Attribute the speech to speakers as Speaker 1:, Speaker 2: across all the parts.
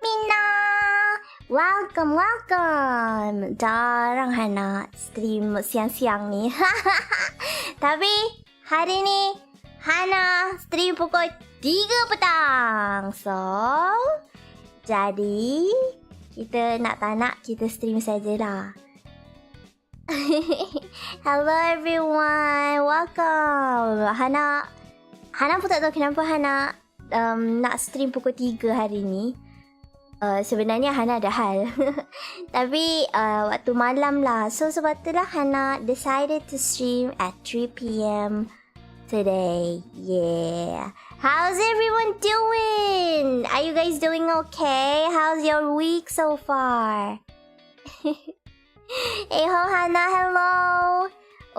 Speaker 1: Mina! Welcome! Jarang Hanna stream siang-siang ni. Tapi hari ni Hanna stream pukul 3 petang. So, jadi kita nak tak nak kita stream sajalah. Hello everyone, welcome. Hanna pun tak tahu kenapa Hanna nak stream pukul 3 hari ni. Sebenarnya Hanna ada hal. Tapi waktu malam lah. So sebab itulah Hanna decided to stream at 3 PM today. Yeah. How's everyone doing? Are you guys doing okay? How's your week so far? Ho Hanna, hello.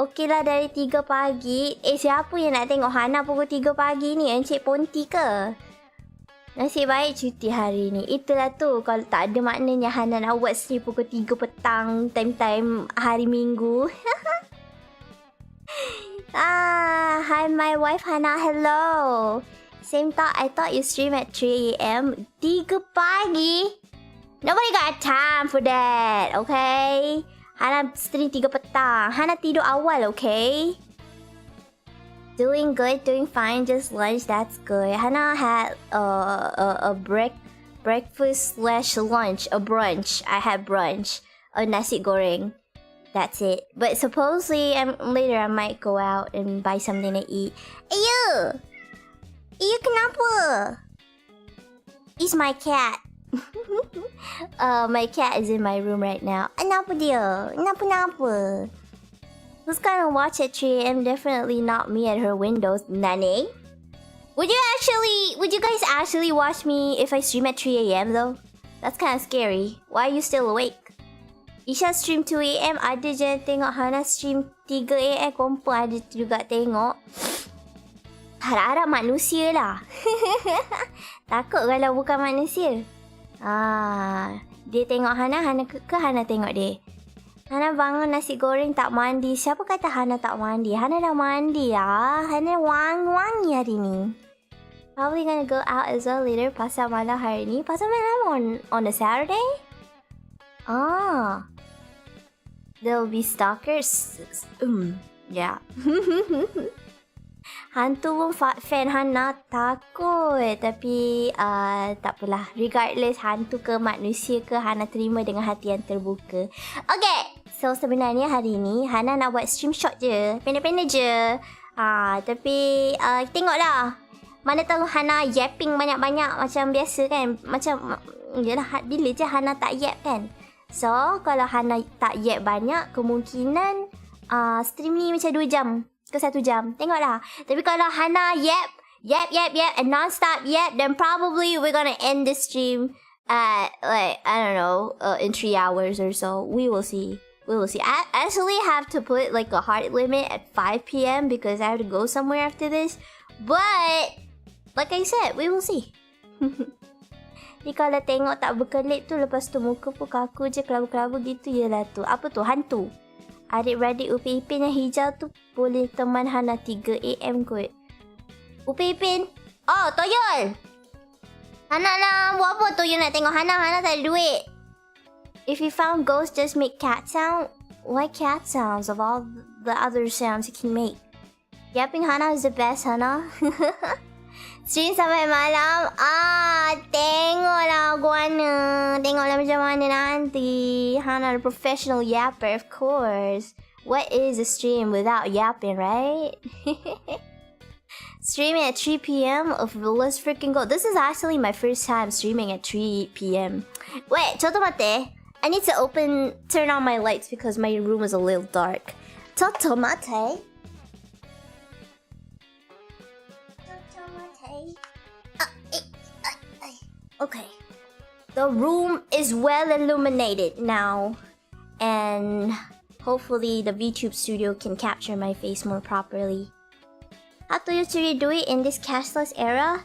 Speaker 1: Okey lah dari 3 pagi. Siapa yang nak tengok Hanna pukul 3 pagi ni? Encik Ponti ke? Nasib baik cuti hari ni. Itulah tu. Kalau tak ada maknanya Hanna nak buat stream pukul 3 petang. Time-time hari Minggu. Hi my wife Hanna. Hello. Same thought. I thought you stream at 3 AM. 3 pagi? Nobody got time for that, okay? Hanna stream 3 petang. Hanna tidur awal, okay? Doing good, doing fine. Just lunch, that's good. Hanna had a breakfast slash lunch, a brunch. I had brunch, a nasi goreng. That's it. But supposedly, later I might go out and buy something to eat. Ew, kenapa? It's my cat. My cat is in my room right now. Kenapa dia? Kenapa? Who's gonna watch at 3 AM? Definitely not me at her windows. Nani? Would you guys actually watch me if I stream at 3 AM though? That's kind of scary. Why are you still awake? Isha stream 2 AM. Ada je tengok. Hanna stream 3 AM. Confirm ada juga tengok. Harap-harap manusia lah. Takut kalau bukan manusia. Dia tengok Hanna ke Hanna tengok dia? Hanna bangun nasi goreng tak mandi. Siapa kata Hanna tak mandi? Hanna dah mandi lah. Hanna wangi hari ni. Probably gonna go out as well later. Pasar malam hari ni. Pasar malam on a Saturday? There'll be stalkers. Yeah. Hantu pun fan Hanna takut. Tapi tak apalah. Regardless hantu ke manusia ke, Hanna terima dengan hati yang terbuka. Okay. So sebenarnya hari ni Hanna nak buat stream short je. Pendek-pendek je. Tapi tengoklah. Mana tahu Hanna yapping banyak-banyak macam biasa kan. Macam yelah, bila je Hanna tak yap kan. So kalau Hanna tak yap banyak, kemungkinan stream ni macam 2 jam ke 1 jam. Tengoklah. Tapi kalau Hanna yap and non-stop yap, then probably we're gonna end the stream at like, I don't know, in 3 hours or so. We will see. I actually have to put like a hard limit at 5 PM because I have to go somewhere after this. But like I said, we will see. Ni kalau tengok tak berkelip tu, lepas tu muka pun kaku je, kelabu-kelabu gitu je lah tu. Apa tu? Hantu. Adik-beradik Upin Ipin yang hijau tu boleh teman Hanna 3 AM kot. Upin Ipin. Oh, Toyol. Hanna nak buat apa Toyol nak tengok Hanna? Hanna tak ada duit. If you found ghosts, just make cat sound. Why cat sounds of all the other sounds you can make? Yapping Hanna is the best, Hanna. Stream sampai malam. Tengoklah guana. Tengoklah macam mana nanti. Hanna the professional yapper, of course. What is a stream without yapping, right? Streaming at 3 PM? Let's freaking go. This is actually my first time streaming at 3 PM. Wait, chotomate. I need to turn on my lights because my room is a little dark. Chotomate. Okay. The room is well illuminated now. And hopefully the VTube studio can capture my face more properly. How do you do it in this cashless era?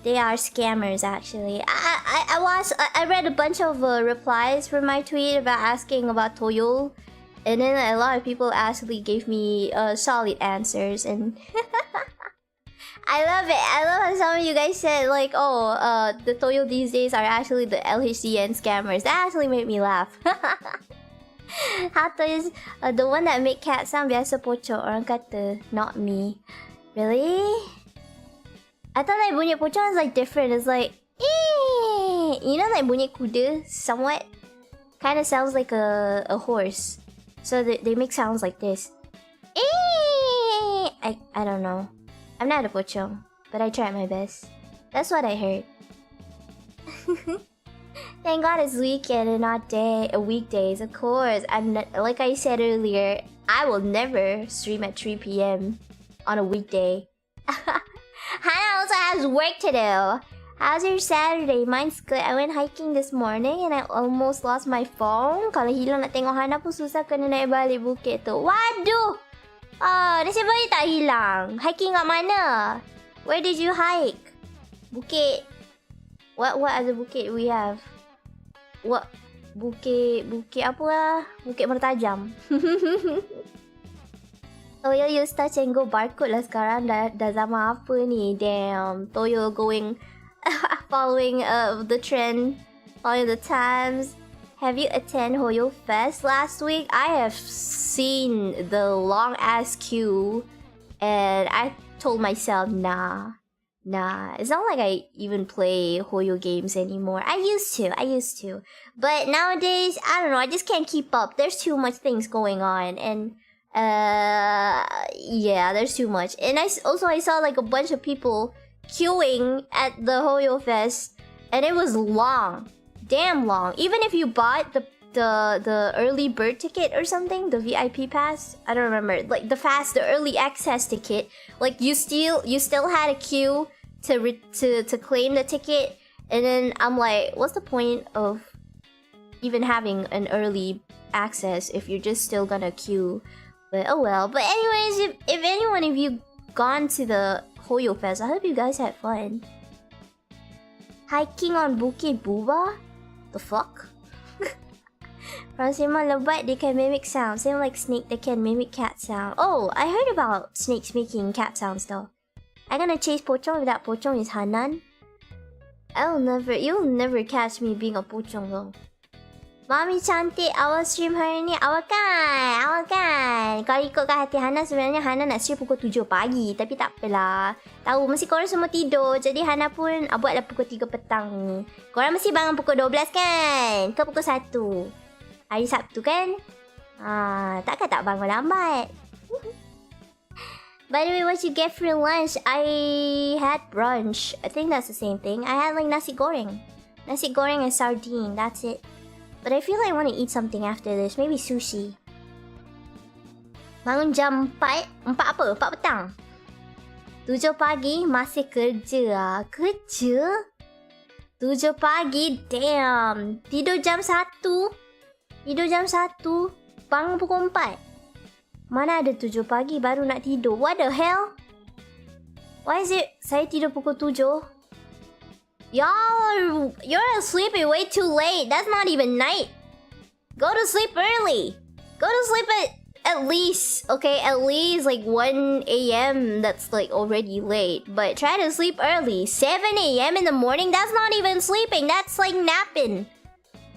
Speaker 1: They are scammers actually. I read a bunch of replies for my tweet about asking about Toyol. And then a lot of people actually gave me solid answers. And I love it. I love how some of you guys said like, oh, the Toyo these days are actually the LHCN scammers. That actually made me laugh. Hato is the one that make cat sound biasa pocong. Orang kata, not me. Really? I thought like bunyi pocong is like different. It's like, eh. You know like bunyi kuda somewhat? Kind of sounds like a horse. So they make sounds like this. Eh. I don't know. I'm not a pocong, but I tried my best. That's what I heard. Thank God it's weekend and not weekdays, of course. I'm not, like I said earlier, I will never stream at 3 p.m. on a weekday. Hannah also has work to do. How's your Saturday? Mine's good. I went hiking this morning and I almost lost my phone. Kalau hilang nak tengok Hannah pun susah kena naik balik bukit tu. Waduh! Nasib baik tak hilang. Hiking kat mana? Where did you hike? Bukit. What other bukit we have? What bukit apa lah? Bukit Mertajam. Toyo use touch and go barcode lah sekarang. Dah zaman apa ni? Damn. Toyo going following the trend, following the times. Have you attended Hoyo Fest last week? I have seen the long ass queue and I told myself nah. It's not like I even play Hoyo games anymore. I used to. But nowadays, I don't know, I just can't keep up. There's too much things going on and yeah, there's too much. And I saw like a bunch of people queuing at the Hoyo Fest and it was long. Damn long. Even if you bought the early bird ticket or something, the VIP pass, I don't remember. Like the early access ticket, like you still had a queue to claim the ticket, and then I'm like, what's the point of even having an early access if you're just still gonna queue? But oh well. But anyways, if anyone of you gone to the Hoyo Fest, I hope you guys had fun. Hiking on Bukit Buba? The fuck? From Simon Lebat, they can mimic sounds. Same like snake, they can mimic cat sound. Oh, I heard about snakes making cat sounds though. I'm gonna chase pocong if that pocong is Hanan. You'll never catch me being a pocong though. Mami cantik, awal stream hari ni. Awal kan. Kalau ikutkan hati Hana, sebenarnya Hana nak stream pukul 7 pagi. Tapi tak apalah. Tahu, mesti korang semua tidur. Jadi Hana pun buatlah pukul 3 petang ni. Korang mesti bangun pukul 12 kan? Ke pukul 1? Hari Sabtu kan? Takkan tak bangun lambat. By the way, what you get for lunch? I had brunch. I think that's the same thing. I had like nasi goreng. Nasi goreng and sardine. That's it. But I feel like I want to eat something after this. Maybe sushi. Bangun jam 4. 4 apa? 4 petang. 7 pagi masih kerja. Kerja? 7 pagi? Damn. Tidur jam 1. Bangun pukul 4. Mana ada 7 pagi baru nak tidur? What the hell? Why is it saya tidur pukul 7? Y'all, you're sleeping way too late. That's not even night. Go to sleep early. Go to sleep at least, okay, at least like 1 a.m. That's like already late. But try to sleep early. 7 a.m. in the morning? That's not even sleeping. That's like napping.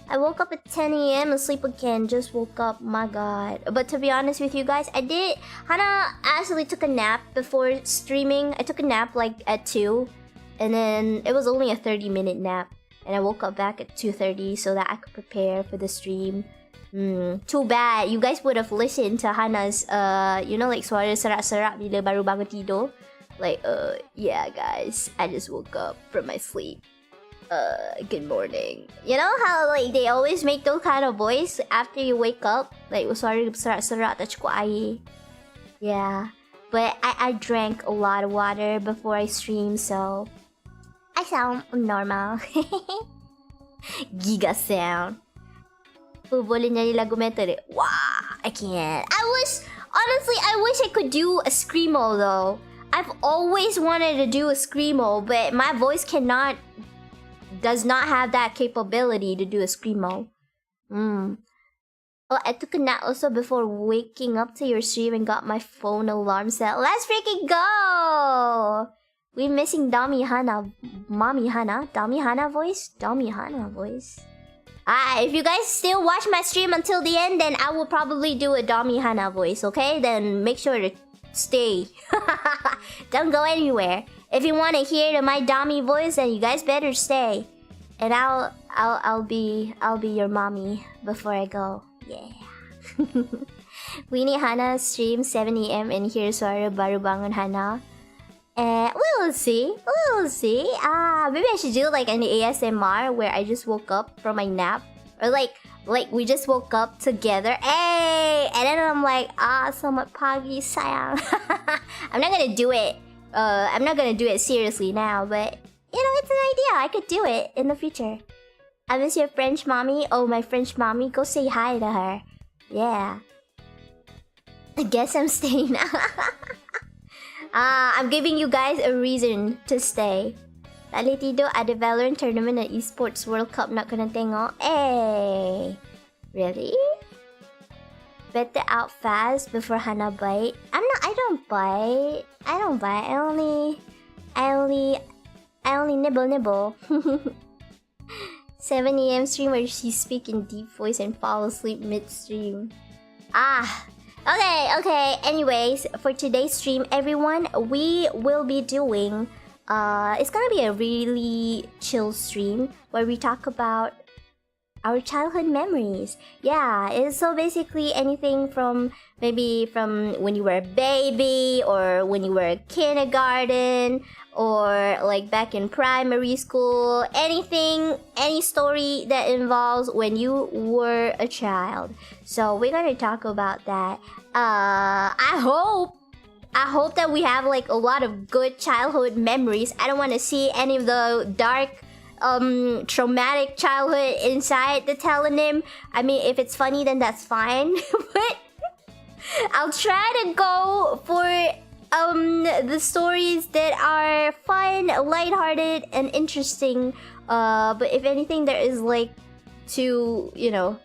Speaker 1: I woke up at 10 a.m. and sleep again. Just woke up. My God. But to be honest with you guys, I did. Hannah actually took a nap before streaming. I took a nap like at 2. And then it was only a 30-minute nap. And I woke up back at 2:30 so that I could prepare for the stream. Too bad. You guys would have listened to Hannah's, you know, like suara serak-serak bila baru bangun tidur. Like, yeah guys, I just woke up from my sleep. Good morning. You know how like they always make those kind of voice after you wake up? Like, suara serak-serak tak cukup air. Yeah. But I drank a lot of water before I stream, so I sound normal. Giga sound. Boleh nyanyi lagu metal deh. Wah, I can't. Honestly, I wish I could do a screamo though. I've always wanted to do a screamo, but my voice does not have that capability to do a screamo. Oh, I took a nap also before waking up to your stream and got my phone alarm set. Let's freaking go! We're missing Dami Hanna, Mommy Hanna, Dami Hanna voice, Dami Hanna voice. If you guys still watch my stream until the end, then I will probably do a Dami Hanna voice, okay? Then make sure to stay. Don't go anywhere. If you want to hear my Dami voice, then you guys better stay. And I'll be your mommy before I go. Yeah. Weenie Hana stream 7 AM and here's suara baru bangun Hana. And we'll see. Maybe I should do like an ASMR where I just woke up from my nap. Or like we just woke up together. Hey! And then I'm like, selamat pagi sayang. I'm not gonna do it. I'm not gonna do it seriously now, but you know, it's an idea. I could do it in the future. I miss your French mommy. Oh, my French mommy. Go say hi to her. Yeah. I guess I'm staying now. I'm giving you guys a reason to stay. Tali tido ada Valorant tournament at Esports World Cup nak kena tengok. Hey. Really? Better out fast before Hana bite. I don't bite. I only nibble. 7 AM stream where she speak in deep voice and fall asleep mid-stream. Okay. Anyways, for today's stream, everyone, we will be doing... it's gonna be a really chill stream where we talk about our childhood memories. Yeah, it's so basically anything from maybe from when you were a baby or when you were a kindergarten or like back in primary school. Anything, any story that involves when you were a child. So we're gonna talk about that. I hope that we have like a lot of good childhood memories. I don't want to see any of the dark traumatic childhood inside the telenym. I mean, if it's funny, then that's fine. But I'll try to go for the stories that are fun, lighthearted, and interesting. But if anything there is like too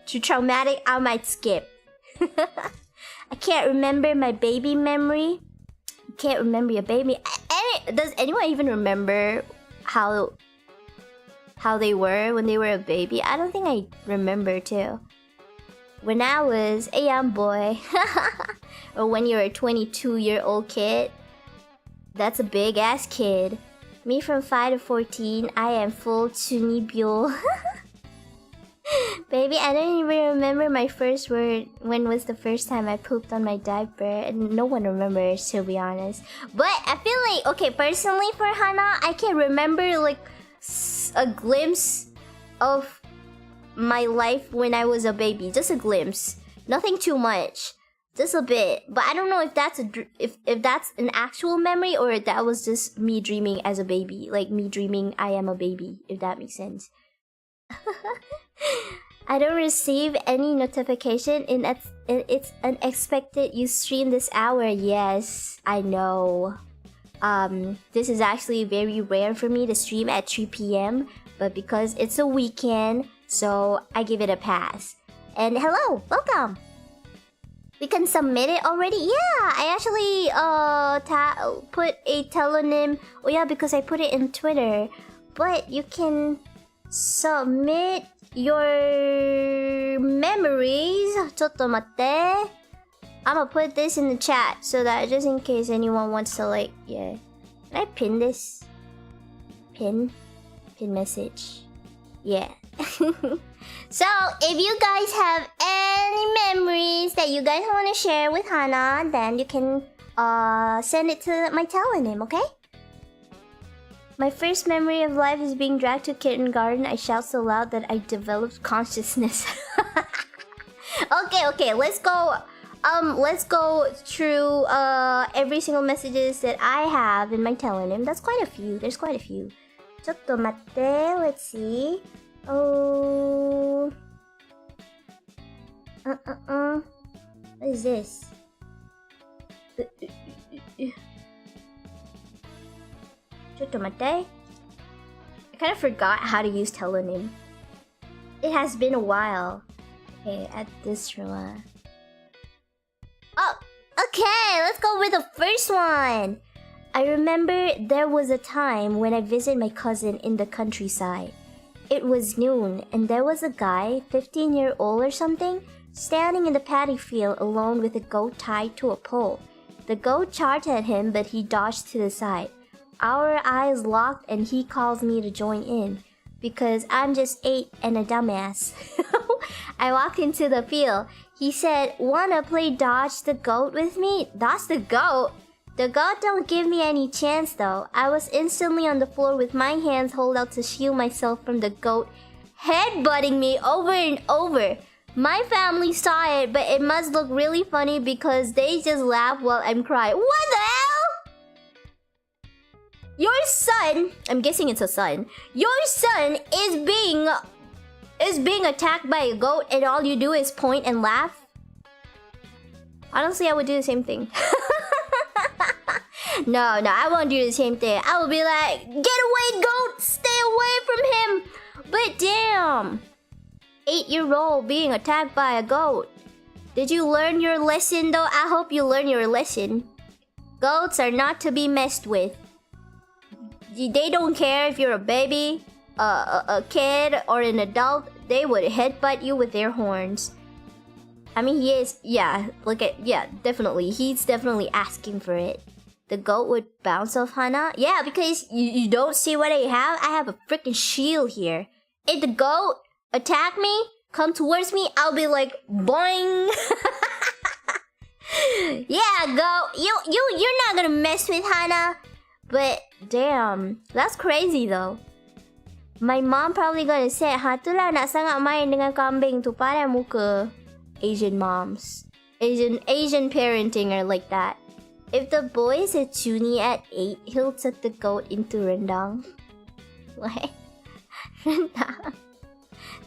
Speaker 1: traumatic, I might skip. I can't remember my baby memory. Can't remember your baby. Does anyone even remember how they were when they were a baby? I don't think I remember too. When I was a young boy, or when you're a 22-year-old kid, that's a big ass kid. Me from 5 to 14, I am full tunibyo. Baby, I don't even remember my first word. When was the first time I pooped on my diaper? And no one remembers, to be honest. But I feel like, okay, personally for Hana, I can remember like a glimpse of my life when I was a baby. Just a glimpse. Nothing too much. Just a bit. But I don't know if that's if that's an actual memory or if that was just me dreaming as a baby. Like me dreaming I am a baby, if that makes sense. I don't receive any notification it's unexpected you stream this hour. Yes, I know. This is actually very rare for me to stream at 3 PM, but because it's a weekend, so I give it a pass. And hello, welcome. We can submit it already? Yeah, I actually put a telonym. Oh yeah, because I put it in Twitter. But you can submit your memories. ちょっと待って. I'ma put this in the chat so that just in case anyone wants to like, yeah. Can I pin this? Pin message. Yeah. So if you guys have any memories that you guys want to share with Hana, then you can send it to my telonym, okay? My first memory of life is being dragged to kindergarten. I shout so loud that I developed consciousness. Okay, let's go. Let's go through every single messages that I have in my telonym. That's quite a few. There's quite a few. ちょっと待って. Let's see. Oh. What is this? I kind of forgot how to use telonym. It has been a while. Okay, add this one. Oh, okay, let's go with the first one. I remember there was a time when I visited my cousin in the countryside. It was noon, and there was a guy, 15-year-old or something, standing in the paddy field alone with a goat tied to a pole. The goat charged at him, but he dodged to the side. Our eyes locked, and he calls me to join in, because I'm just 8 and a dumbass. I walked into the field. He said, "Wanna play dodge the goat with me?" Dodge the goat? The goat don't give me any chance though. I was instantly on the floor with my hands held out to shield myself from the goat headbutting me over and over. My family saw it, but it must look really funny because they just laugh while I'm crying. What the hell? Your son, I'm guessing it's a son, your son is being attacked by a goat and all you do is point and laugh? Honestly, I would do the same thing. No, I won't do the same thing. I will be like, "Get away, goat! Stay away from him!" But damn, 8-year-old being attacked by a goat. Did you learn your lesson though? I hope you learn your lesson. Goats are not to be messed with. They don't care if you're a baby, a kid, or an adult. They would headbutt you with their horns. I mean, he is, definitely. He's definitely asking for it. The goat would bounce off Hanna. Yeah, because you don't see what I have? I have a freaking shield here. If the goat attack me, come towards me, I'll be like, boing. Yeah, goat. You're not gonna mess with Hanna. But damn, that's crazy though. My mom probably gonna say, "Hatulah nak sangat main dengan kambing tu, pandai muka." Asian moms. Asian parenting are like that. If the boy is a tuni at 8, he'll set the goat into rendang. What? Rendang?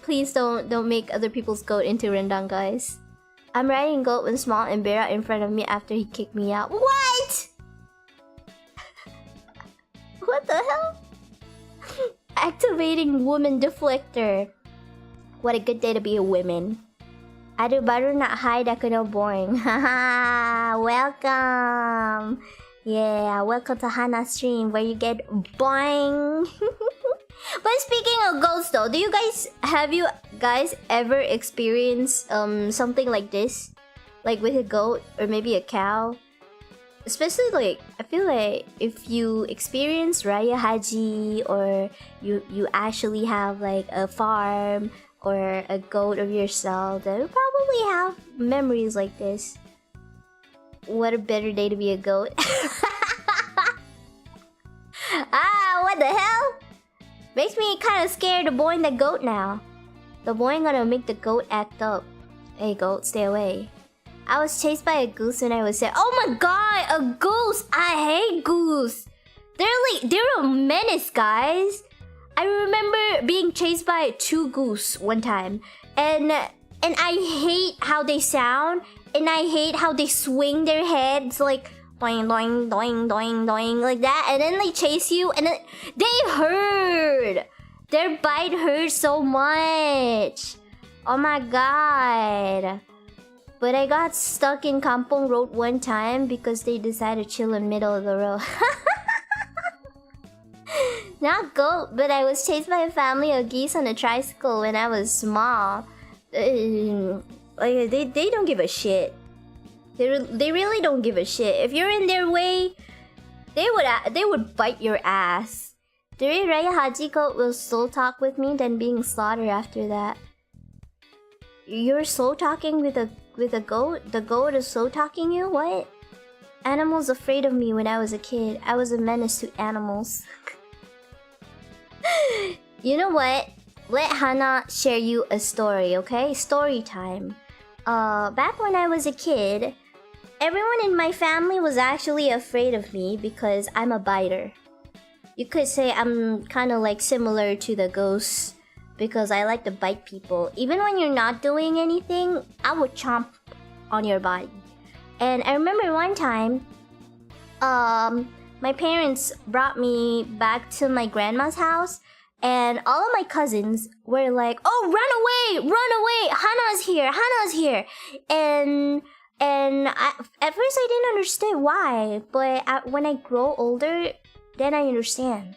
Speaker 1: Please don't make other people's goat into rendang, guys. I'm riding goat when small and bear out in front of me after he kicked me out. What? What the hell? Activating woman deflector. What a good day to be a woman. Aduh, baru nak hi dah kena boing. Haha, welcome. Yeah, welcome to Hanna's stream where you get boing. But speaking of goats though, have you guys ever experienced something like this? Like with a goat or maybe a cow? Especially like, I feel like if you experience Raya Haji or you actually have like a farm or a goat of yourself, then you probably have memories like this. What a better day to be a goat. Ah, what the hell? Makes me kind of scared to boing the goat now. The boing gonna make the goat act up. Hey goat, stay away. I was chased by a goose when I was 7. Oh my god, a goose! I hate goose. They're a menace, guys. I remember being chased by 2 goose one time, and I hate how they sound, and I hate how they swing their heads like doing doing doing doing doing like that, and then they chase you, and then they hurt. Their bite hurts so much. Oh my god. But I got stuck in Kampong Road one time because they decided to chill in the middle of the road. Not goat, but I was chased by a family of geese on a tricycle when I was small. Like they don't give a shit. They really don't give a shit. If you're in their way, they would bite your ass. The Raya Haji goat will soul talk with me, then being slaughtered after that. You're soul talking with a goat? The goat is soul talking you? What? Animals afraid of me when I was a kid. I was a menace to animals. You know what? Let Hanna share you a story, okay? Story time. Back when I was a kid, everyone in my family was actually afraid of me because I'm a biter. You could say I'm kind of like similar to the ghosts because I like to bite people. Even when you're not doing anything, I would chomp on your body. And I remember one time, my parents brought me back to my grandma's house, and all of my cousins were like, "Oh, run away! Run away! Hanna's here! Hanna's here!" And And at first I didn't understand why, but when I grow older, then I understand.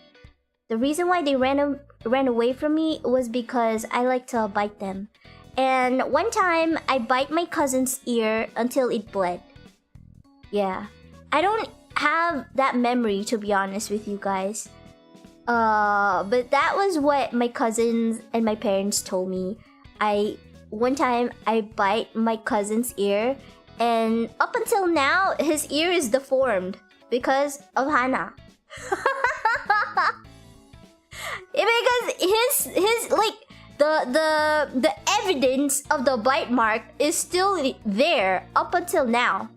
Speaker 1: The reason why they ran away from me was because I like to bite them. And one time, I bite my cousin's ear until it bled. Yeah. I don't have that memory, to be honest with you guys. But that was what my cousins and my parents told me. One time, I bite my cousin's ear, and up until now, his ear is deformed because of Hanna. Because his like the evidence of the bite mark is still there up until now.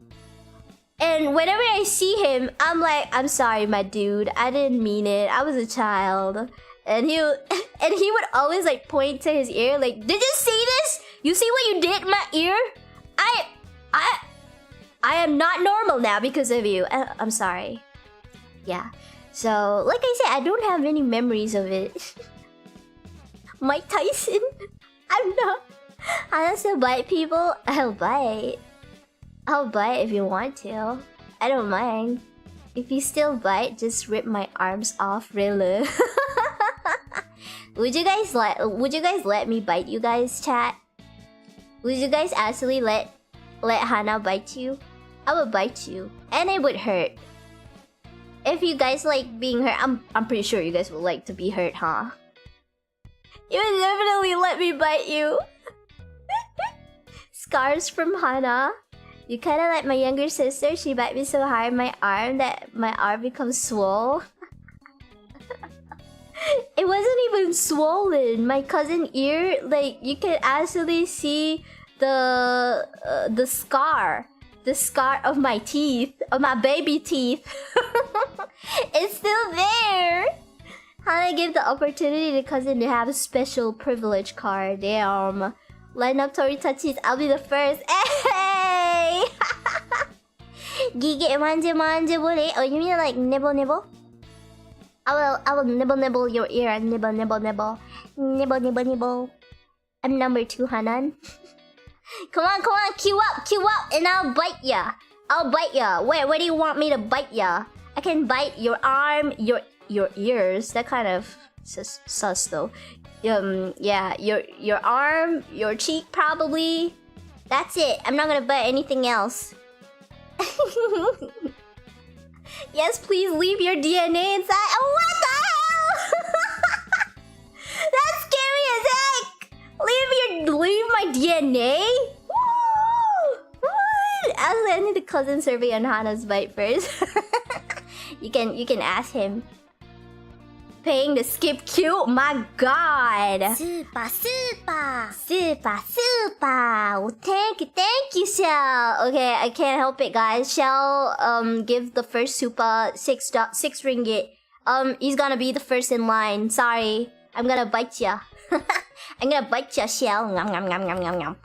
Speaker 1: And whenever I see him, I'm like, I'm sorry, my dude. I didn't mean it. I was a child. And he would always like point to his ear, like, did you see this? You see what you did in my ear? I am not normal now because of you. I'm sorry. Yeah. So, like I said, I don't have any memories of it. Mike Tyson? I'm not. I still bite people. I'll bite. I'll bite if you want to. I don't mind. If you still bite, just rip my arms off, really. Would you guys let me bite you guys, chat? Would you guys actually let Hanna bite you? I would bite you, and it would hurt. If you guys like being hurt, I'm pretty sure you guys would like to be hurt, huh? You would definitely let me bite you. Scars from Hanna. You kinda like my younger sister. She bit me so hard in my arm that my arm becomes swole. It wasn't even swollen. My cousin ear, like, you can actually see the scar. The scar of my teeth, of my baby teeth. It's still there. Hanna gave the opportunity to cousin to have a special privilege card. Damn. Line up Tori touches. I'll be the first. Hey! Gigit manja manja boleh? Oh, you mean like nibble nibble? I will nibble nibble your ear. Nibble nibble nibble. Nibble nibble nibble. I'm number 2, Hanan. Come on, queue up, and I'll bite ya. I'll bite ya. Where do you want me to bite ya? I can bite your arm, your ears. That kind of sus though. Yeah, your arm, your cheek probably. That's it. I'm not gonna bite anything else. Yes, please leave your DNA inside. Oh, what the hell? That's scary as heck. Leave my DNA? Woo! What? I need a cousin survey on Hanna's bite first. You can ask him. Paying the skip queue? My god! Super. Well, thank you, Shell. Okay, I can't help it, guys. Shell give the first super 6 ringgit. He's gonna be the first in line. Sorry, I'm gonna bite ya. I'm gonna bite ya, Shell. Nom.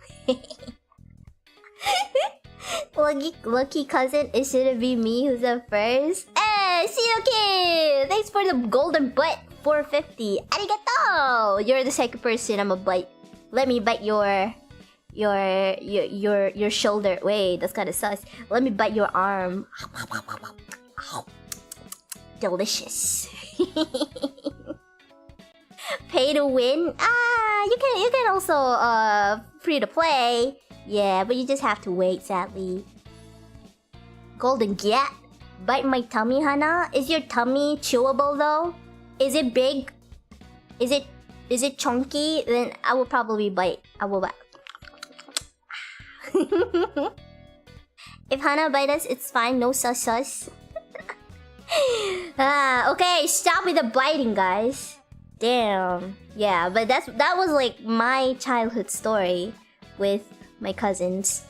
Speaker 1: Lucky cousin, it shouldn't be me who's the first. Hey, Shioki! Thanks for the golden butt, 450. Arigato! You're the second person I'ma bite. Let me bite your shoulder. Wait, that's kinda sus. Let me bite your arm. Delicious. Pay to win? You can also free to play. Yeah, but you just have to wait, sadly. Golden Gat. Bite my tummy, Hanna? Is your tummy chewable though? Is it big? Is it chunky? Then I will probably bite. I will bite. If Hanna bite us, it's fine. No sus. Okay, stop with the biting, guys. Damn. Yeah, but that was like my childhood story with my cousins.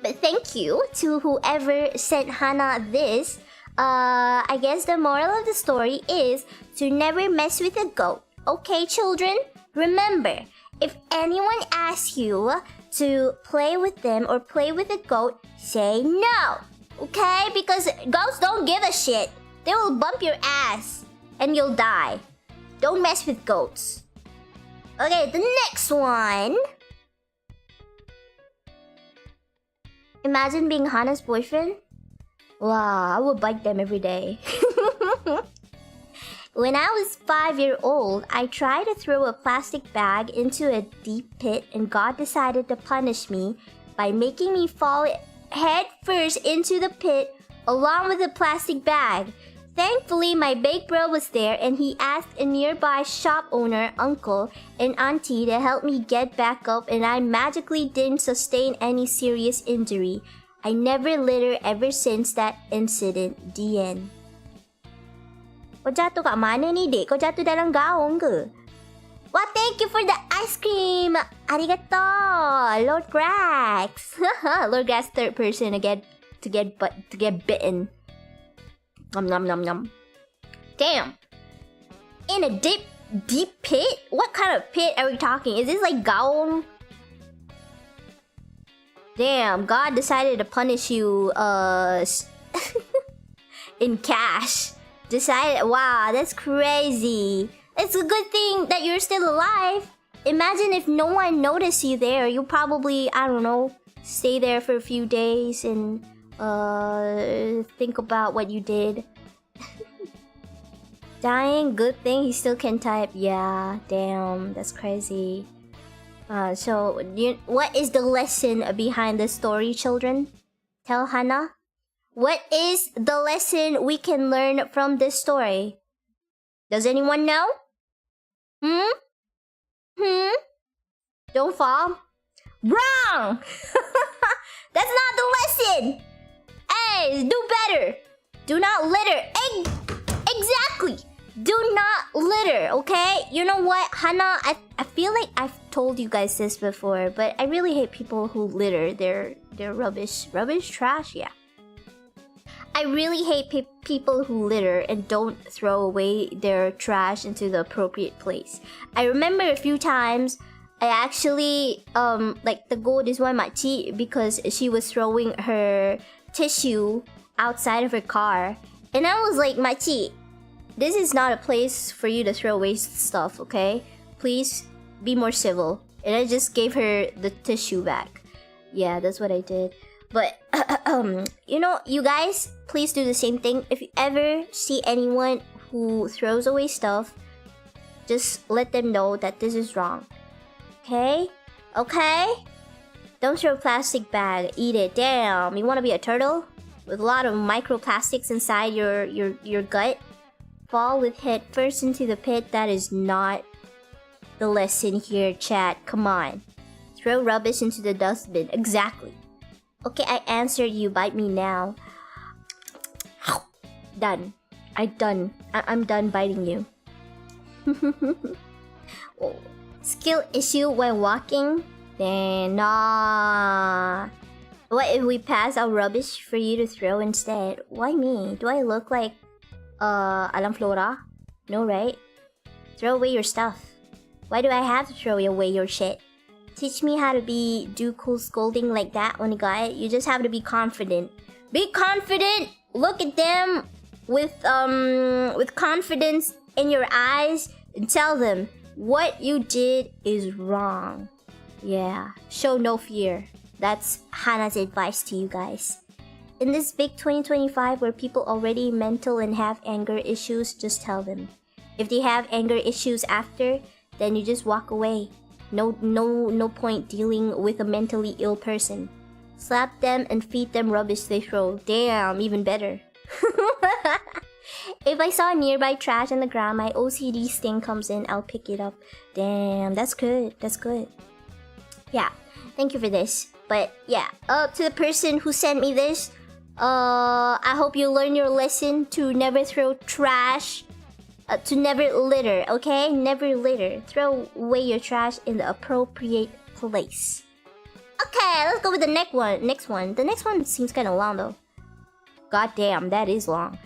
Speaker 1: But thank you to whoever sent Hanna this. I guess the moral of the story is to never mess with a goat. Okay, children? Remember, if anyone asks you to play with them or play with a goat, say no. Okay? Because goats don't give a shit. They will bump your ass and you'll die. Don't mess with goats. Okay, the next one. Imagine being Hannah's boyfriend. Wow, I would bite them every day. When I was 5 years old, I tried to throw a plastic bag into a deep pit, and God decided to punish me by making me fall head first into the pit along with the plastic bag. Thankfully, my big bro was there, and he asked a nearby shop owner, uncle, and auntie to help me get back up, and I magically didn't sustain any serious injury. I never litter ever since that incident. The end. Kau jatuh kat mana ni, dek? Kau jatuh dalam gaung ke? Well, thank you for the ice cream. Arigato, Lord Grax. Lord Grax, third person to get bitten. Nom nom nom nom. Damn. In a deep pit? What kind of pit are we talking? Is this like gaung? Damn, God decided to punish you in cash. Wow, that's crazy. It's a good thing that you're still alive. Imagine if no one noticed you there. You'll probably, I don't know, stay there for a few days and think about what you did. Dying, good thing he still can type. Yeah, damn, that's crazy. So, what is the lesson behind the story, children? Tell Hannah. What is the lesson we can learn from this story? Does anyone know? Don't fall? Wrong! That's not the lesson! Hey, do better! Do not litter. Exactly! Do not litter, okay? You know what, Hannah? I feel like I've told you guys this before, but I really hate people who litter. They're rubbish. Rubbish? Trash? Yeah. I really hate people who litter and don't throw away their trash into the appropriate place. I remember a few times I actually like the gold is one makcik because she was throwing her tissue outside of her car, and I was like, makcik, this is not a place for you to throw away stuff, okay? Please be more civil. And I just gave her the tissue back. Yeah, that's what I did. But you know, you guys, please do the same thing. If you ever see anyone who throws away stuff, just let them know that this is wrong. Okay? Okay? Don't throw a plastic bag. Eat it. Damn. You want to be a turtle? With a lot of microplastics inside your gut? Fall with head first into the pit? That is not the lesson here, chat. Come on. Throw rubbish into the dustbin. Exactly. Okay, I answered you. Bite me now. Done. I'm done biting you. Oh. Skill issue when walking? Then nah. What if we pass out rubbish for you to throw instead? Why me? Do I look like Alam Flora? No, right? Throw away your stuff. Why do I have to throw away your shit? Teach me how to do cool scolding like that, Onigai. You just have to be confident. Be confident! Look at them with confidence in your eyes and tell them what you did is wrong. Yeah, show no fear. That's Hannah's advice to you guys. In this big 2025 where people already mental and have anger issues, just tell them. If they have anger issues after, then you just walk away. No point dealing with a mentally ill person. Slap them and feed them rubbish they throw. Damn, even better. If I saw nearby trash on the ground, my OCD sting comes in, I'll pick it up. Damn, that's good. That's good. Yeah, thank you for this. But yeah, to the person who sent me this, I hope you learn your lesson to never throw trash, to never litter, okay? Never litter. Throw away your trash in the appropriate place. Okay, let's go with the next one. The next one seems kind of long though. God damn, that is long.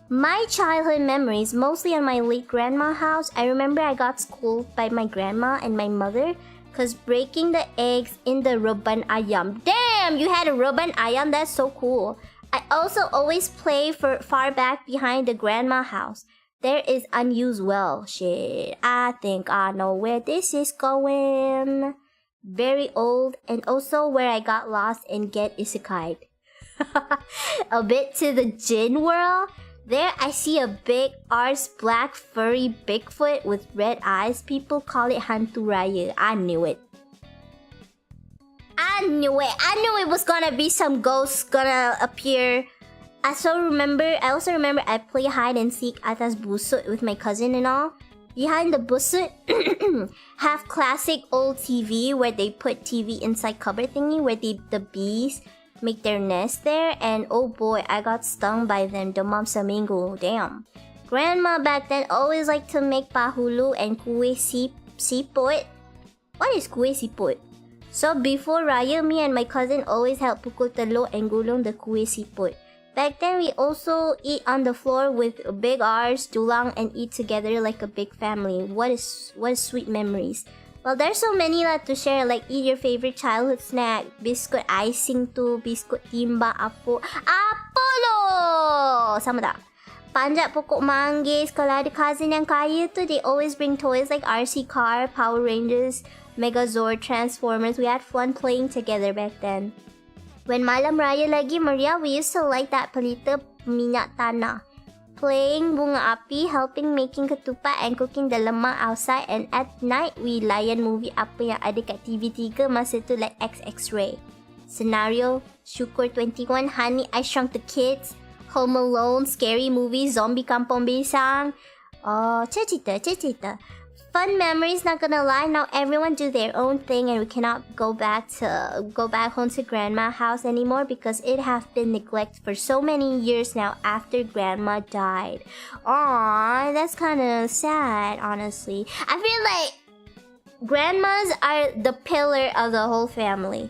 Speaker 1: My childhood memories, mostly on my late grandma house. I remember I got scolded by my grandma and my mother cause breaking the eggs in the ruban ayam. Damn, you had a ruban ayam? That's so cool. I also always play far back behind the grandma house. There is unused well. Shit, I think I know where this is going. very old, and also where I got lost and get isekai'd. A bit to the Jin world. There I see a big arse black furry Bigfoot with red eyes. People call it Hantu Raya. I knew it. I knew it was gonna be some ghosts gonna appear. I also remember I play hide and seek atas busut with my cousin and all. Behind the busut, have classic old TV where they put TV inside cupboard thingy where the bees make their nest there, and oh boy, I got stung by them demam seminggu. Damn. Grandma back then always liked to make pahulu and kue siput. What is kue siput? So before Raya, me and my cousin always helped pukul telur and gulung the kue siput. Back then we also eat on the floor with big R's, dulang, and eat together like a big family. What sweet memories. Well, there's so many that to share, like eat your favorite childhood snack, biscuit icing to, biscuit timba, Apolo! Sama tak? Panjat pokok manggis. Kalau ada cousin yang kaya tu, they always bring toys like RC car, Power Rangers, Megazord, Transformers. We had fun playing together back then. When Malam Raya lagi meriah, we used to light that pelita minyak tanah. Playing bunga api, helping making ketupat and cooking the lemak outside, and at night we layan movie apa yang ada kat TV3 masa tu like XX-Ray. Scenario, Syukur 21, Honey, I Shrunk the Kids, Home Alone, Scary Movie, Zombie Kampung Bisang. Oh, cerita. Fun memories, not gonna lie. Now everyone do their own thing and we cannot go back home to grandma's house anymore because it have been neglected for so many years now after grandma died. Aww, that's kind of sad, honestly. I feel like grandmas are the pillar of the whole family.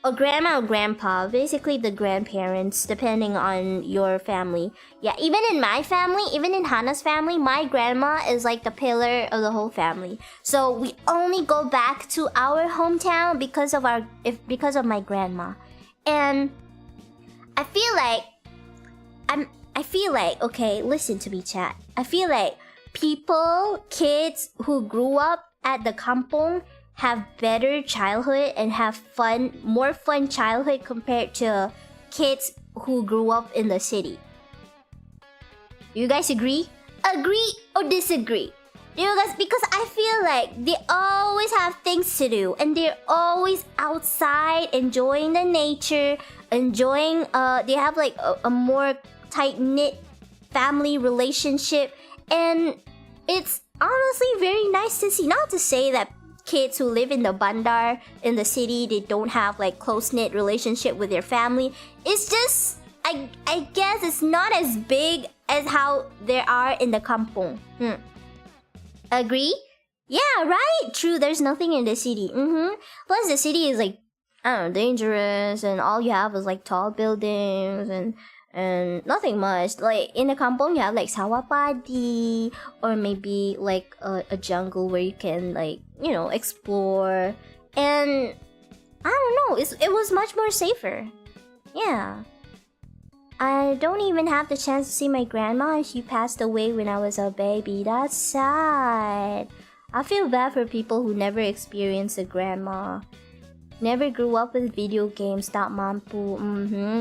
Speaker 1: Or grandma or grandpa, basically the grandparents, depending on your family. Yeah, even in my family, even in Hannah's family, my grandma is like the pillar of the whole family. So we only go back to our hometown because of my grandma. And I feel like, okay, listen to me, chat. I feel like kids who grew up at the kampong have better childhood and have more fun childhood compared to kids who grew up in the city. You guys agree? Agree or disagree? You guys, because I feel like they always have things to do and they're always outside enjoying the nature, they have like a more tight-knit family relationship, and it's honestly very nice to see. Not to say that kids who live in the bandar in the city, they don't have like close-knit relationship with their family. It's just I guess it's not as big as how there are in the kampong. Agree? Yeah, right? True, there's nothing in the city. Plus the city is like, I don't know, dangerous, and all you have is like tall buildings and nothing much. Like in the kampong you have like sawah padi, or maybe like a jungle where you can like, you know, explore, and I don't know, it was much more safer. Yeah, I don't even have the chance to see my grandma. She passed away when I was a baby. That's sad. I feel bad for people who never experienced a grandma. Never grew up with video games, tak mampu.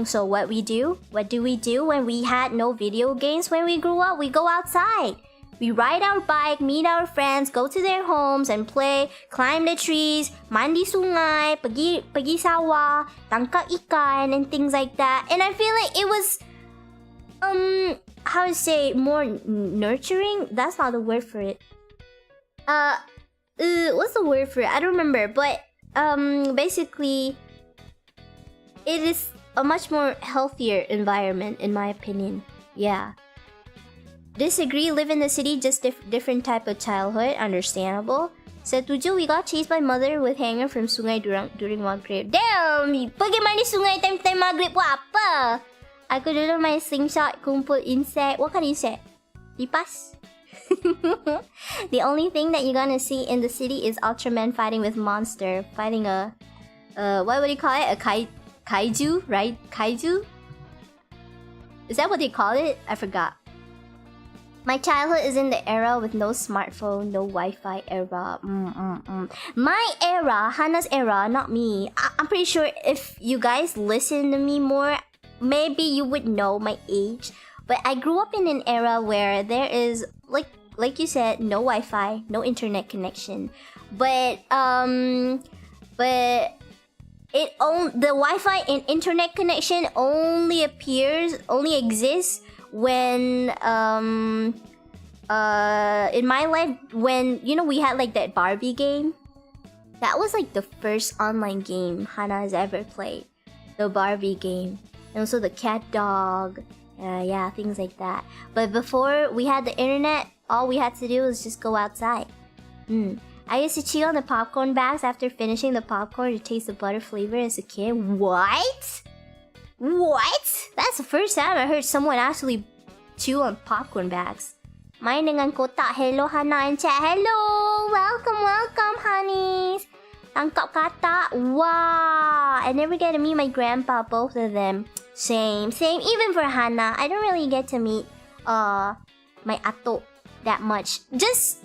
Speaker 1: So what do we do when we had no video games when we grew up? We go outside. We ride our bike, meet our friends, go to their homes and play, climb the trees, mandi sungai, pergi sawah, tangkap ikan and things like that. And I feel like it was how to say, more nurturing? That's not the word for it. What's the word for it? I don't remember, but basically it is a much more healthier environment in my opinion. Yeah. Disagree, live in the city, just different type of childhood, understandable. Setuju, we got chased by mother with hanger from sungai during Maghrib. Damn! Pergi mandi sungai time Maghrib buat apa? Aku dulu main slingshot, kumpul insect. What kind of insect? Lipas? The only thing that you're gonna see in the city is Ultraman fighting with monster. Fighting a... what would you call it? A kaiju, right? Kaiju? Is that what they call it? I forgot. My childhood is in the era with no smartphone, no Wi-Fi era. My era, Hannah's era, not me. I'm pretty sure if you guys listen to me more, maybe you would know my age. But I grew up in an era where there is, like you said, no Wi-Fi, no internet connection. But the Wi-Fi and internet connection only exists when in my life, when we had like that Barbie game. That was like the first online game Hannah has ever played, the Barbie game, and also the cat dog, yeah, things like that. But before we had the internet, all we had to do was just go outside. I used to chew on the popcorn bags after finishing the popcorn to taste the butter flavor as a kid. What? That's the first time I heard someone actually chew on popcorn bags. Main dengan kotak. Hello Hannah and chat. Hello, welcome honeys. Tangkap katak. Wow, I never get to meet my grandpa, both of them. Same. Even for Hannah, I don't really get to meet my ato that much. Just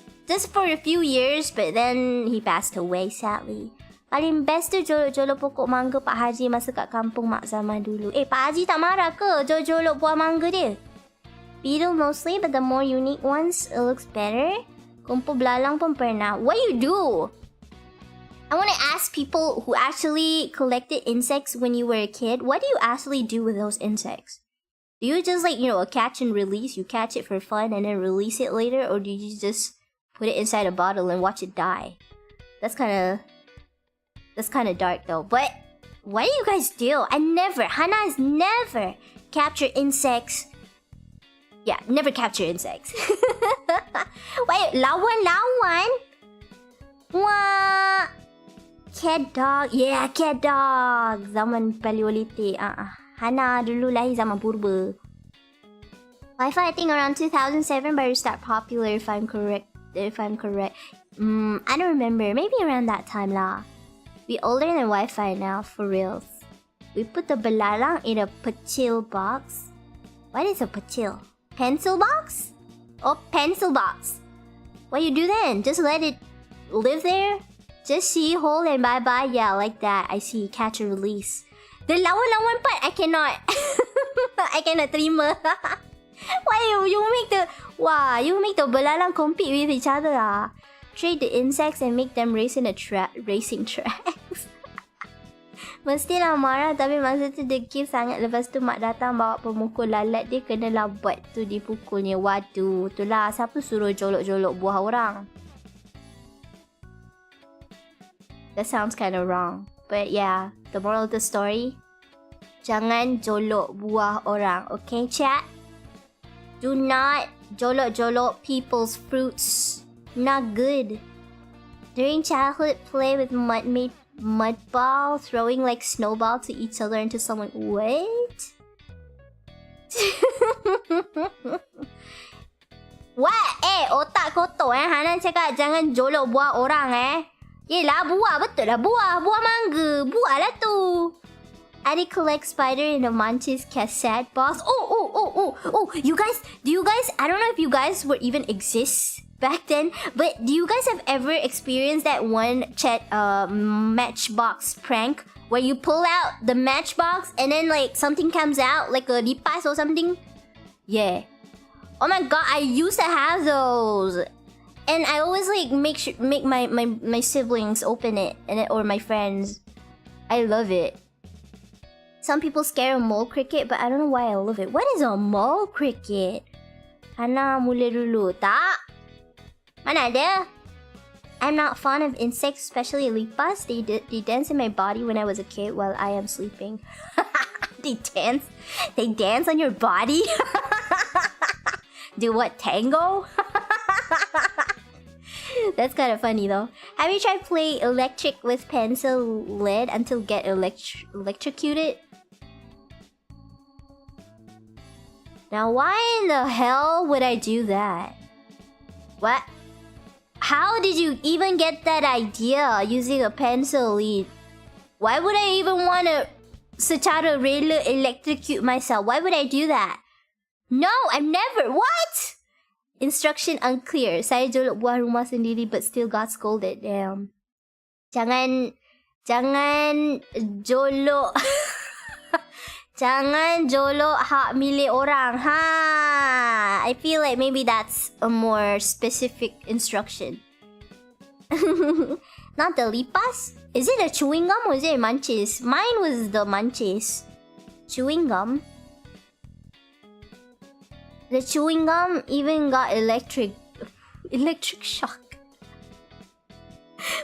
Speaker 1: for a few years, but then he passed away sadly. Paling best tu jolok-jolok pokok mangga Pak Haji masa kat kampung mak zaman dulu. Pak Haji tak marah ke jolok-jolok buah mangga dia? Beetle mostly, but the more unique ones, it looks better. Kumpul belalang pun pernah. What do you do? I want to ask people who actually collected insects when you were a kid, what do you actually do with those insects? Do you just a catch and release? You catch it for fun and then release it later? Or do you just put it inside a bottle and watch it die? That's kind of dark though. But what do you guys do? Hannah has never captured insects. Yeah, never capture insects. Wait, lawan. Wah, cat dog. Yeah, cat dog. Zaman Paleolithic. Hannah dulu lahir zaman purba. Wi-Fi I think around 2007 but it start popular if I'm correct. I don't remember. Maybe around that time lah. We older than Wi-Fi now, for reals. We put the belalang in a pecil box. What is a pecil? Pencil box? Oh, pencil box. What you do then? Just let it live there? Just see, hold, and bye-bye? Yeah, like that. I see. Catch and release. The lawan-lawan part, I cannot. I cannot terima. Why you make the belalang compete with each other ah? Trade the insects and make them race in a racing tracks. Mestilah marah tapi masa tu degil sangat. Lepas tu mak datang bawa pemukul lalat dia kena labat tu dipukulnya. Waduh, itulah siapa suruh jolok-jolok buah orang. That sounds kind of wrong. But yeah, the moral of the story, jangan jolok buah orang. Okay, chat? Do not jolok-jolok people's fruits. Not good. During childhood, play with mud ball, throwing like snowball to each other into someone. What? What? Otak kotor Hannah cakap jangan jolok buah orang Yelah, buah betul lah. Buah mangga. Buah lah tu. Adi collect spider in a Mantis cassette box. Oh, do you guys, I don't know if you guys were even exist back then, but do you guys have ever experienced that one matchbox prank where you pull out the matchbox and then like something comes out like a lipas or something? Yeah. Oh my god, I used to have those. And I always like make my siblings open it or my friends. I love it. Some people scare a mole cricket, but I don't know why I love it. What is a mole cricket? Hannah, mula dulu. Tak? Mana ada? I'm not fond of insects, especially lipas. They dance in my body when I was a kid while I am sleeping. They dance? They dance on your body? Do what, tango? That's kind of funny though. Have you tried play electric with pencil lead until get electrocuted? Now why in the hell would I do that? What? How did you even get that idea using a pencil lead? Why would I even want to secara rela electrocute myself? Why would I do that? No, I've never. What? Instruction unclear. Saya jolok buah rumah sendiri but still got scolded. Damn. Jangan jolok. Jangan jolok hak milik orang. Ha. I feel like maybe that's a more specific instruction. Not the lipas? Is it a chewing gum or is it munchies? Mine was the munchies. Chewing gum? The chewing gum even got electric shock.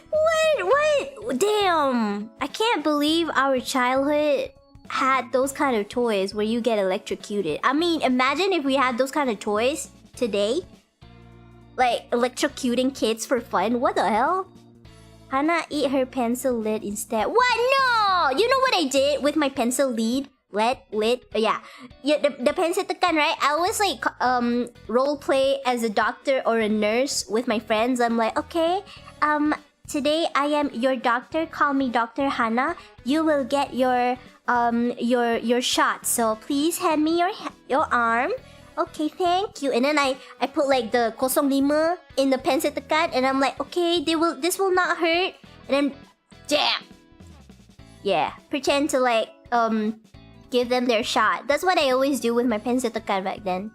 Speaker 1: What? Damn. I can't believe our childhood had those kind of toys where you get electrocuted. I mean, imagine if we had those kind of toys today. Like, electrocuting kids for fun. What the hell? Hanna eat her pencil lid instead. What? No! You know what I did with my pencil lid? Yeah, the pencil tekan, right? I always like role play as a doctor or a nurse with my friends. I'm like, okay, today I am your doctor. Call me Dr. Hanna. You will get your shot. So please hand me your arm. Okay, thank you. And then I put like the 05 in the pencil tekan, and I'm like, okay, this will not hurt. And then, jam. Yeah, pretend to like give them their shot. That's what I always do with my pencil tekan back then.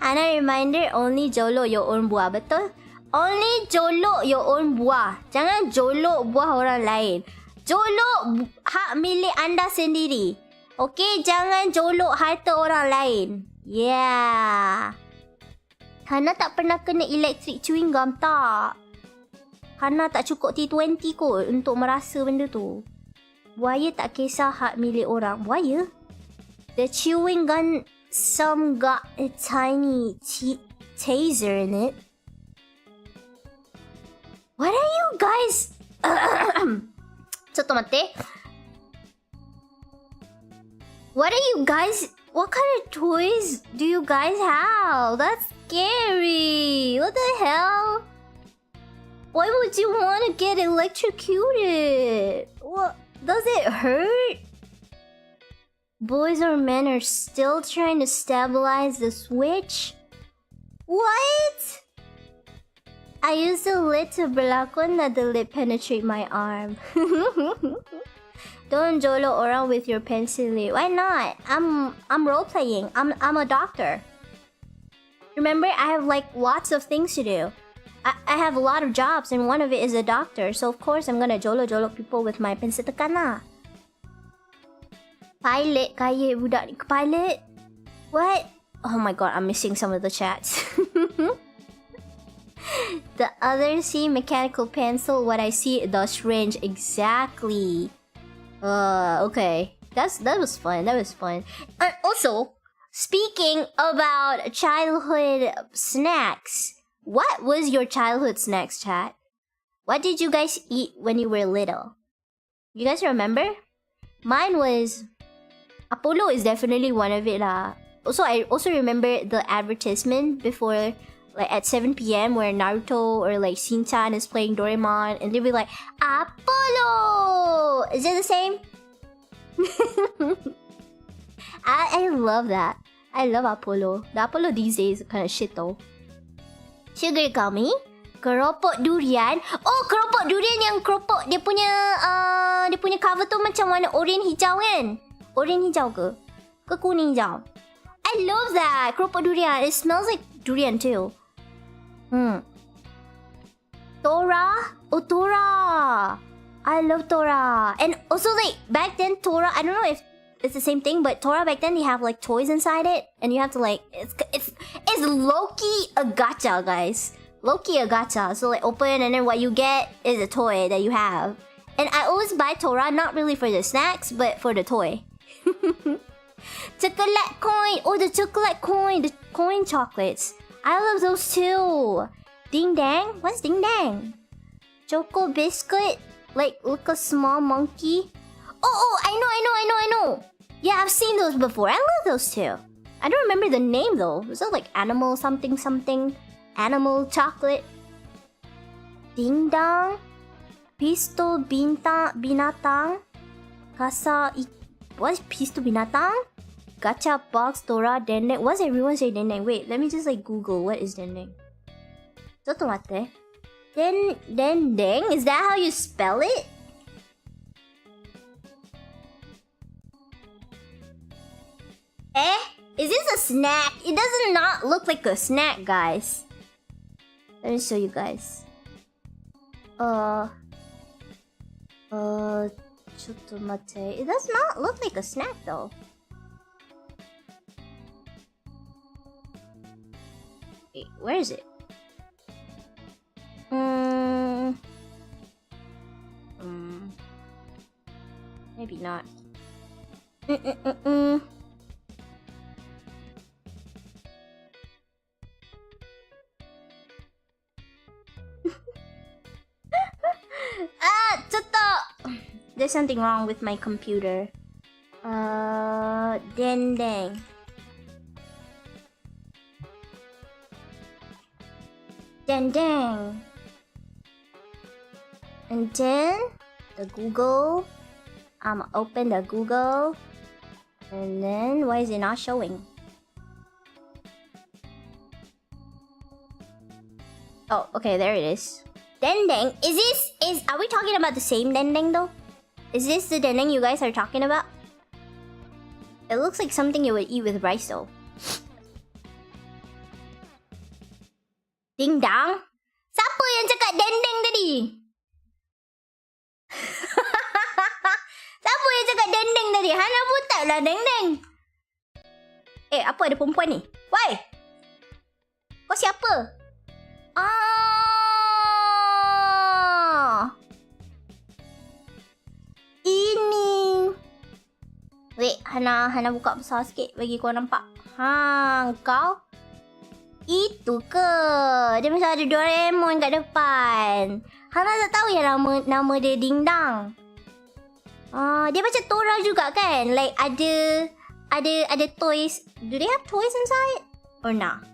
Speaker 1: Hanna reminder, only jolok your own buah. Betul? Only jolok your own buah. Jangan jolok buah orang lain. Jolok hak milik anda sendiri. Okay? Jangan jolok harta orang lain. Yeah. Hanna tak pernah kena electric chewing gum tak? Hanna tak cukup T20 kot untuk merasa benda tu. Buaya tak kisah hak milik orang. Buaya? The chewing gum, some got a tiny taser in it. What are you guys? What are you guys? What kind of toys do you guys have? That's scary. What the hell? Why would you want to get electrocuted? What? Does it hurt? Boys or men are still trying to stabilize the switch? What? I used the lid to berlakon that the lid penetrate my arm. Don't jolo around with your pencil lid. Why not? I'm role playing. I'm a doctor. Remember, I have like lots of things to do. I have a lot of jobs and one of it is a doctor. So of course I'm gonna jolo people with my pencil tekan lah. Pilot, kaya budak ni pilot. What? Oh my god, I'm missing some of the chats. The other see mechanical pencil. What I see the syringe exactly. Okay. That was fun. That was fun. Also, speaking about childhood snacks, what was your childhood snacks, chat? What did you guys eat when you were little? You guys remember? Mine was Apollo is definitely one of it lah. Also, I also remember the advertisement before, like at 7 p.m. where Naruto or like Shin-chan is playing Doraemon and they'll be like, Apollo! Is it the same? I love that. I love Apollo. The Apollo these days is kind of shit though. Sugar gummy, keropok durian. Oh, keropok durian yang keropok dia punya cover tu macam warna oren hijau kan? Oren hijau ke? Ke kuning hijau? I love that. Keropok durian. It smells like durian too. Tora? Oh, Tora. I love Tora. And also like back then Tora, I don't know if it's the same thing, but Tora back then they have like toys inside it and you have to like it's low-key a gacha, guys. Low-key a gacha. So like open and then what you get is a toy that you have. And I always buy Tora not really for the snacks but for the toy. Chocolate coin. Oh, the chocolate coin. The coin chocolates. I love those too. Ding dang? What's ding dang? Choco biscuit. Like, look a small monkey. Oh, I know. Yeah, I've seen those before. I love those too. I don't remember the name though. Was that like animal something something? Animal chocolate? Ding dong? Pisto binatang? Kasa... What is pisto binatang? gacha box, Tora, dendeng. Why does everyone say dendeng? Wait, let me just like Google what is dendeng. Dendeng? Is that how you spell it? Is this a snack? It does not look like a snack, guys. Let me show you guys. It does not look like a snack though. Wait, where is it? Maybe not. There's something wrong with my computer. Dendeng. Dendeng. And then the Google. I'm open the Google. And then why is it not showing? Oh, okay, there it is. Dendeng. Are we talking about the same dendeng though? Is this the dendeng you guys are talking about? It looks like something you would eat with rice though. Ding dong? Siapa yang cakap dendeng tadi? Siapa yang cakap dendeng tadi? Hanna pun tak lah dendeng. Apa ada perempuan ni? Why? Kau siapa? Ini. Wait, Hanna buka besar sikit bagi kau nampak. Kau? Itu ke? Dia macam ada Doraemon kat depan. Hanna tak tahu yang nama dia Ding Dang. Dia macam Tora juga kan? Like ada toys. Do they have toys inside? Or not?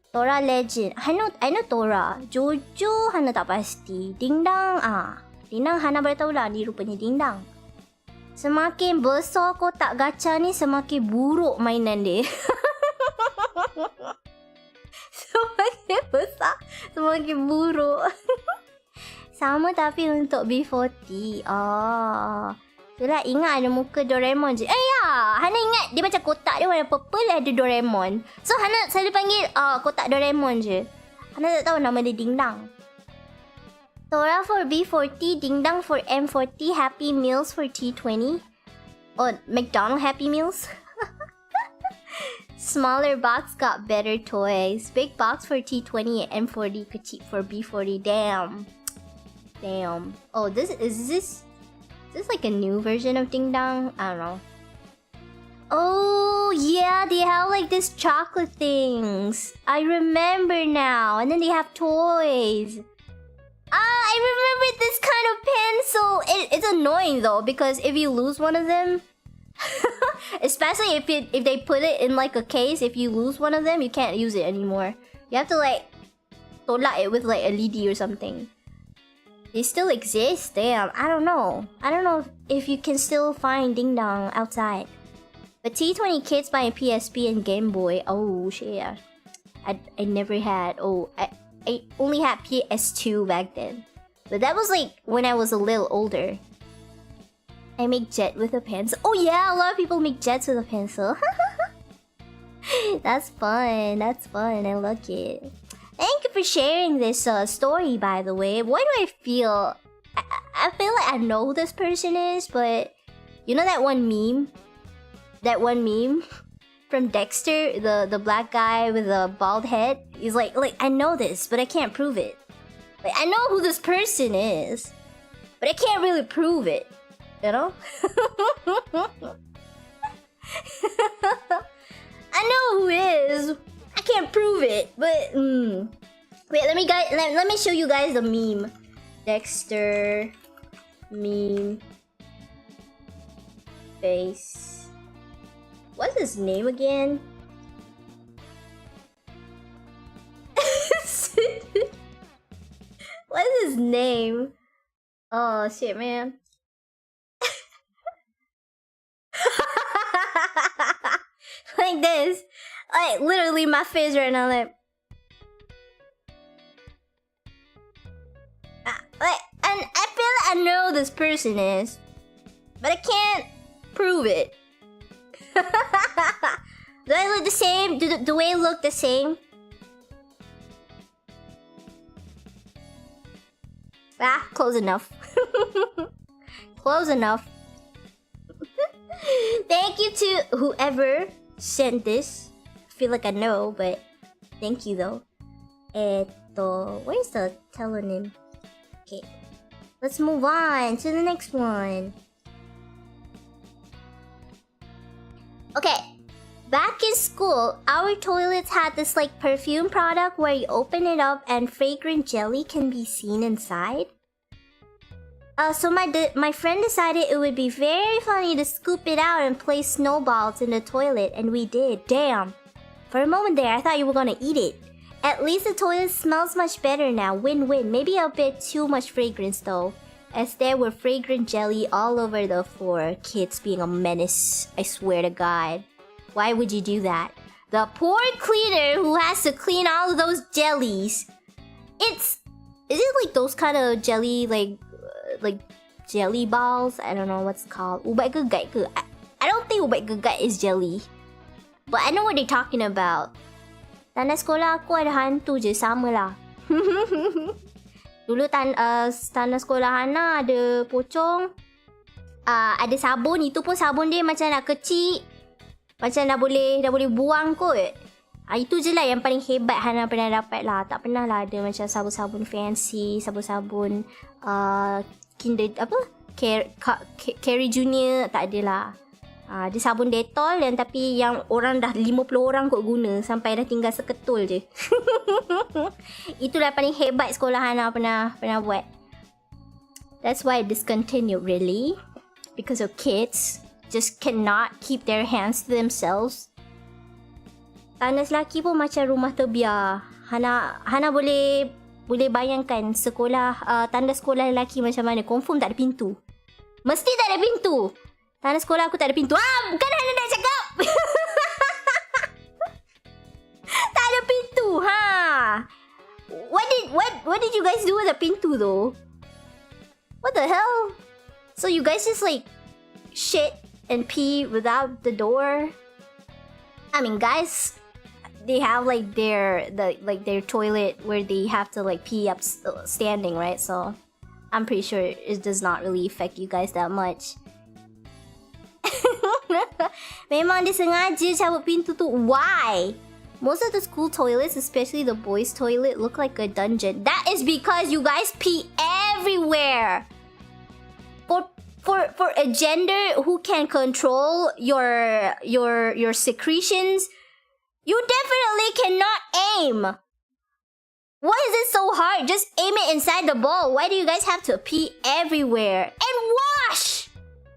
Speaker 1: Tora Legend. I know Tora. Jojo Hanna tak pasti. Ding Dang Ding Dang Hanna boleh tahu lah. Ni rupanya Ding Dang. Semakin besar kotak gacha ni, semakin buruk mainan dia. Semakin besar, semakin buruk. Sama tapi untuk B40. Itulah ingat ada muka Doraemon je. Ya, Hanna ingat dia macam kotak dia warna purple, ada Doraemon. So Hanna selalu panggil kotak Doraemon je. Hanna tak tahu nama dia Ding Dang. Tora for B40, Ding Dang for M40, Happy Meals for T20. McDonald Happy Meals. Smaller box got better toys. Big box for T20 and M40, petite for B40. Damn. Oh, is this like a new version of Ding Dong? I don't know. Oh yeah, they have like this chocolate things. I remember now. And then they have toys. I remember this kind of pencil. It's annoying though, because if you lose one of them, especially if they put it in like a case, if you lose one of them, you can't use it anymore. You have to like tolak it with like a lidi or something. They still exist? Damn, I don't know if you can still find Ding Dong outside. But T20 kids buying PSP and Game Boy. Oh shit. I never had. I only had PS2 back then. But that was like when I was a little older. I make jet with a pencil. Oh yeah, a lot of people make jets with a pencil. That's fun. I like it. Thank you for sharing this story, by the way. Why do I feel... I feel like I know who this person is, but... You know that one meme? That one meme? From Dexter, the black guy with a bald head? He's like, I know this, but I can't prove it. Like, I know who this person is, but I can't really prove it. You know? I know who it is. I can't prove it, but wait, let me show you guys the meme. Dexter meme face. What's his name again? What's his name? Oh shit, man. like this. Like, literally my face right now, like... And I feel like I know this person is, but I can't prove it. Do I look the same? Do we look the same? Ah, close enough. Close enough. Thank you to whoever sent this. I feel like I know, but thank you though. Where's the telonym? Okay, let's move on to the next one. Okay, back in school, our toilets had this like perfume product where you open it up and fragrant jelly can be seen inside. So my friend decided it would be very funny to scoop it out and place snowballs in the toilet, and we did. Damn. For a moment there, I thought you were gonna eat it. At least the toilet smells much better now. Win-win. Maybe a bit too much fragrance though, as there were fragrant jelly all over the floor. Kids being a menace, I swear to God. Why would you do that? The poor cleaner who has to clean all of those jellies. Is it like those kind of jelly, like jelly balls? I don't know what's it called. Ubat gegat ke? I don't think ubat gegat is jelly, but I know what they're talking about. Tanda sekolah aku ada hantu je, sama lah. Dulu tanda sekolah Hanna ada pocong, ada sabun. Itu pun sabun dia macam nak kecil, macam dah boleh buang kot. Itu je lah yang paling hebat Hanna pernah dapat lah. Tak pernah lah ada macam sabun-sabun fancy, sabun-sabun Kinder apa? Carry Junior, tak ada lah. Dia sabun Dettol dan tapi yang orang dah 50 orang kot guna sampai dah tinggal seketul je. Itulah paling hebat sekolah Hanna pernah buat. That's why I discontinued, really, because of kids just cannot keep their hands to themselves. Tandas lelaki pun macam rumah terbiar. Hanna boleh bayangkan sekolah tanda sekolah lelaki macam mana. Confirm tak ada pintu. Mesti tak ada pintu. Tanda sekolah aku tak ada pintu. Bukan Hanna nak cakap. Tak ada pintu, ha. What did you guys do with the pintu though? What the hell? So you guys just like shit and pee without the door? I mean, guys, they have like their toilet where they have to like pee up standing, right? So I'm pretty sure it does not really affect you guys that much. Memang dia sengaja cabut pintu tu. Why? Most of the school toilets, especially the boys' toilet, look like a dungeon. That is because you guys pee everywhere. For a gender who can control your secretions, you definitely cannot aim. Why is it so hard? Just aim it inside the bowl. Why do you guys have to pee everywhere? And wash!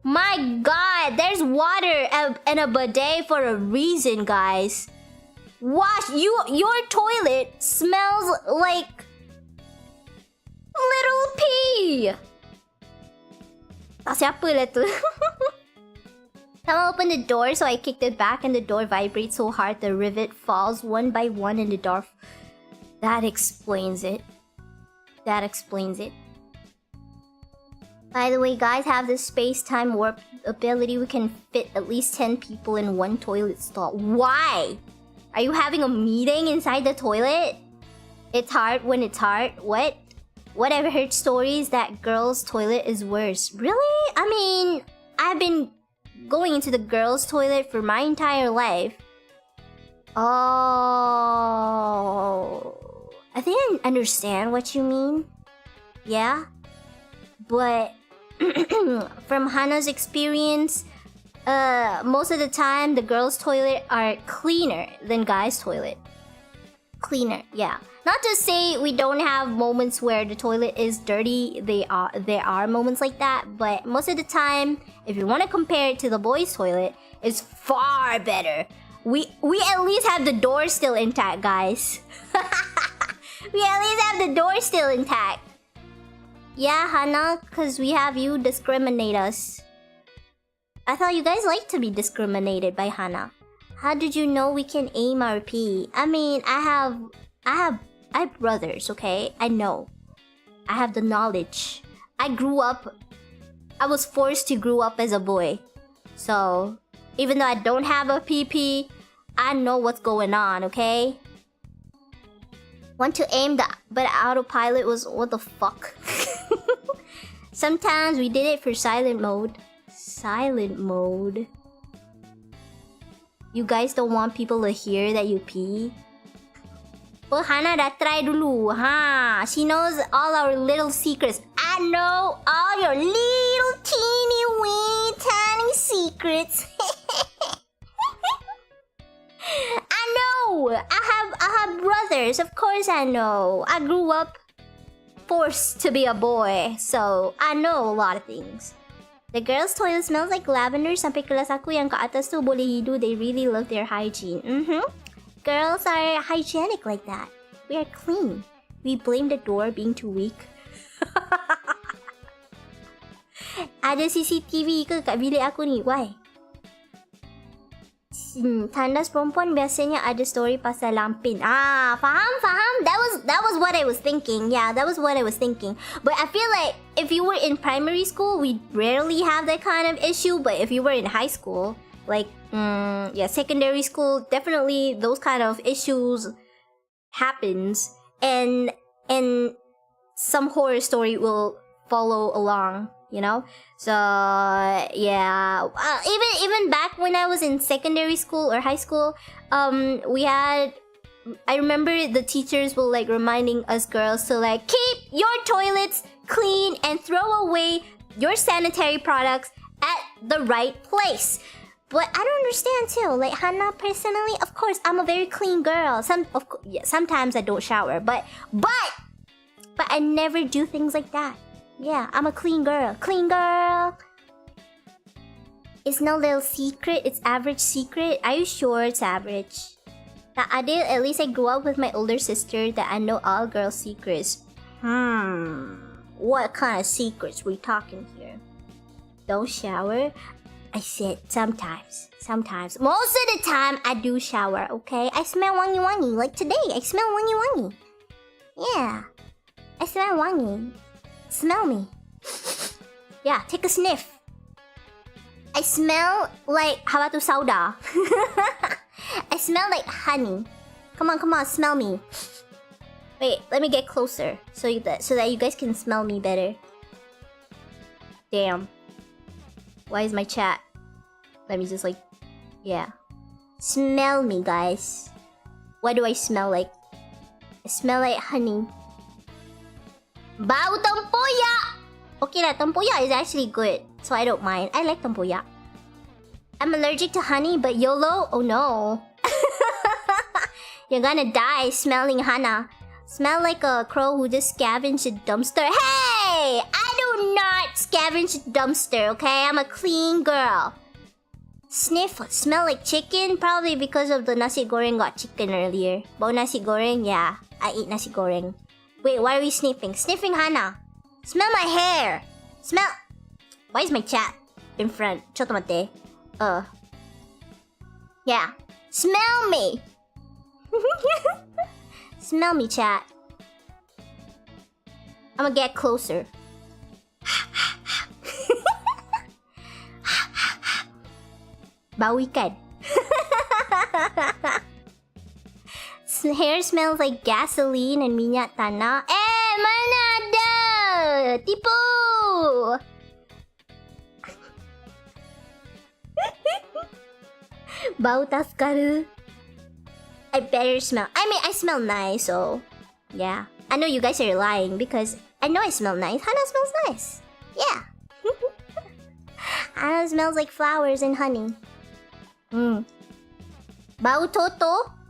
Speaker 1: My God, there's water and a bidet for a reason, guys. Wash. Your toilet smells like little pee. Siapa lah tu? Someone opened the door, so I kicked it back and the door vibrates so hard the rivet falls one by one in the door. That explains it. That explains it. By the way, guys have this space-time warp ability. We can fit at least 10 people in one toilet stall. Why? Are you having a meeting inside the toilet? It's hard when it's hard. What? Whatever heard stories that girls' toilet is worse. Really? I mean, I've been going into the girls' toilet for my entire life. Oh, I think I understand what you mean. Yeah, but from Hanna's experience, most of the time the girls' toilet are cleaner than guys' toilet. Cleaner, yeah. Not to say we don't have moments where the toilet is dirty. There are moments like that, but most of the time, if you want to compare it to the boys' toilet, it's far better. We at least have the door still intact, guys. We at least have the door still intact. Yeah, Hanna, because we have you discriminate us. I thought you guys like to be discriminated by Hanna. How did you know we can aim our pee? I mean, I have brothers, okay? I know. I have the knowledge. I was forced to grow up as a boy. So, even though I don't have a PP, I know what's going on, okay? Want to aim but autopilot was, what the fuck? Sometimes we did it for silent mode. Silent mode. You guys don't want people to hear that you pee? Well, Hanna dah try dulu, ha? She knows all our little secrets. I know all your little teeny wee tiny secrets. I know. I have brothers. Of course I know. I grew up forced to be a boy, so I know a lot of things. The girls' toilet smells like lavender. Sampai kelas aku yang ke atas tu boleh hidu. They really love their hygiene. Girls are hygienic like that. We are clean. We blame the door being too weak. Ada CCTV ke kat bilik aku ni? Why? Tandas perempuan biasanya ada story pasal lampin. Faham? That was what I was thinking. Yeah, that was what I was thinking. But I feel like if you were in primary school, we rarely have that kind of issue. But if you were in high school, like, secondary school, definitely those kind of issues happens. And some horror story will follow along. You know, so yeah. Even back when I was in secondary school or high school, I remember the teachers were like reminding us girls to like keep your toilets clean and throw away your sanitary products at the right place. But I don't understand too. Like Hanna, personally, of course, I'm a very clean girl. Sometimes I don't shower, but I never do things like that. Yeah, I'm a clean girl. Clean girl! It's no little secret. It's average secret. Are you sure it's average? Now, Adil, at least I grew up with my older sister that I know all girl secrets. What kind of secrets we talking here? Don't shower? I said sometimes. Sometimes. Most of the time, I do shower, okay? I smell wangi wangi. Like today, I smell wangi wangi. Yeah. I smell wangi. Smell me. Yeah, take a sniff. I smell like habatu sauda. I smell like honey. Come on, smell me. Wait, let me get closer so that you guys can smell me better. Damn. Why is my chat? Let me just yeah. Smell me, guys. What do I smell like? I smell like honey. Bau tempoyak! Okay lah, tempoyak is actually good, so I don't mind. I like tempoyak. I'm allergic to honey, but YOLO? Oh no. You're gonna die smelling Hanna. Smell like a crow who just scavenged a dumpster. Hey! I do not scavenge a dumpster, okay? I'm a clean girl. Sniff, smell like chicken? Probably because of the nasi goreng got chicken earlier. Bau nasi goreng? Yeah, I eat nasi goreng. Wait, why are we sniffing? Sniffing Hanna. Smell my hair. Smell... Why is my chat in front? Choto mate. Yeah. Smell me. Smell me, chat. I'm gonna get closer. Bau ikan. Hair smells like gasoline and minyak tanah. Mana ada? Tipu! Bau taskaru. I better smell. I mean, I smell nice, so... Yeah. I know you guys are lying because I know I smell nice. Hanna smells nice. Yeah. Hanna smells like flowers and honey. Bau Toto?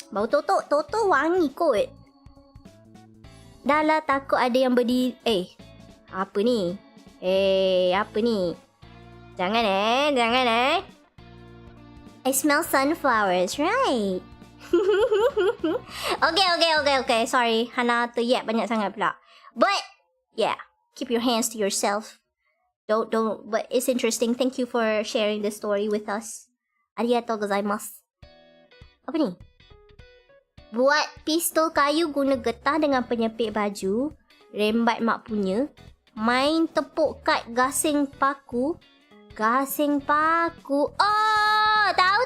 Speaker 1: Bau Toto wangi kot. Dah lah takut ada yang berdiri. Apa ni? Apa ni? Jangan I smell sunflowers, right? Okay. Sorry, Hanna teryak banyak sangat pula. But, yeah. Keep your hands to yourself. Don't, but it's interesting. Thank you for sharing this story with us. Arigatou gozaimasu. Apa ni? Buat pistol kayu guna getah dengan penyepit baju. Rembat mak punya. Main tepuk kad gasing paku. Gasing paku. Oh, tahu.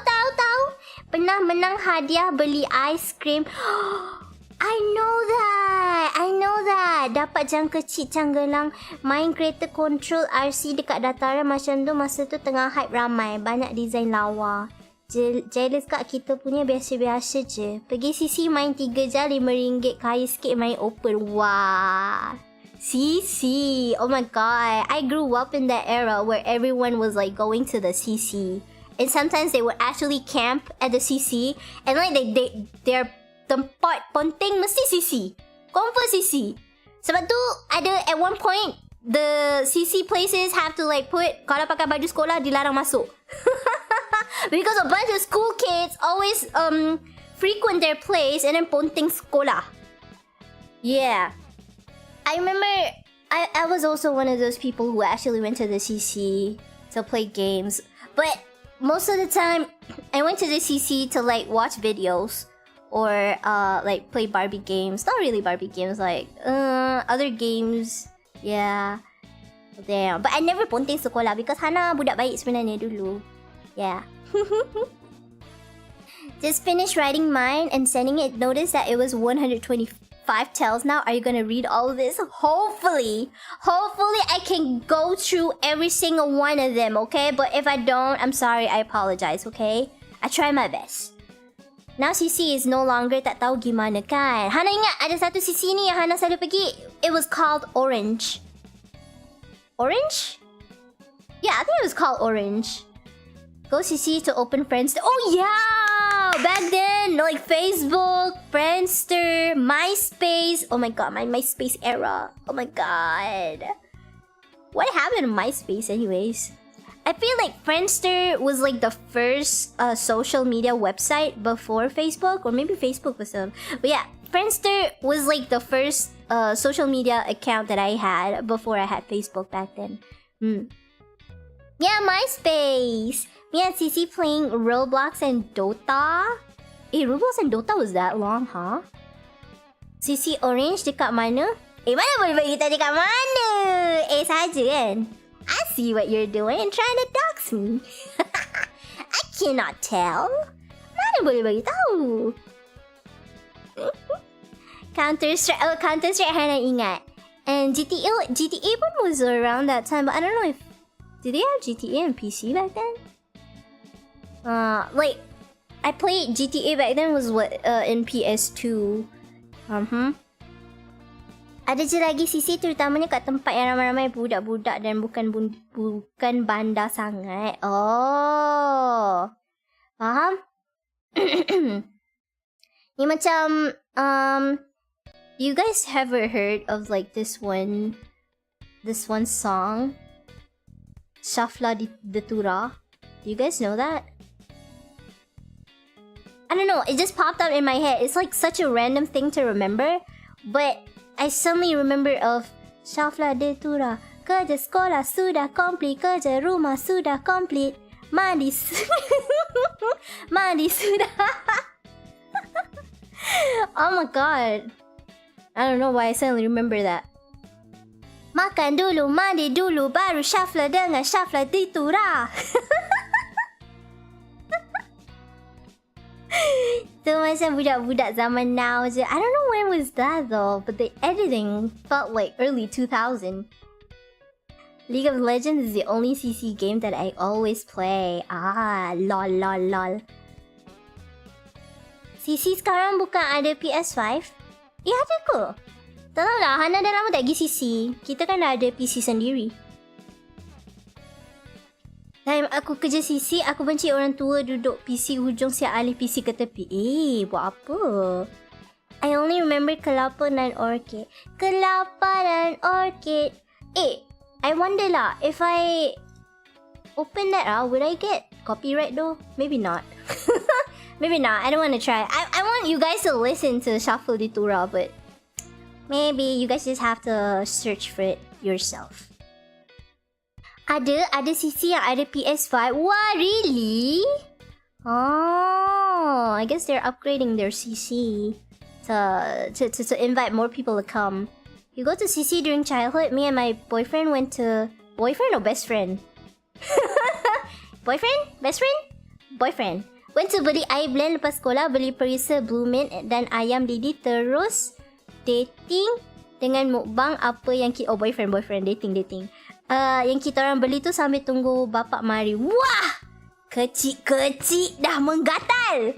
Speaker 1: Pernah menang hadiah beli aiskrim. I know that. Dapat jam kecil Canggelang. Main kereta kontrol RC dekat dataran macam tu. Masa tu tengah hype ramai. Banyak design lawa. Jealous kat kita punya biasa-biasa je. Pergi CC main 3 jam RM5. Kaya sikit main open. Wah. CC. Oh my god. I grew up in that era where everyone was like going to the CC. And sometimes they would actually camp at the CC. And like they're tempat penting mesti CC. Confirm CC. Sebab tu ada at one point the CC places have to like put kalau pakai baju sekolah dilarang masuk. Because a bunch of school kids always frequent their place and then ponting sekolah. Yeah. I remember I was also one of those people who actually went to the CC to play games. But most of the time I went to the CC to like watch videos or like play Barbie games. Not really Barbie games, like other games. Yeah. Damn. But I never ponting sekolah because Hana budak baik sebenarnya dulu. Yeah. Just finished writing mine and sending it. Noticed that it was 125 tells now. Are you gonna read all of this? Hopefully I can go through every single one of them, okay? But if I don't, I'm sorry, I apologize, okay? I try my best. Now CC is no longer tak tahu gimana kan. Hana ingat ada satu CC ni yang Hana selalu pergi. It was called Orange. Orange? Yeah, I think it was called Orange. Go CC to open Friendster. Oh yeah! Back then, like Facebook, Friendster, MySpace. Oh my god, my MySpace era. Oh my god. What happened to MySpace anyways? I feel like Friendster was like the first social media website before Facebook. Or maybe Facebook was some. But yeah, Friendster was like the first social media account that I had before I had Facebook back then. Yeah, MySpace. Me and CC playing Roblox and Dota. Roblox and Dota was that long, huh? CC Orange dekat mana? Mana boleh bagi tahu dekat mana? Saja kan? I see what you're doing and trying to dox me. I cannot tell. Mana boleh bagi tahu? Counter-Strike Hana ingat. And GTA pun was around that time, but I don't know if... Did they have GTA and PC back then? Like, I played GTA back then was in PS2. Ada je lagi CC terutamanya kat tempat yang ramai-ramai budak-budak dan bukan bandar sangat. Oh. Faham? Ni macam you guys ever heard of like this one song? Shafla Ditura. Do you guys know that? I don't know, it just popped up in my head. It's like such a random thing to remember, but I suddenly remember of Shafla Ditura. Kerja sekolah sudah komplit, kerja rumah sudah komplit, mandi mandi sudah. Oh my god. I don't know why I suddenly remember that. Makan dulu, mandi dulu, baru Shafla dengan Shafla Ditura. So macam budak-budak zaman now je. I don't know when was that though, but the editing felt like early 2000. League of Legends is the only CC game that I always play. Lol. CC sekarang bukan ada PS5? Ada ke? Tak tahu lah, Hana dah lama tak pergi CC. Kita kan dah ada PC sendiri. Time aku kerja CC, aku benci orang tua duduk PC hujung siap alih PC ke tepi. Buat apa? I only remember kelapa dan orchid. Kelapa dan orchid. I wonder lah, if I open that would I get copyright though? Maybe not. Maybe not, I don't want to try. I want you guys to listen to Shuffle Ditura, but maybe you guys just have to search for it yourself. Ada CC yang ada PS5. Wah, really? Oh, Oh, I guess they're upgrading their CC to invite more people to come. You go to CC during childhood. Me and my boyfriend went to... Boyfriend or best friend? Boyfriend? Best friend? Boyfriend. Went to beli air blend lepas sekolah, beli perisa Blue Mint dan ayam lidi, terus dating dengan mukbang apa yang kita... Oh, boyfriend, dating. Yang kita orang beli tu sambil tunggu bapak mari. Wah! Kecil-kecil dah menggatal.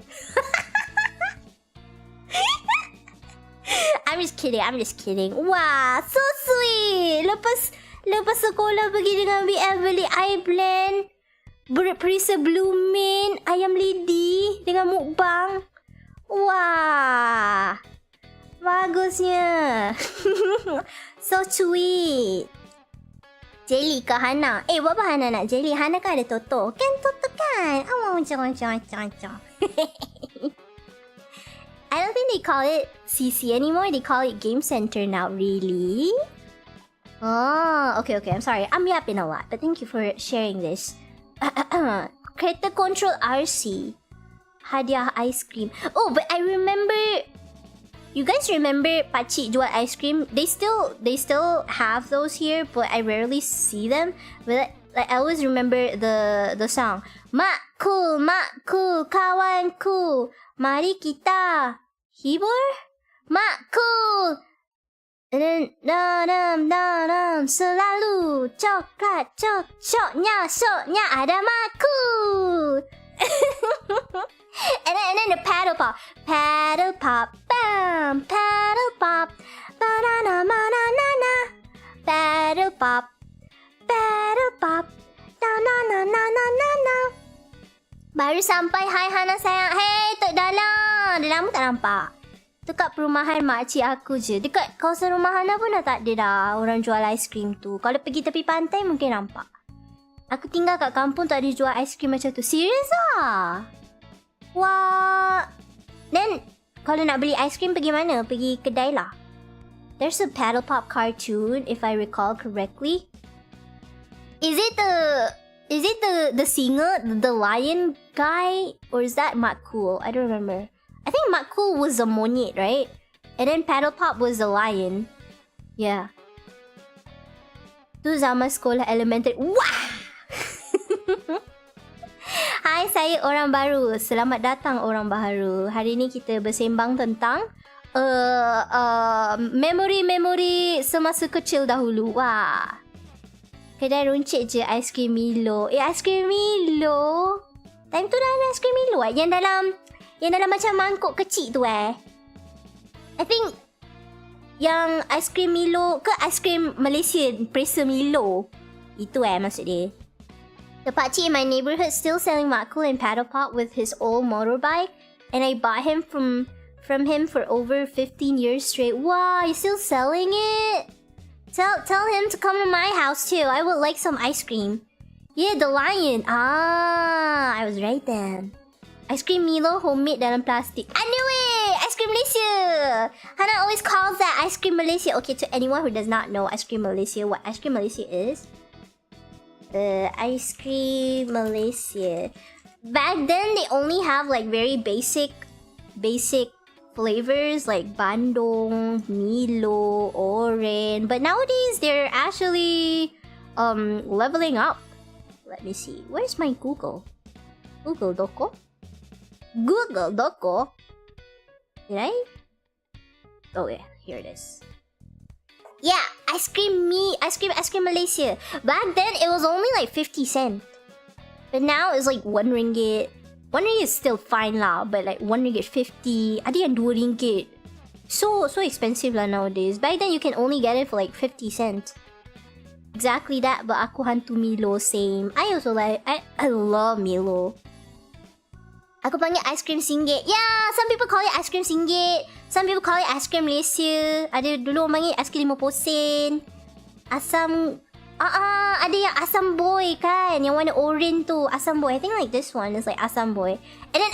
Speaker 1: I'm just kidding. Wah, so sweet. Lepas sekolah pergi dengan BF beli air blend, perisa Blue Mint, ayam lidi dengan mukbang. Wah, bagusnya. So sweet. Jelly ke Hanna? Buat apa Hanna nak jelly? Hanna kan ada Toto. Kan Toto kan? Macam. I don't think they call it CC anymore. They call it Game Center now. Really? Oh, okay. I'm sorry. I'm yapping a lot. But thank you for sharing this. Creator Control RC. Hadiah ice cream. Oh, but I remember... You guys remember Pakcik jual ice cream? They still have those here, but I rarely see them. But like I always remember the song. Makku, kawanku, mari kita hibur. Makku. And then selalu coklatnya ada makku. And then the paddle pop, bam, paddle pop, banana, paddle pop, na. Baru sampai, hai Hanna sayang, hey Tok Dalang, dah lama tak nampak. Tu kat perumahan makcik aku je, dekat kawasan rumah Hanna pun dah tak ada dah orang jual aiskrim tu. Kalau pergi tepi pantai mungkin nampak. Aku tinggal kat kampung tak ada jual aiskrim macam tu. Serius lah? Wah. Then, kalau nak beli aiskrim pergi mana? Pergi kedai lah. There's a Paddle Pop cartoon, if I recall correctly. Is it the singer, the lion guy? Or is that Makul? I don't remember. I think Makul was a monyet, right? And then Paddle Pop was a lion. Yeah. Tu zaman sekolah elementary. Wah! Hai, saya orang baru. Selamat datang orang baru. Hari ni kita bersembang tentang memori semasa kecil dahulu. Wah. Kedai runcit je aiskrim Milo. Aiskrim Milo. Time tu dah ada aiskrim Milo yang dalam macam mangkuk kecil tu I think yang aiskrim Milo ke aiskrim Malaysia perisa Milo. Itu maksud dia. The pakcik in my neighborhood still selling makul and paddle pop with his old motorbike, and I bought him from him for over 15 years straight. Wow, you're still selling it? Tell him to come to my house too. I would like some ice cream. Yeah, the lion. I was right then. Ice cream Milo homemade dalam plastic. I knew it! Ice cream Malaysia! Hanna always calls that ice cream Malaysia. Okay, to anyone who does not know ice cream Malaysia, what ice cream Malaysia is? Ice cream Malaysia. Back then, they only have like very basic flavors like bandung, Milo, orange. But nowadays, they're actually leveling up. Let me see. Where's my Google? Google Doko? Did I? Oh yeah, here it is. Yeah, ice cream Malaysia. Back then, it was only like 50 cents. But now it's like 1 ringgit. 1 ringgit is still fine lah, but like 1 ringgit 50. Ada yang 2 ringgit. So expensive lah nowadays. Back then, you can only get it for like 50 cents. Exactly that, but aku hantu Milo, same. I love Milo. Aku panggil ice cream Singgit. Yeah, some people call it ice cream Singgit. Some people call it ice cream Malaysia. Ada dulu orang panggil ice cream 50 sen. Asam... ada yang asam boy kan. Yang warna orange tu. Asam boy. I think like this one is like asam boy. And then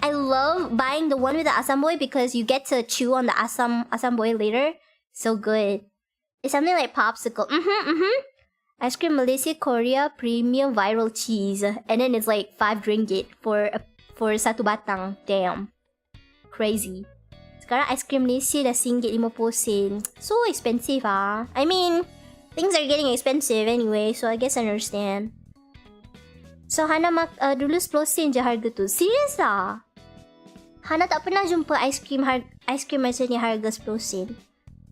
Speaker 1: I love buying the one with the asam boy because you get to chew on the asam boy later. So good. It's something like popsicle. Ice cream Malaysia, Korea, premium viral cheese. And then it's like 5 ringgit for for satu batang. Damn. Crazy. Sekarang ice cream Malaysia dah RM1.50. So expensive ah. I mean, things are getting expensive anyway, so I guess I understand. So Hanna dulu 10 sen je harga tu. Serius lah? Hanna tak pernah jumpa ice cream macam ni harga 10 sen.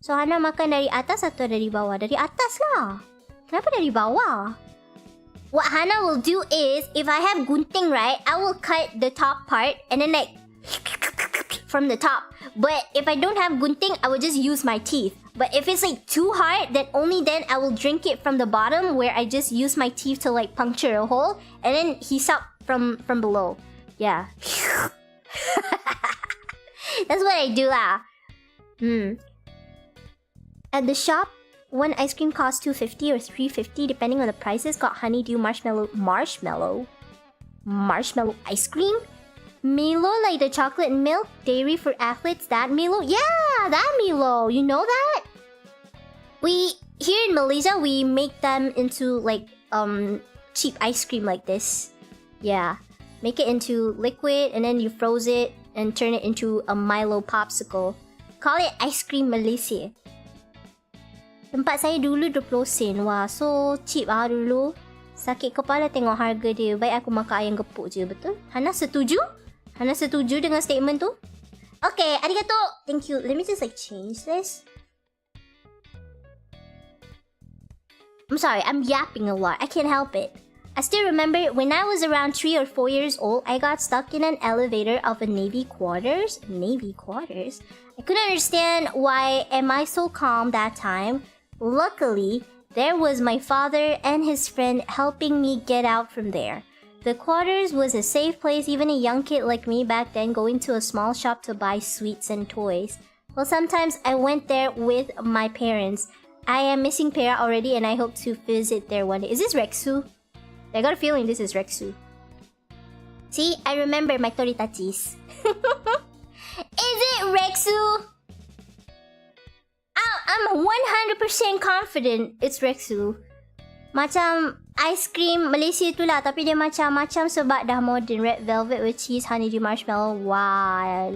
Speaker 1: So Hanna makan dari atas atau dari bawah? Dari atas lah. Kenapa dari bawah? What Hanna will do is, if I have gunting, right, I will cut the top part and then like from the top. But if I don't have gunting, I will just use my teeth. But if it's like too hard, then only then I will drink it from the bottom, where I just use my teeth to like puncture a hole and then hisap from below. Yeah. That's what I do lah. At the shop, one ice cream costs $2.50 or $3.50 depending on the prices. Got honeydew marshmallow ice cream. Milo, like the chocolate and milk, dairy for athletes. That Milo, yeah, that Milo. You know that? We here in Malaysia, we make them into like cheap ice cream like this. Yeah, make it into liquid and then you froze it and turn it into a Milo popsicle. Call it ice cream Malaysia. Tempat saya dulu 20 sen. Wah, so cheap ah dulu. Sakit kepala tengok harga dia. Baik aku makan ayam gepuk je, betul? Hanna setuju? Hanna setuju dengan statement tu? Okay, arigato. Thank you. Let me just like change this. I'm sorry, I'm yapping a lot. I can't help it. I still remember when I was around 3 or 4 years old, I got stuck in an elevator of a Navy quarters. Navy quarters? I couldn't understand why am I so calm that time. Luckily, there was my father and his friend helping me get out from there. The quarters was a safe place, even a young kid like me back then going to a small shop to buy sweets and toys. Well, sometimes I went there with my parents. I am missing Pera already and I hope to visit there one day. Is this Rexu? I got a feeling this is Rexu. See, I remember my toritachis. Is it Rexu? I'm 100% confident it's Rexu. Macam ice cream Malaysia tu lah, tapi dia macam-macam sebab dah modern. Red velvet with cheese, honeydew marshmallow. Wow.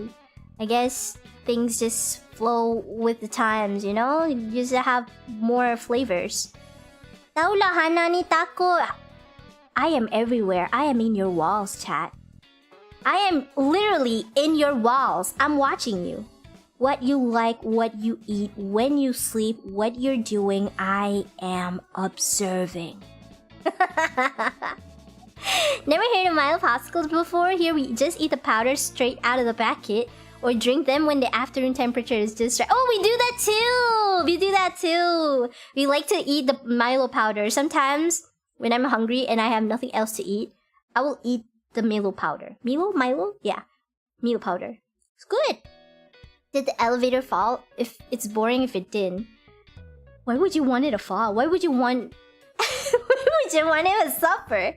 Speaker 1: I guess things just flow with the times, you know? You just have more flavors. Tahu lah Hanna ni takut. I am everywhere. I am in your walls, chat. I am literally in your walls. I'm watching you. What you like, what you eat, when you sleep, what you're doing, I am observing. Never heard of Milo popsicles before? Here we just eat the powder straight out of the packet or drink them when the afternoon temperature is just right. Oh, we do that too! We do that too! We like to eat the Milo powder. Sometimes, when I'm hungry and I have nothing else to eat, I will eat the Milo powder. Milo? Yeah. Milo powder. It's good. Did the elevator fall? If it's boring if it didn't. Why would you want it to fall? Why would you want... Why would you want it to suffer?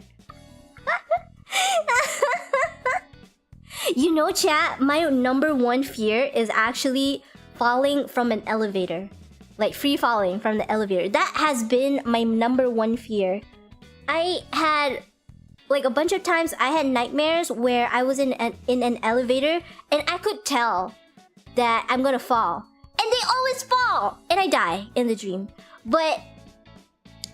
Speaker 1: You know, chat, my number one fear is actually falling from an elevator. Like free falling from the elevator. That has been my number one fear. I had... like a bunch of times I had nightmares where I was in an elevator and I could tell that I'm gonna fall. And they always fall! And I die in the dream. But,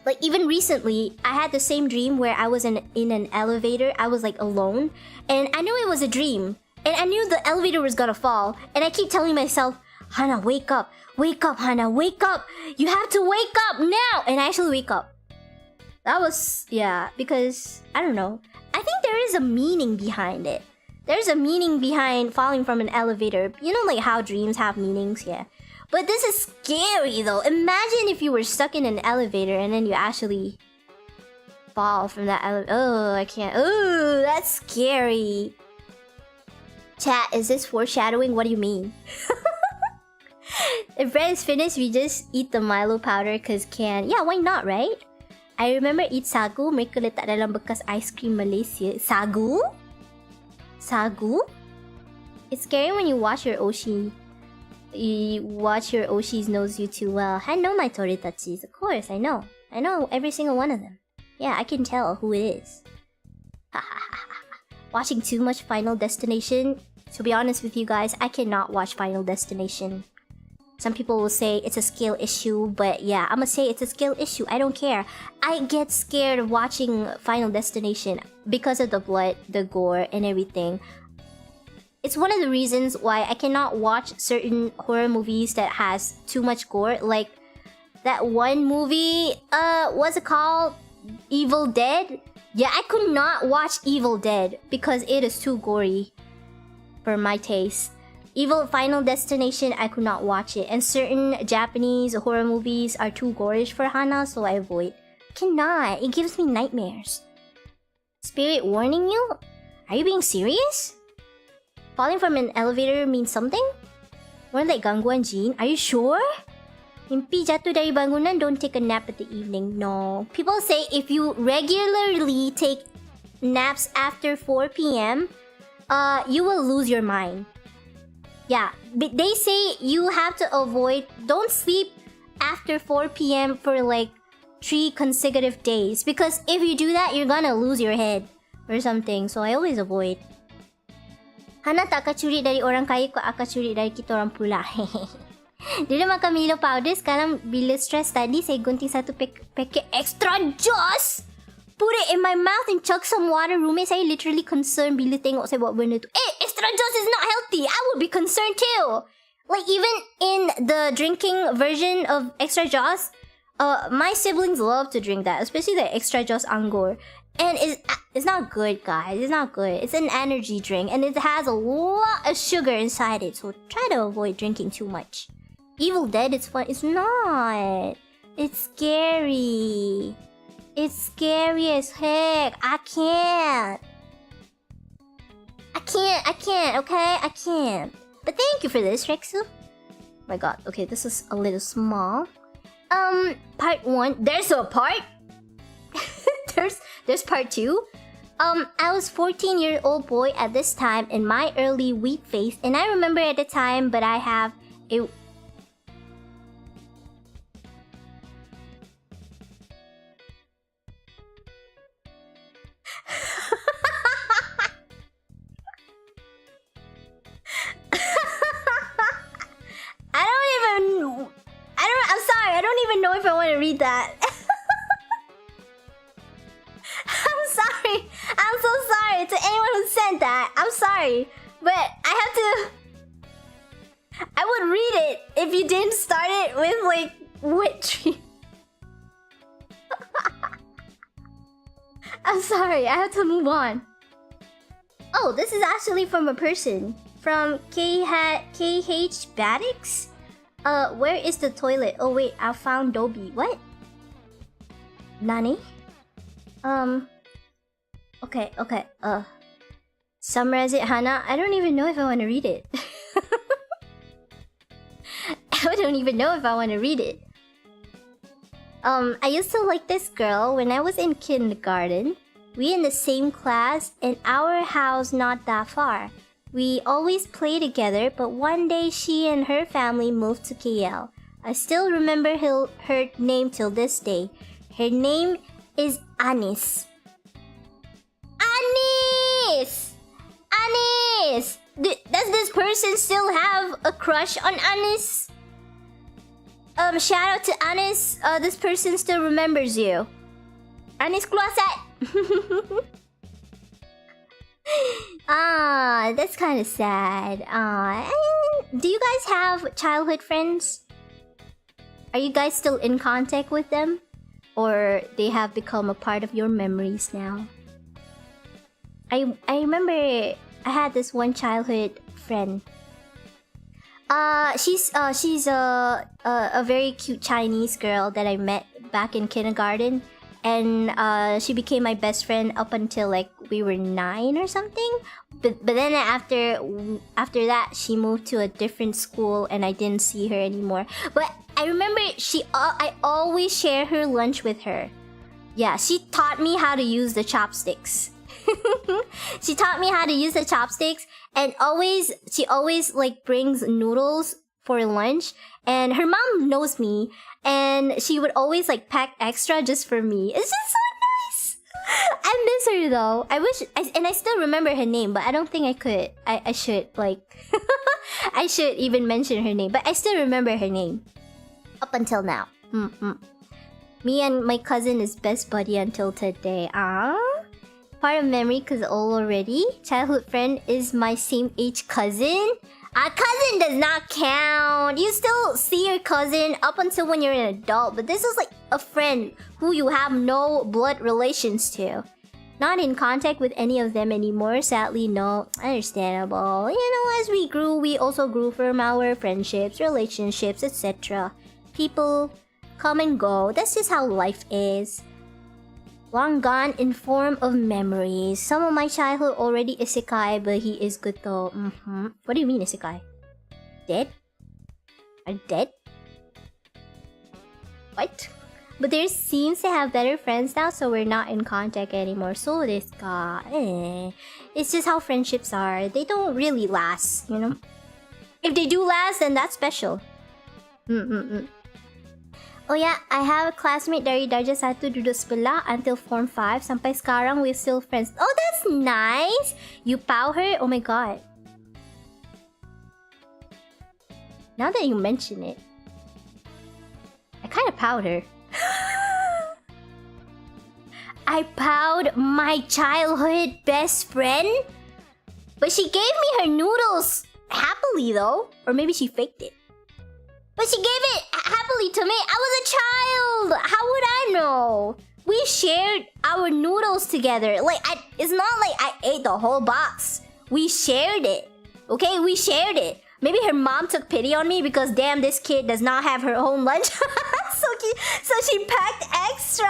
Speaker 1: like even recently, I had the same dream where I was in an elevator. I was like alone. And I knew it was a dream. And I knew the elevator was gonna fall. And I keep telling myself, Hanna, wake up. Wake up, Hanna, wake up. You have to wake up now! And I actually wake up. That was, yeah, because, I don't know. I think there is a meaning behind it. There's a meaning behind falling from an elevator. You know, like how dreams have meanings, yeah. But this is scary, though. Imagine if you were stuck in an elevator and then you actually fall from that elevator. Oh, I can't. Oh, that's scary. Chat, is this foreshadowing? What do you mean? If bread is finished, we just eat the Milo powder because can. Yeah, why not, right? I remember eat sagu. Mereka letak dalam bekas ice cream Malaysia. Sagu? Sagu? It's scary when you watch your Oshi. You watch your Oshis knows you too well. I know my toritachis, of course, I know. I know every single one of them. Yeah, I can tell who it is. watching too much Final Destination. To be honest with you guys, I cannot watch Final Destination. Some people will say it's a skill issue, but yeah, I'm gonna say it's a skill issue. I don't care. I get scared of watching Final Destination because of the blood, the gore, and everything. It's one of the reasons why I cannot watch certain horror movies that has too much gore. Like that one movie, what's it called? Evil Dead? Yeah, I could not watch Evil Dead because it is too gory for my taste. Final Destination, I could not watch it. And certain Japanese horror movies are too gorish for Hana, so I avoid. Cannot. It gives me nightmares. Spirit warning you? Are you being serious? Falling from an elevator means something? More like gangguan jin? Are you sure? Mimpi jatuh dari bangunan, don't take a nap at the evening. No. People say if you regularly take naps after 4 p.m., you will lose your mind. Yeah, but they say you have to avoid... Don't sleep after 4 p.m. for like 3 consecutive days. Because if you do that, you're gonna lose your head or something. So I always avoid. Hana tak akan curi dari orang kaya, kau akan curi dari kita orang pula. Dia makan Milo powder. Sekarang bila stress tadi, saya gunting satu paket extra juice. Put it in my mouth and chug some water. Roommate saya literally concerned bila tengok saya buat benda tu. Extra juice is not healthy. I would be concerned too. Like even in the drinking version of extra juice, my siblings love to drink that, especially the extra juice anggur. And it's not good, guys. It's not good. It's an energy drink and it has a lot of sugar inside it. So try to avoid drinking too much. Evil Dead, it's fun. It's not. It's scary. It's scary as heck. I can't. Okay? I can't. But thank you for this, Rexu. Oh my god. Okay, this is a little small. Part 1. There's a part? There's part 2. I was 14-year-old boy at this time in my early weak phase. And I remember at the time, but I have a... I'm sorry, I don't even know if I want to read that. I'm sorry. I'm so sorry to anyone who sent that. I'm sorry. But I would read it if you didn't start it with like witchery. I'm sorry, I have to move on. Oh, this is actually from a person. From KH Badix? Where is the toilet? Oh wait, I found Dobby. What? Nani? Okay. Summarize it, Hana. I don't even know if I want to read it. I don't even know if I want to read it. I used to like this girl when I was in kindergarten. We in the same class and our house not that far. We always play together, but one day she and her family moved to KL. I still remember her name till this day. Her name is Anis. Anis! Does this person still have a crush on Anis? Shout out to Anis. This person still remembers you. Anis Kluasat! That's kind of sad. Do you guys have childhood friends? Are you guys still in contact with them? Or they have become a part of your memories now? I remember I had this one childhood friend. She's a very cute Chinese girl that I met back in kindergarten. And she became my best friend up until like we were 9 or something. But then after that, she moved to a different school and I didn't see her anymore. But I remember I always share her lunch with her. Yeah, she taught me how to use the chopsticks. She taught me how to use the chopsticks, and she always like brings noodles for lunch. And her mom knows me, and she would always like pack extra just for me. It's just so nice. I miss her though. I wish, and I still remember her name, but I don't think I could. I should like, I should even mention her name, but I still remember her name up until now. Me and my cousin is best buddy until today. Part of memory cause old already. Childhood friend is my same age cousin. A cousin does not count. You still see your cousin up until when you're an adult, but this is like a friend who you have no blood relations to. Not in contact with any of them anymore, sadly, no. Understandable. You know, as we grew, we also grew from our friendships, relationships, etc. People come and go. That's just how life is. Long gone in form of memories. Some of my childhood already isekai, but he is good though. What do you mean isekai? Dead? Are dead? What? But there seems to have better friends now, so we're not in contact anymore. So this guy, it's just how friendships are. They don't really last, you know. If they do last, then that's special. Oh yeah, I have a classmate dari Darjah 1 duduk sebelah until Form 5. Sampai sekarang we're still friends. Oh, that's nice! You pow her? Oh my god. Now that you mention it, I kinda powed her. I powed my childhood best friend? But she gave me her noodles happily though. Or maybe she faked it. But she gave it happily to me. I was a child. How would I know? We shared our noodles together. Like, it's not like I ate the whole box. We shared it. Okay, we shared it. Maybe her mom took pity on me because damn, this kid does not have her own lunch. so she packed extra.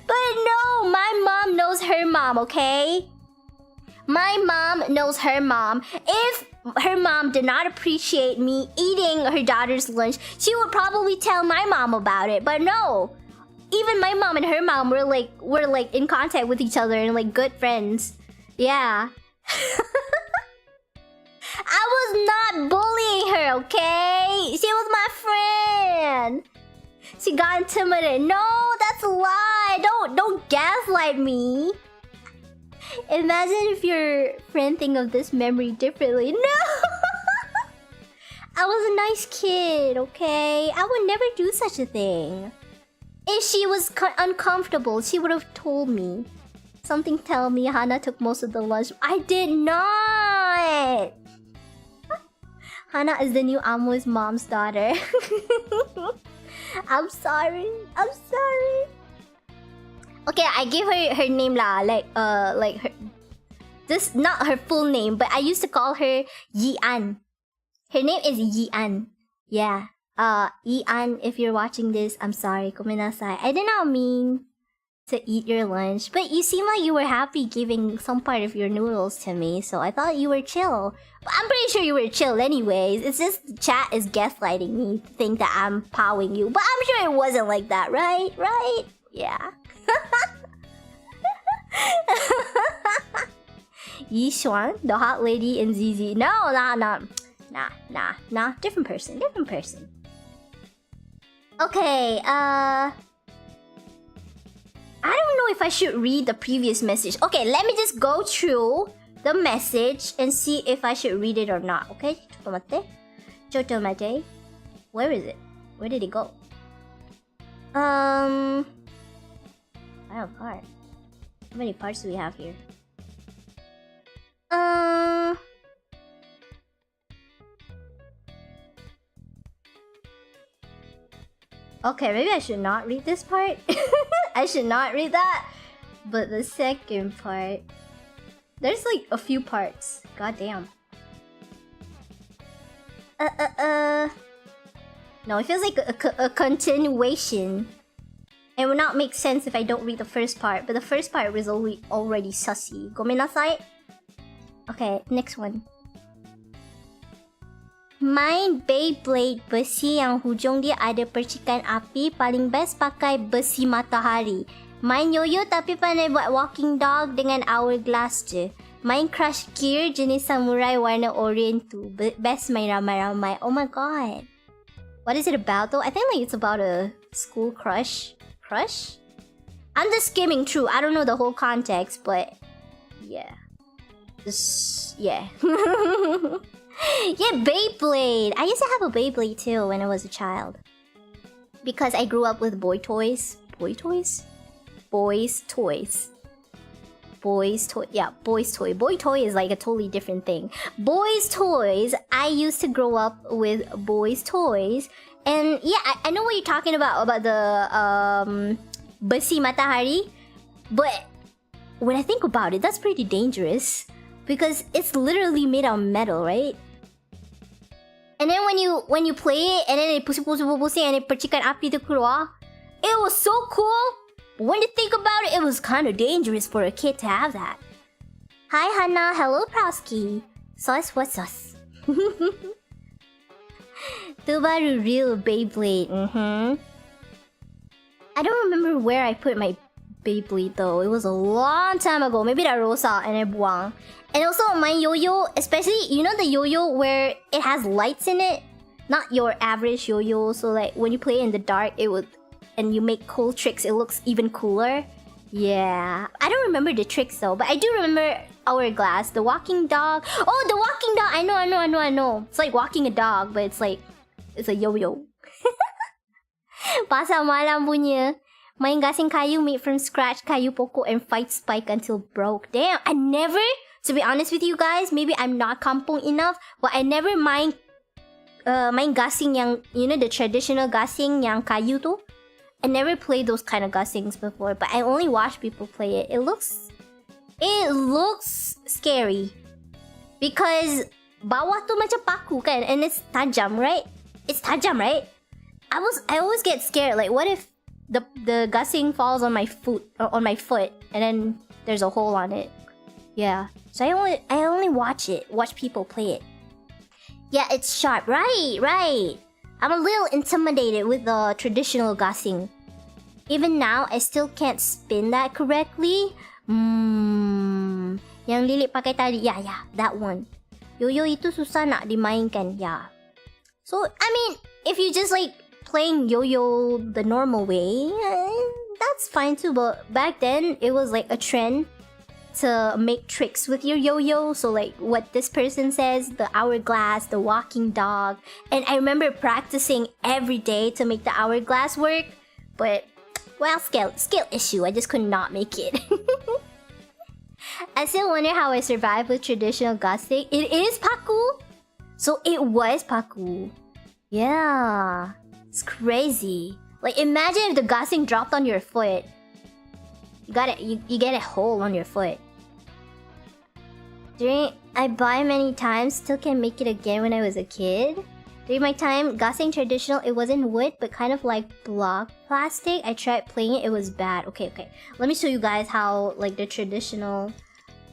Speaker 1: But no, my mom knows her mom, okay? My mom knows her mom. If her mom did not appreciate me eating her daughter's lunch, she would probably tell my mom about it. But no, even my mom and her mom were like in contact with each other and like good friends. Yeah. I was not bullying her, okay? She was my friend. She got intimidated. No, that's a lie. Don't gaslight me. Imagine if your friend think of this memory differently. No! I was a nice kid, okay? I would never do such a thing. If she was uncomfortable, she would have told me. Something tell me Hannah took most of the lunch. I did not! Hannah is the new Amo's mom's daughter. I'm sorry. I'm sorry. Okay, I gave her name lah, like her, this not her full name, but I used to call her Yi-an. Her name is Yi-an. Yeah. Yi-an, if you're watching this, I'm sorry. Gomenasai. I did not mean to eat your lunch, but you seem like you were happy giving some part of your noodles to me, so I thought you were chill. But I'm pretty sure you were chill anyways. It's just the chat is gaslighting me to think that I'm powing you, but I'm sure it wasn't like that, right? Right? Yeah. Yi Xuan, the hot lady in ZZ. No, nah. Different person. Okay, I don't know if I should read the previous message. Okay, let me just go through the message and see if I should read it or not. Okay, chotomate. Where is it? Where did it go? Wow, part. How many parts do we have here? Okay, maybe I should not read this part. I should not read that. But the second part, there's like a few parts. God damn. No, it feels like a continuation. It would not make sense if I don't read the first part, but the first part was already sussy. Gomenasai. Okay, next one. Main Beyblade besi yang hujung dia ada percikan api, paling best pakai besi matahari. Main yoyo tapi pandai buat walking dog dengan hourglass je. Main crush gear jenis samurai warna oranye tu. Best main ramai-ramai. Oh my god. What is it about though? I think like it's about a School crush? Crush? I'm just skimming through. I don't know the whole context, but yeah. Yeah. Yeah, Beyblade. I used to have a Beyblade too when I was a child. Because I grew up with boy toys. Boy toys? Boys toys. Boys toy. Yeah, boys toy. Boy toy is like a totally different thing. Boys toys. I used to grow up with boys toys. And yeah, I know what you're talking about the Besi Matahari. But when I think about it, that's pretty dangerous. Because it's literally made out of metal, right? And then when you play it, and then it pusi and it percikan api tu keluar, it was so cool. But when you think about it, it was kind of dangerous for a kid to have that. Hi Hanna, hello Prowski. Sauce, what's sauce? Tu baru real Beyblade. I don't remember where I put my Beyblade though. It was a long time ago. Maybe that rosa and I buang. And also my yo-yo, especially, you know the yo-yo where it has lights in it? Not your average yo-yo, so like when you play in the dark, it would, and you make cool tricks, it looks even cooler. Yeah. I don't remember the tricks though, but I do remember Hourglass, the walking dog. Oh, the walking dog! I know. It's like walking a dog, but it's like, it's a yo-yo. Pasal malam punya. Main gasing kayu made from scratch, kayu pokok, and fight spike until broke. Damn, I never, to be honest with you guys, maybe I'm not kampung enough, but I never main gasing yang, you know, the traditional gasing yang kayu tu. I never played those kind of gasings before, but I only watch people play it. It looks scary. Because bawah tu macam paku kan, and it's tajam, right? It's tajam, right? I always get scared, like what if the gasing falls on my foot, and then there's a hole on it. Yeah. So I only watch people play it. Yeah, it's sharp. Right. I'm a little intimidated with the traditional gasing. Even now, I still can't spin that correctly. Yang lilit pakai tali. Yeah, that one. Yo-yo itu susah nak dimainkan. Yeah. So, I mean, if you just like playing yo-yo the normal way, that's fine too. But back then, it was like a trend to make tricks with your yo-yo. So like what this person says, the hourglass, the walking dog. And I remember practicing every day to make the hourglass work. But, well, skill issue. I just could not make it. I still wonder how I survived with traditional gasing. It is paku. So it was paku. Yeah. It's crazy. Like imagine if the gasing dropped on your foot. You get a hole on your foot. I buy many times, still can't make it again when I was a kid. During my time, gasing traditional, it wasn't wood, but kind of like block plastic. I tried playing it, it was bad. Okay. Let me show you guys how like the traditional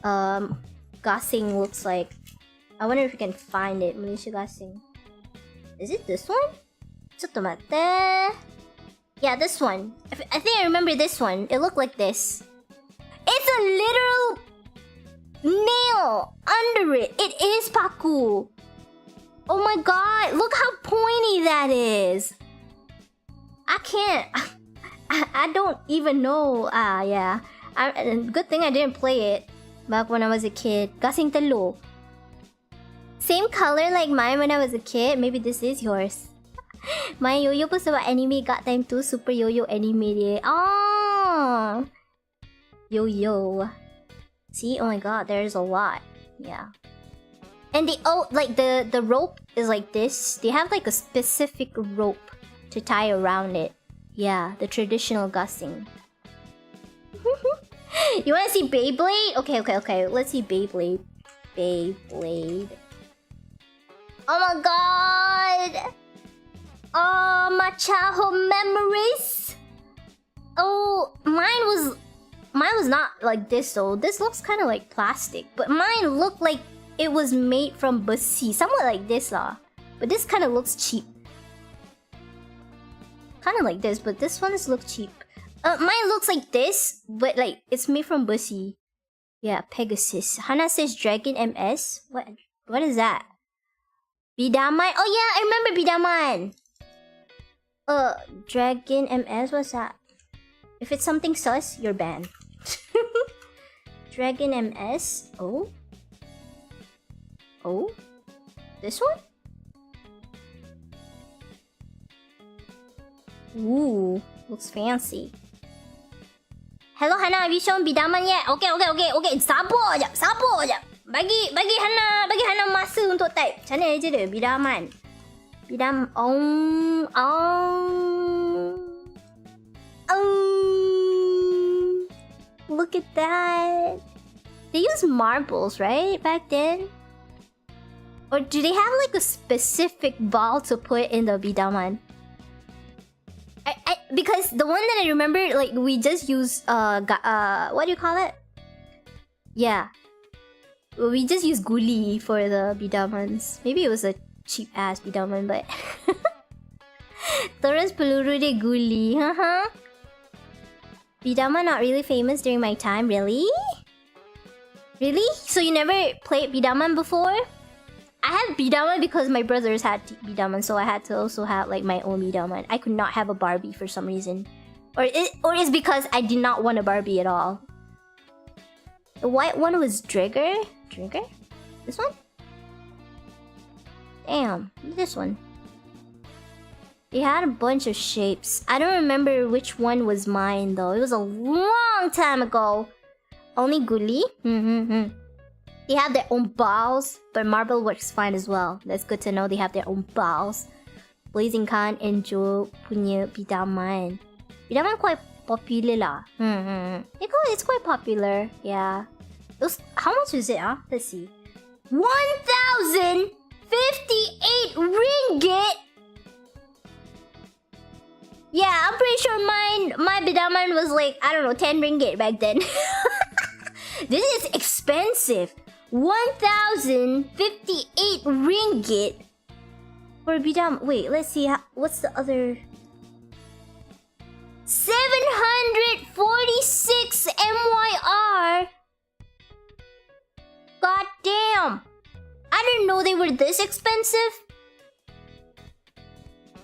Speaker 1: gasing looks like. I wonder if you can find it. Malaysia gasing. Is it this one? Yeah, this one. I think I remember this one. It looked like this. It's a literal nail under it. It is paku. Oh my god, look how pointy that is. I can't. I don't even know. Yeah. Good thing I didn't play it back when I was a kid. Gasing talo. Same color like mine when I was a kid. Maybe this is yours. My yo-yo po sa anime got time too. Super yo-yo anime dia. Oh, yo-yo. See, oh my god, there's a lot. Yeah. And the rope is like this. They have like a specific rope to tie around it. Yeah, the traditional gasing. You wanna see Beyblade? Okay. Let's see Beyblade. Oh my god! Oh, my childhood memories. Oh, mine was not like this though. This looks kind of like plastic, but mine looked like it was made from besi, somewhat like this lah. But this kind of looks cheap. Kind of like this, but this one looks cheap. Mine looks like this, but like it's made from besi. Yeah, Pegasus. Hana says Dragon MS. What is that? Bidaman. Oh yeah, I remember Bidaman. Dragon MS, what's that? If it's something sus, you're banned. Dragon MS. Oh? This one? Ooh, looks fancy. Hello Hanna, have you shown bidaman yet? Okay. Sabar je. Bagi Hanna masa untuk type. Macam mana je dia? Bidaman. Look at that. They use marbles, right? Back then? Or do they have like a specific ball to put in the bidaman? Because the one that I remember, like we just use what do you call it? Yeah, we just use guli for the bidamans. Maybe it was a cheap ass bidaman, but terus peluru dia guli, Bidaman not really famous during my time, really? Really? So you never played bidaman before? I had bidaman because my brothers had bidaman, so I had to also have like my own bidaman. I could not have a Barbie for some reason, or it's because I did not want a Barbie at all. The white one was Trigger. This one? Damn, this one. It had a bunch of shapes. I don't remember which one was mine though. It was a long time ago. Only guli. They have their own balls, but marble works fine as well. That's good to know they have their own balls. Blazing Khan and Joe punya bidaman. Bidaman quite popular lah. It's quite popular. Yeah. How much is it? Let's see. 1,058 ringgit. Yeah, I'm pretty sure my bidaman was like, I don't know, 10 ringgit back then. This is expensive. 1,058 ringgit for bidaman. Wait, let's see. What's the other? 746 MYR. God damn. I didn't know they were this expensive.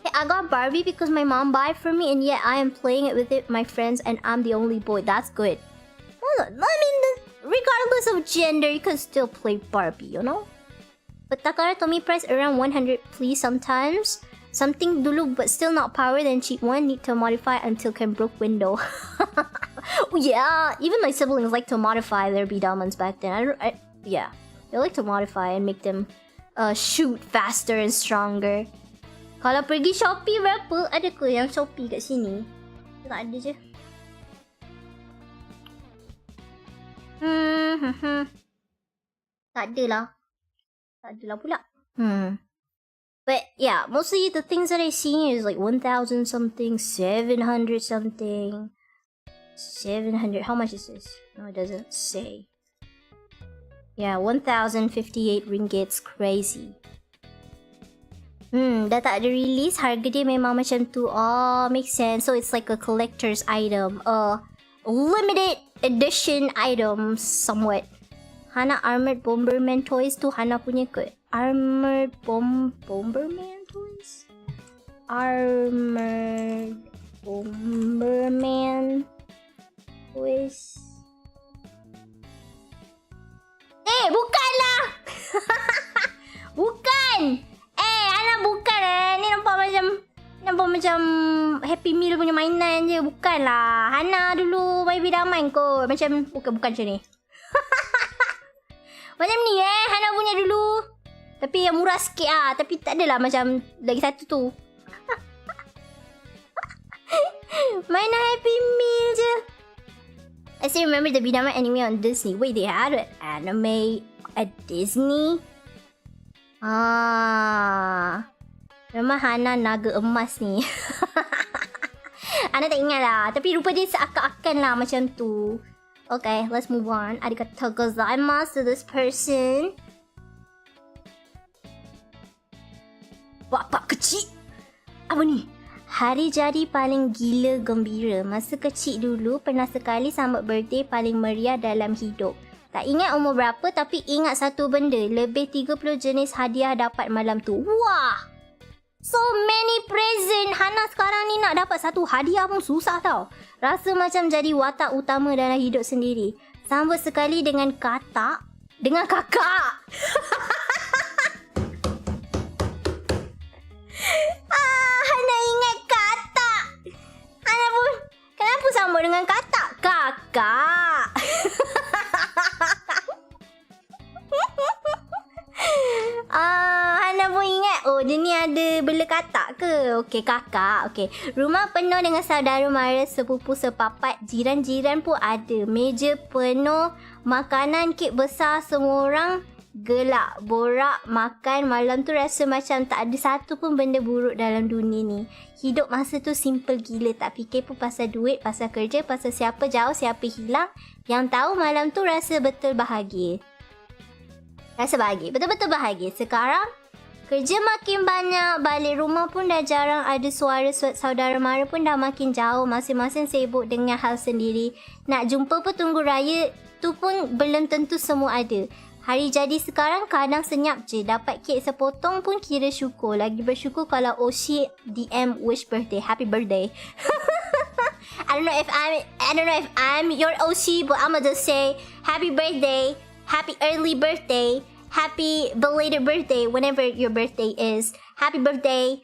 Speaker 1: Hey, I got Barbie because my mom bought it for me, and yet I am playing it with my friends, and I'm the only boy. That's good. I mean, regardless of gender, you can still play Barbie, you know? But Takara told me price around 100 please sometimes. Something dulu but still not power than cheap one. Need to modify until can broke window. Yeah, even my siblings like to modify their bidamans back then. Yeah, they like to modify and make them shoot faster and stronger. Kalau pergi Shopee berapa? Ada ke yang Shopee kat sini? Tak ada je. Tak adalah pula. But yeah, mostly the things that I see is like 1,000 something, 700 something. 700. How much is this? No, it doesn't say. Yeah, 1,058 ringgit's crazy. Dah tak ada release. Harga dia memang macam tu. Oh, makes sense. So it's like a collector's item. Limited edition item somewhat. Hanna Armored Bomberman toys tu Hanna punya ke? Armored Bomberman toys? Armored Bomberman toys. Bukanlah. Bukan. Hanna bukan ni nampak macam Happy Meal punya mainan je. Bukanlah. Hanna dulu main bidaman kot. Macam bukan macam ni. Macam ni Hanna punya dulu. Tapi yang murah sikit tapi tak adalah macam lagi satu tu. Mainan Happy Meal je. I still remember the bidaman anime on Disney. Wait, they had an anime at Disney? Memang Hanna naga emas ni. Hanna tak ingat lah. Tapi rupa dia seakan-akan lah macam tu. Okay, let's move on. Arigatou gozaimasu to this person. Bapak kecil. Apa ni? Hari jadi paling gila gembira. Masa kecil dulu pernah sekali sambut birthday paling meriah dalam hidup. Tak ingat umur berapa tapi ingat satu benda. Lebih 30 jenis hadiah dapat malam tu. Wah! So many present. Hanna sekarang ni nak dapat satu hadiah pun susah tau. Rasa macam jadi watak utama dalam hidup sendiri. Sambut sekali dengan katak. Dengan kakak. Hanna ingat katak. Hanna pun, kenapa sambut dengan katak? Kakak. Hanna pun ingat, oh dia ni ada bela katak ke? Okey, kakak. Okey, rumah penuh dengan saudara mara, sepupu sepapat, jiran-jiran pun ada. Meja penuh makanan, kek besar, semua orang gelak, borak, makan. Malam tu rasa macam tak ada satu pun benda buruk dalam dunia ni. Hidup masa tu simple gila, tak fikir pun pasal duit, pasal kerja, pasal siapa jauh, siapa hilang. Yang tahu malam tu rasa betul bahagia. Rasa bahagia, betul-betul bahagia. Sekarang, kerja makin banyak, balik rumah pun dah jarang ada suara, saudara mara pun dah makin jauh. Masing-masing sibuk dengan hal sendiri. Nak jumpa pun tunggu raya tu pun belum tentu semua ada. Hari jadi sekarang kadang senyap je. Dapat kek sepotong pun kira syukur. Lagi bersyukur kalau Oshi DM wish birthday. Happy birthday. I don't know if I'm your Oshi, but I'ma just say happy birthday. Happy early birthday. Happy belated birthday whenever your birthday is. Happy birthday.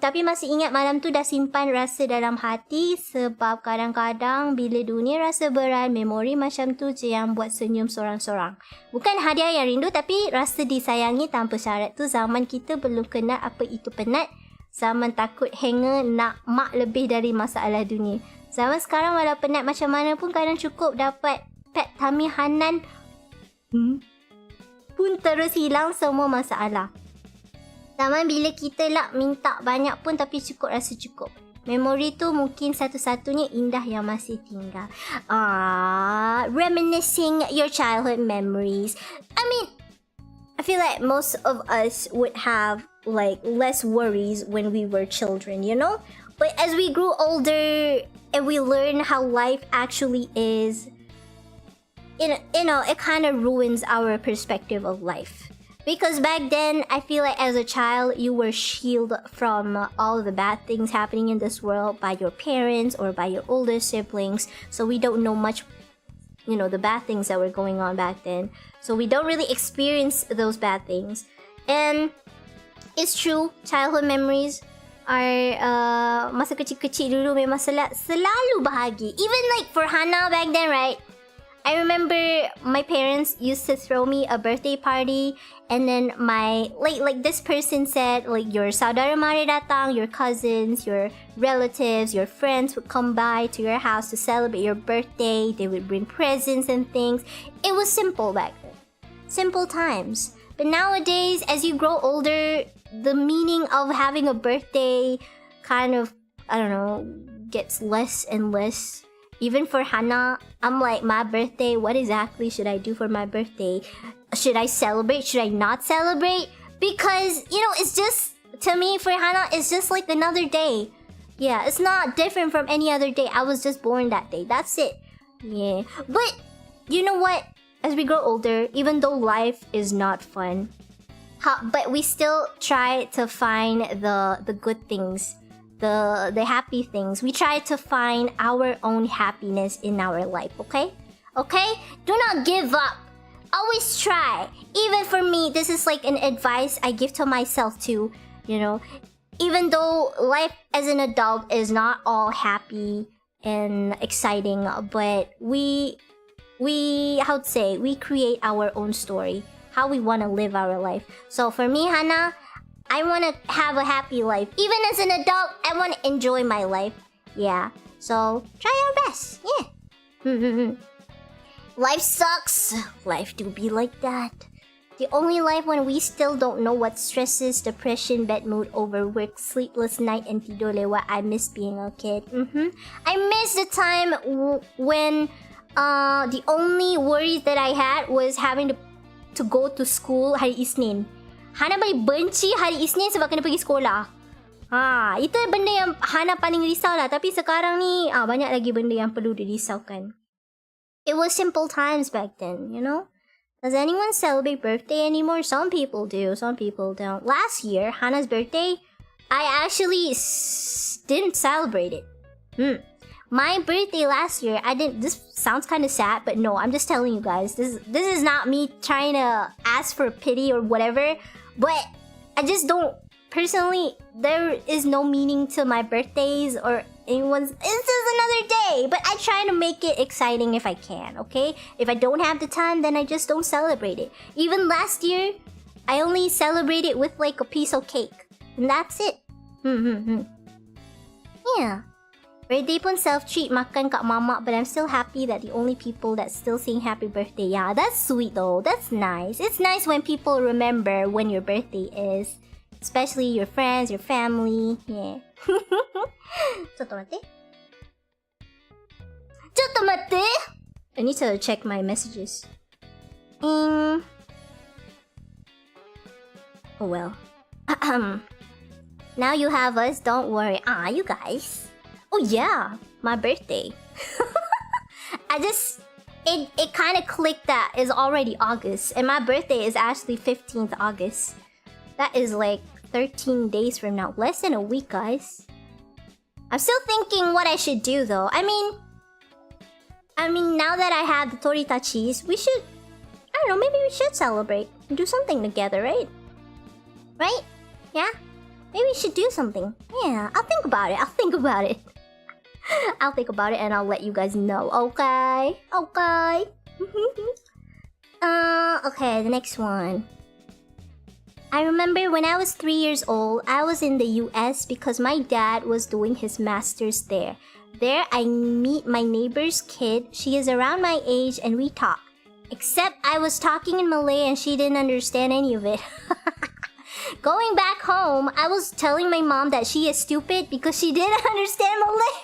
Speaker 1: Tapi masih ingat malam tu dah simpan rasa dalam hati. Sebab kadang-kadang bila dunia rasa berat, memori macam tu je yang buat senyum sorang-sorang. Bukan hadiah yang rindu, tapi rasa disayangi tanpa syarat tu. Zaman kita belum kenal apa itu penat. Zaman takut hanger nak mak lebih dari masalah dunia. Zaman sekarang walau penat macam mana pun kadang cukup dapat pet tummy Hanan pun terus hilang semua masalah. Zaman bila kita lah minta banyak pun tapi cukup rasa cukup. Memori tu mungkin satu-satunya indah yang masih tinggal. Reminiscing your childhood memories. I mean, I feel like most of us would have like less worries when we were children, you know? But as we grew older and we learn how life actually is, it kind of ruins our perspective of life. Because back then, I feel like as a child, you were shielded from all the bad things happening in this world by your parents or by your older siblings. So we don't know much, the bad things that were going on back then. So we don't really experience those bad things. And it's true, childhood memories are masa kecil-kecil dulu memang selalu bahagia. Even like for Hanna back then, right? I remember my parents used to throw me a birthday party, and then my like this person said like your saudara mara datang, your cousins, your relatives, your friends would come by to your house to celebrate your birthday. They would bring presents and things. It was simple back then. Simple times. But nowadays, as you grow older, the meaning of having a birthday kind of, I don't know, gets less and less. Even for Hanna, I'm like, my birthday, what exactly should I do for my birthday? Should I celebrate? Should I not celebrate? Because, it's just, to me, for Hanna, it's just like another day. Yeah, it's not different from any other day. I was just born that day. That's it. Yeah. But, you know what? As we grow older, even though life is not fun, but we still try to find the good things. The happy things. We try to find our own happiness in our life, okay? Okay? Do not give up. Always try. Even for me, this is like an advice I give to myself too, Even though life as an adult is not all happy and exciting, but we create our own story, how we want to live our life. So for me, Hanna, I want to have a happy life. Even as an adult, I want to enjoy my life. Yeah. So, try our best. Yeah. Life sucks. Life do be like that. The only life when we still don't know what stresses, depression, bad mood, overwork, sleepless night, and tidur lewat. I miss being a kid. I miss the time when the only worry that I had was having to go to school hari Isnin. Hanna paling benci hari Isnin sebab kena pergi sekolah. Itu benda yang Hanna paling risau lah. Tapi sekarang ni, banyak lagi benda yang perlu dirisaukan. It was simple times back then, Does anyone celebrate birthday anymore? Some people do, some people don't. Last year, Hanna's birthday, I actually didn't celebrate it. My birthday last year, I didn't. This sounds kind of sad, but no, I'm just telling you guys. This is not me trying to ask for pity or whatever. But I just don't. Personally, there is no meaning to my birthdays or anyone's. It's just another day. But I try to make it exciting if I can. Okay. If I don't have the time, then I just don't celebrate it. Even last year, I only celebrated with like a piece of cake, and that's it. Yeah. Birthday pun self-treat makan kat mamak, but I'm still happy that the only people that still sing happy birthday. Yeah, that's sweet though. That's nice. It's nice when people remember when your birthday is. Especially your friends, your family. Yeah. ちょっと待って。I need to check my messages. Oh well. Now you have us, don't worry. You guys. Oh yeah, my birthday. It kind of clicked that it's already August, and my birthday is actually 15th August. That is like 13 days from now, less than a week, guys. I'm still thinking what I should do though. I mean, now that I have the toritachis, we should, I don't know, maybe we should celebrate and do something together, right? Right? Yeah? Maybe we should do something. Yeah, I'll think about it. I'll think about it and I'll let you guys know. Okay? Okay. Okay, the next one. I remember when I was 3 years old, I was in the US because my dad was doing his master's there. There, I meet my neighbor's kid. She is around my age and we talk. Except I was talking in Malay and she didn't understand any of it. Going back home, I was telling my mom that she is stupid because she didn't understand Malay.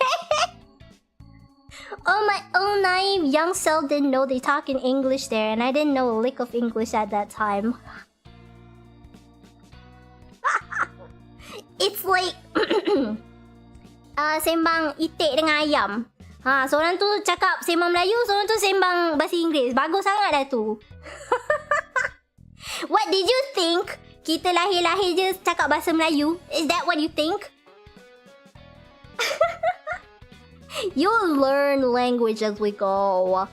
Speaker 1: Oh, my own naive young self didn't know they talk in English there, and I didn't know a lick of English at that time. It's like sembang itik dengan ayam. Seorang tu cakap sembang Melayu, seorang tu sembang bahasa Inggeris. Bagus sangat dah tu. What did you think? Kita lahir-lahir je cakap bahasa Melayu? Is that what you think? You'll learn language as we go.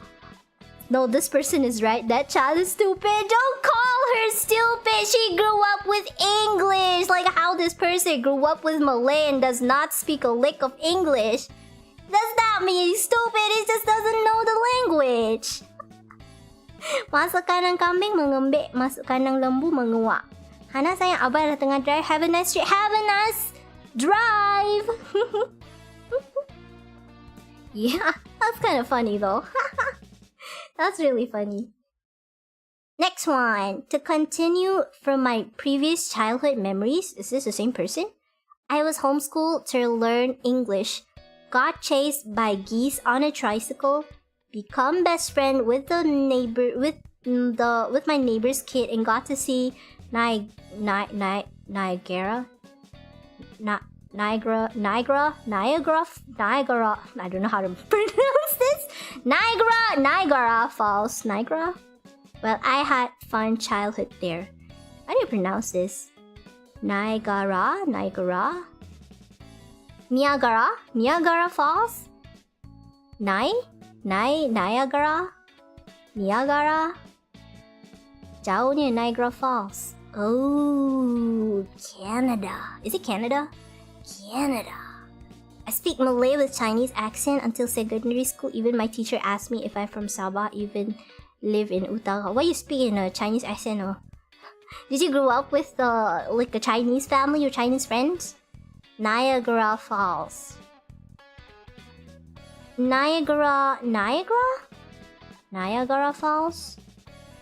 Speaker 1: No, this person is right. That child is stupid. Don't call her stupid. She grew up with English. Like how this person grew up with Malay and does not speak a lick of English. Does that mean he's stupid? He just doesn't know the language. Masukkan ng kambing mengembik, masukkan ng lembu menguak. Hana sayang, abah dah tengah drive. Have a nice trip. Have a nice drive. Yeah, that's kind of funny though. That's really funny. Next one. To continue from my previous childhood memories, is this the same person? I was homeschooled to learn English. Got chased by geese on a tricycle. Become best friend with the neighbor with my neighbor's kid and got to see Niagara. I don't know how to pronounce this. Niagara Falls. Niagara? Well, I had fun childhood there. How do you pronounce this? Niagara Falls? Niagara? Jauh ni Niagara Falls. Oh, Canada. Is it Canada? Canada. I speak Malay with Chinese accent until secondary school. Even my teacher asked me if I'm from Sabah, even live in Utah. Why you speak in a Chinese accent? Oh? Did you grow up with like a Chinese family or Chinese friends? Niagara Falls. Niagara Falls?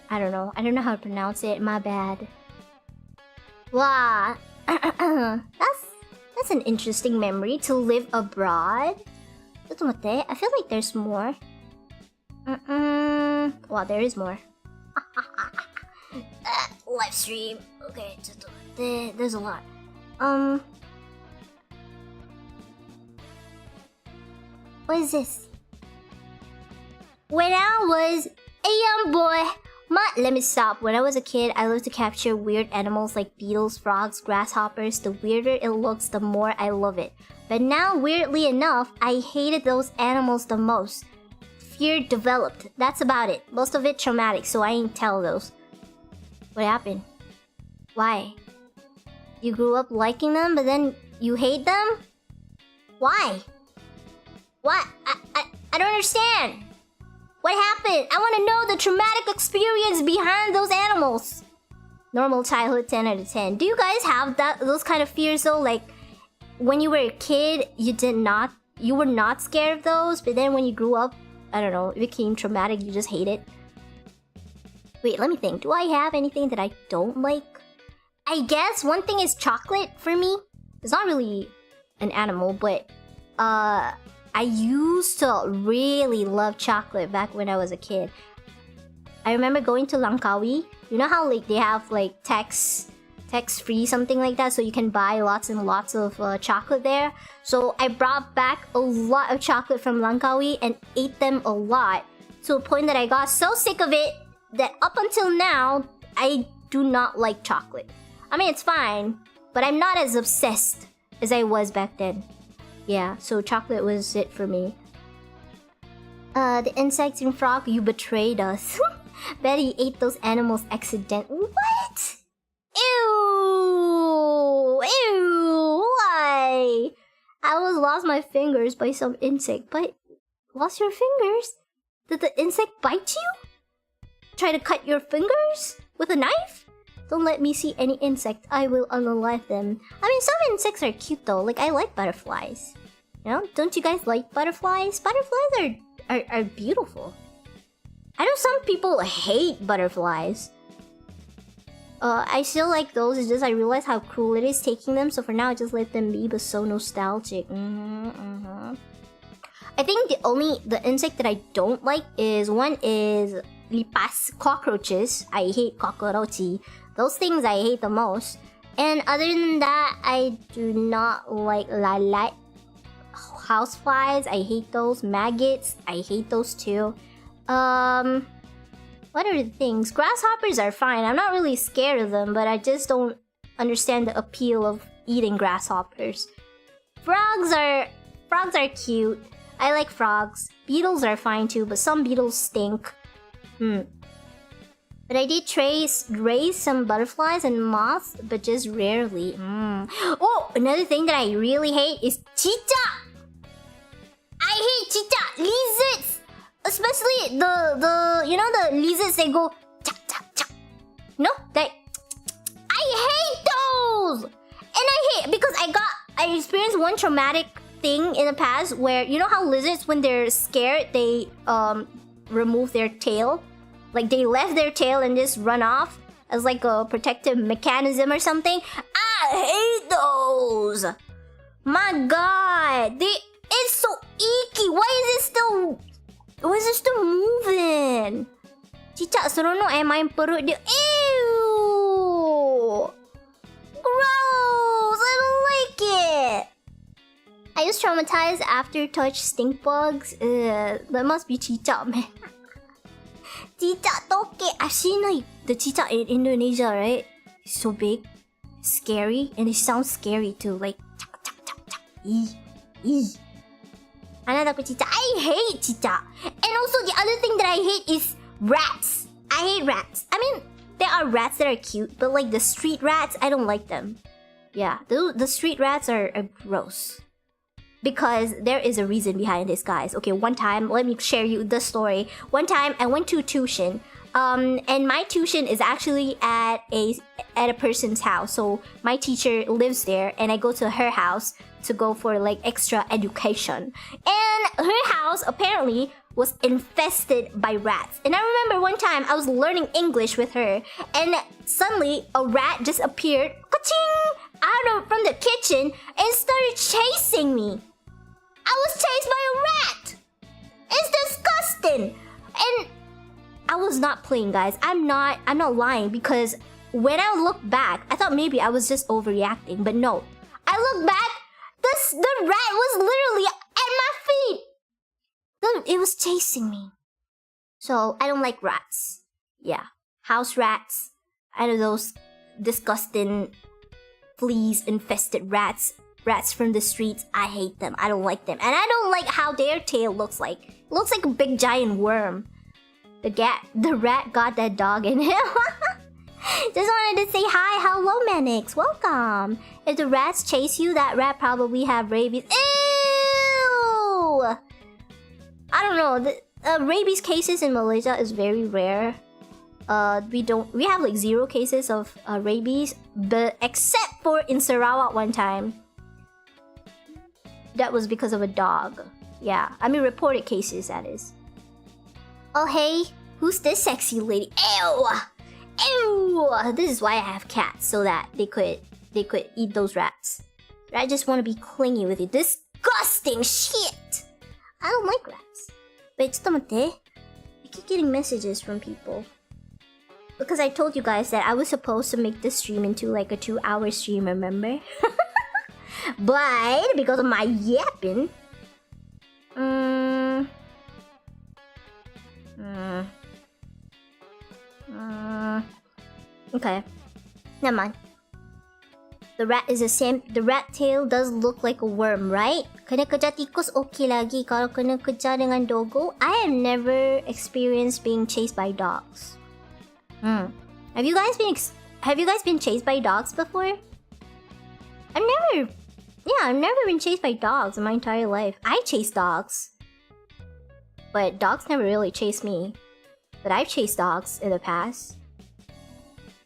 Speaker 1: I don't know how to pronounce it. My bad. Wow. That's an interesting memory to live abroad. I feel like there's more. Wow, there is more. Live stream. Okay, there's a lot. What is this? When I was a young boy, Let me stop. When I was a kid, I loved to capture weird animals like beetles, frogs, grasshoppers. The weirder it looks, the more I love it. But now, weirdly enough, I hated those animals the most. Fear developed. That's about it. Most of it traumatic, so I ain't tell those. What happened? Why? You grew up liking them, but then you hate them? Why? What? I don't understand. What happened? I want to know the traumatic experience behind those animals. Normal childhood, 10 out of 10. Do you guys have those kind of fears though? Like, when you were a kid, you were not scared of those, but then when you grew up, I don't know, it became traumatic, you just hate it? Wait, let me think. Do I have anything that I don't like? I guess one thing is chocolate for me. It's not really an animal, but I used to really love chocolate back when I was a kid. I remember going to Langkawi. You know how like they have like tax-free something like that, so you can buy lots and lots of chocolate there. So I brought back a lot of chocolate from Langkawi and ate them a lot, to a point that I got so sick of it that up until now I do not like chocolate. I mean, it's fine, but I'm not as obsessed as I was back then. Yeah, so chocolate was it for me. The insects and frog, you betrayed us. Betty ate those animals accidentally. What? Ew! Ew! Why? I almost lost my fingers by some insect, but lost your fingers? Did the insect bite you? Try to cut your fingers with a knife? Don't let me see any insect. I will unalive them. I mean, some insects are cute though. Like, I like butterflies. You know? Don't you guys like butterflies? Butterflies are beautiful. I know some people hate butterflies. I still like those. It's just I realize how cruel it is taking them. So for now, I just let them be. But so nostalgic. I think the insect that I don't like is lipas, cockroaches. I hate cockroaches. Those things I hate the most. And other than that, I do not like lilac. Houseflies, I hate those. Maggots, I hate those too. What are the things? Grasshoppers are fine. I'm not really scared of them, but I just don't understand the appeal of eating grasshoppers. Frogs are cute. I like frogs. Beetles are fine too, but some beetles stink. But I did raise some butterflies and moths, but just rarely. Oh, another thing that I really hate is chicha. I hate chicha. Lizards, especially the you know the lizards that go cha cha cha. No, I hate those. And I hate because I experienced one traumatic thing in the past where you know how lizards when they're scared they remove their tail. Like, they left their tail and just run off as like a protective mechanism or something. I hate those! My god! It's so icky! Why is it still moving? Cicak seronok main perut dia. Ew! Gross! I don't like it! I was traumatized after touch stink bugs. That must be cicak, man. Cicak toke. I've seen like the cicak in Indonesia, right? It's so big, scary, and it sounds scary too. Like chak chak chak chak. Ana takut cicak. I hate cicak. And also the other thing that I hate is rats. I hate rats. I mean, there are rats that are cute, but like the street rats, I don't like them. Yeah, the street rats are gross. Because there is a reason behind this, guys. Okay, one time, let me share you the story. One time, I went to tuition. And my tuition is actually at a person's house. So my teacher lives there, and I go to her house to go for like extra education. And her house apparently was infested by rats. And I remember one time I was learning English with her, and suddenly a rat just appeared, ka-ching, from the kitchen and started chasing me. I was chased by a rat. It's disgusting. And I was not playing, guys. I'm not lying, because when I look back, I thought maybe I was just overreacting, but no. I look back, the rat was literally at my feet. It was chasing me. So I don't like rats. Yeah. house rats. I know those disgusting fleas-infested rats from the streets. I hate them. I don't like them. And I don't like how their tail looks like. It looks like a big giant worm. The rat got that dog in him. Just wanted to say hi. Hello, Manix. Welcome. If the rats chase you, that rat probably have rabies. Ew! I don't know. The rabies cases in Malaysia is very rare. We have like 0 cases of rabies, but except for in Sarawak one time. That was because of a dog. Yeah, I mean reported cases, that is. Oh hey, who's this sexy lady? Ew! Ew! This is why I have cats, so that they could eat those rats. I just want to be clingy with you. Disgusting shit! I don't like rats. Wait, ちょっと待って. I keep getting messages from people. Because I told you guys that I was supposed to make this stream into like a 2-hour stream, remember? But because of my yapping, okay, never mind. The rat is the same. The rat tail does look like a worm, right? Kena kejar tikus okay lagi. Kalau kena kejar dengan dogo, I have never experienced being chased by dogs. Have you guys been chased by dogs before? I've never been chased by dogs in my entire life. I chase dogs, but dogs never really chase me. But I've chased dogs in the past.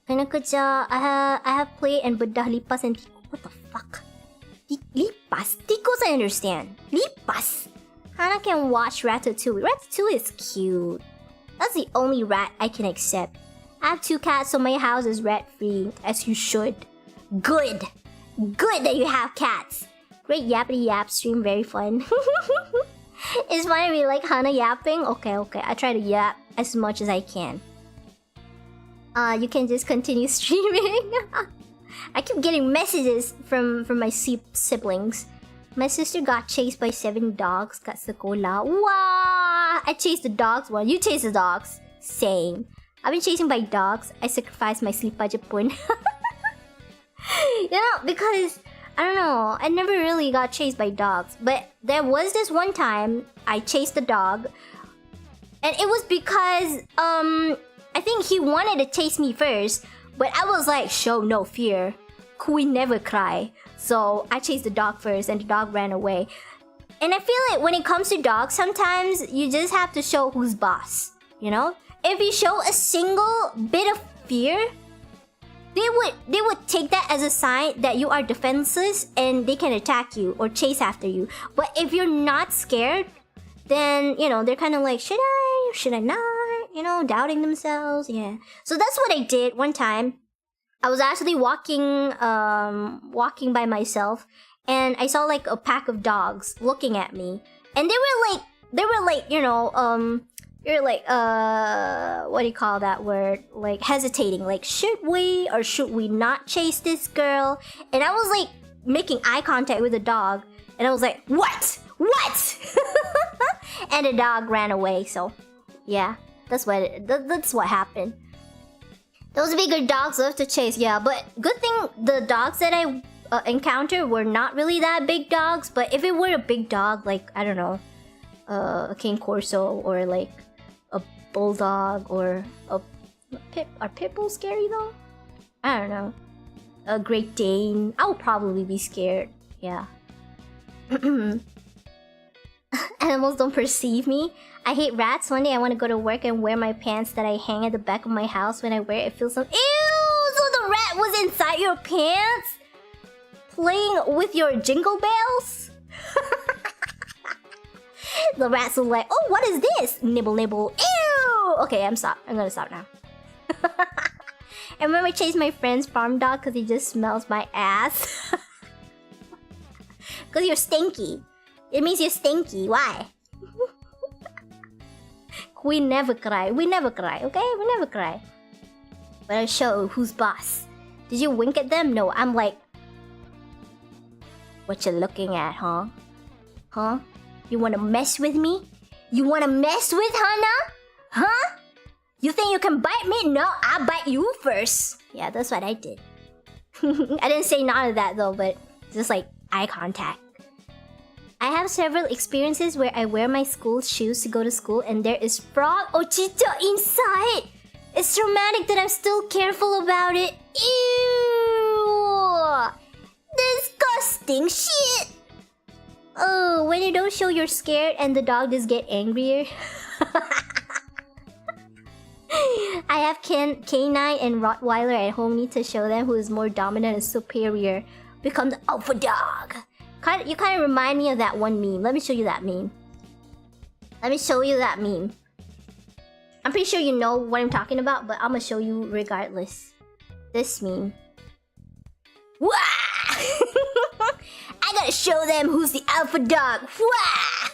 Speaker 1: Kena kejar. I have played and bedah lipas and tikus. What the fuck? Lipas? Tikus I understand. Lipas? Hannah can watch Ratatouille. Ratatouille is cute. That's the only rat I can accept. I have 2 cats, so my house is rat-free, as you should. Good! Good that you have cats! Great yappity yap stream, very fun. It's fun to be like Hannah yapping? Okay. I try to yap as much as I can. You can just continue streaming. I keep getting messages from my siblings. My sister got chased by 7 dogs kat sekolah. Wow! I chased the dogs one. You chased the dogs. Same. I've been chasing by dogs. I sacrificed my sleep Japun. You know, because I don't know, I never really got chased by dogs. But there was this one time I chased the dog, and it was because I think he wanted to chase me first, but I was like, show no fear, queen never cry. So I chased the dog first, and the dog ran away. And I feel like when it comes to dogs, sometimes you just have to show who's boss. You know, if you show a single bit of fear, they would take that as a sign that you are defenseless and they can attack you or chase after you. But if you're not scared, then, you know, they're kind of like, should I not? You know, doubting themselves. Yeah. So that's what I did one time. I was actually walking by myself, and I saw like a pack of dogs looking at me, and they were like, you know, you're like, what do you call that word? Like hesitating, like, should we or should we not chase this girl? And I was like making eye contact with the dog, and I was like, what? And the dog ran away. So yeah, that's what happened. Those bigger dogs love to chase, yeah, but good thing the dogs that I encountered were not really that big dogs. But if it were a big dog, like, I don't know, a King Corso or like a bulldog or a are pit bulls scary though? I don't know. A Great Dane, I would probably be scared. Yeah. Animals don't perceive me. I hate rats. One day I want to go to work and wear my pants that I hang at the back of my house. When I wear it, it feels so... Ew! So the rat was inside your pants? Playing with your jingle bells? The rats were like, oh, what is this? Nibble, nibble. Ew! Okay, I'm gonna stop now. I remember I chased my friend's farm dog because he just smells my ass. Because you're stinky. It means you're stinky. Why? We never cry. We never cry, okay? We never cry. But I show who's boss. Did you wink at them? No, I'm like... What you looking at, huh? Huh? You wanna mess with me? You wanna mess with Hanna? Huh? You think you can bite me? No, I'll bite you first. Yeah, that's what I did. I didn't say none of that though, but just like eye contact. I have several experiences where I wear my school shoes to go to school and there is frog ochito inside. It's traumatic that I'm still careful about it. Ew! Disgusting shit! Oh, when you don't show you're scared and the dog just get angrier. I have canine and Rottweiler at home. Need to show them who is more dominant and superior. Become the alpha dog. You kind of remind me of that one meme. Let me show you that meme. I'm pretty sure you know what I'm talking about, but I'm gonna show you regardless. This meme. Wah! I gotta show them who's the alpha dog. Wah!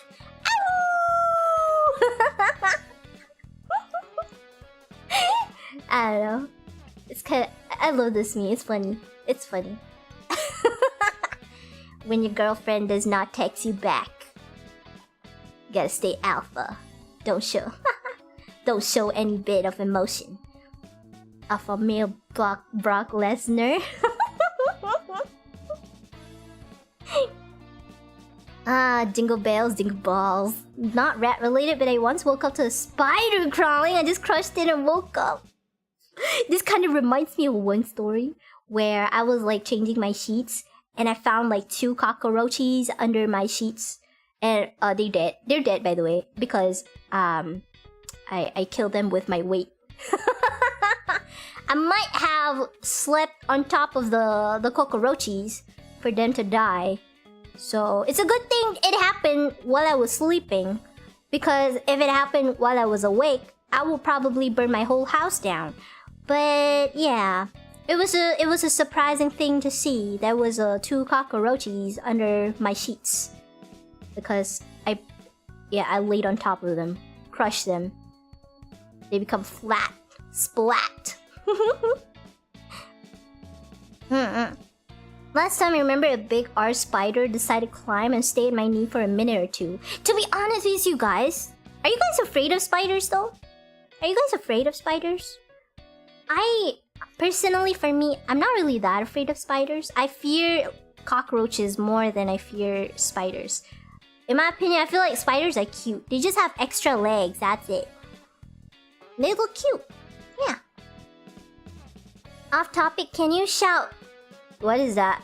Speaker 1: I don't know. It's kind of... I love this meme. It's funny. It's funny. When your girlfriend does not text you back, you gotta stay alpha. Don't show. Don't show any bit of emotion. Alpha male Brock Lesnar. Jingle bells, jingle balls. Not rat related, but I once woke up to a spider crawling. I just crushed it and woke up. This kind of reminds me of one story where I was like changing my sheets and I found like 2 cockroaches under my sheets, and they're dead. They're dead, by the way, because I killed them with my weight. I might have slept on top of the cockroaches for them to die. So it's a good thing it happened while I was sleeping, because if it happened while I was awake, I would probably burn my whole house down. But yeah, it was a surprising thing to see. There was 2 cockroaches under my sheets because I laid on top of them, crushed them. They become flat, splat. Last time I remember a big R spider decided to climb and stay at my knee for a minute or 2. To be honest with you guys, are you guys afraid of spiders though? Are you guys afraid of spiders? Personally, for me, I'm not really that afraid of spiders. I fear cockroaches more than I fear spiders. In my opinion, I feel like spiders are cute. They just have extra legs, that's it. They look cute. Yeah. Off topic, can you shout... What is that?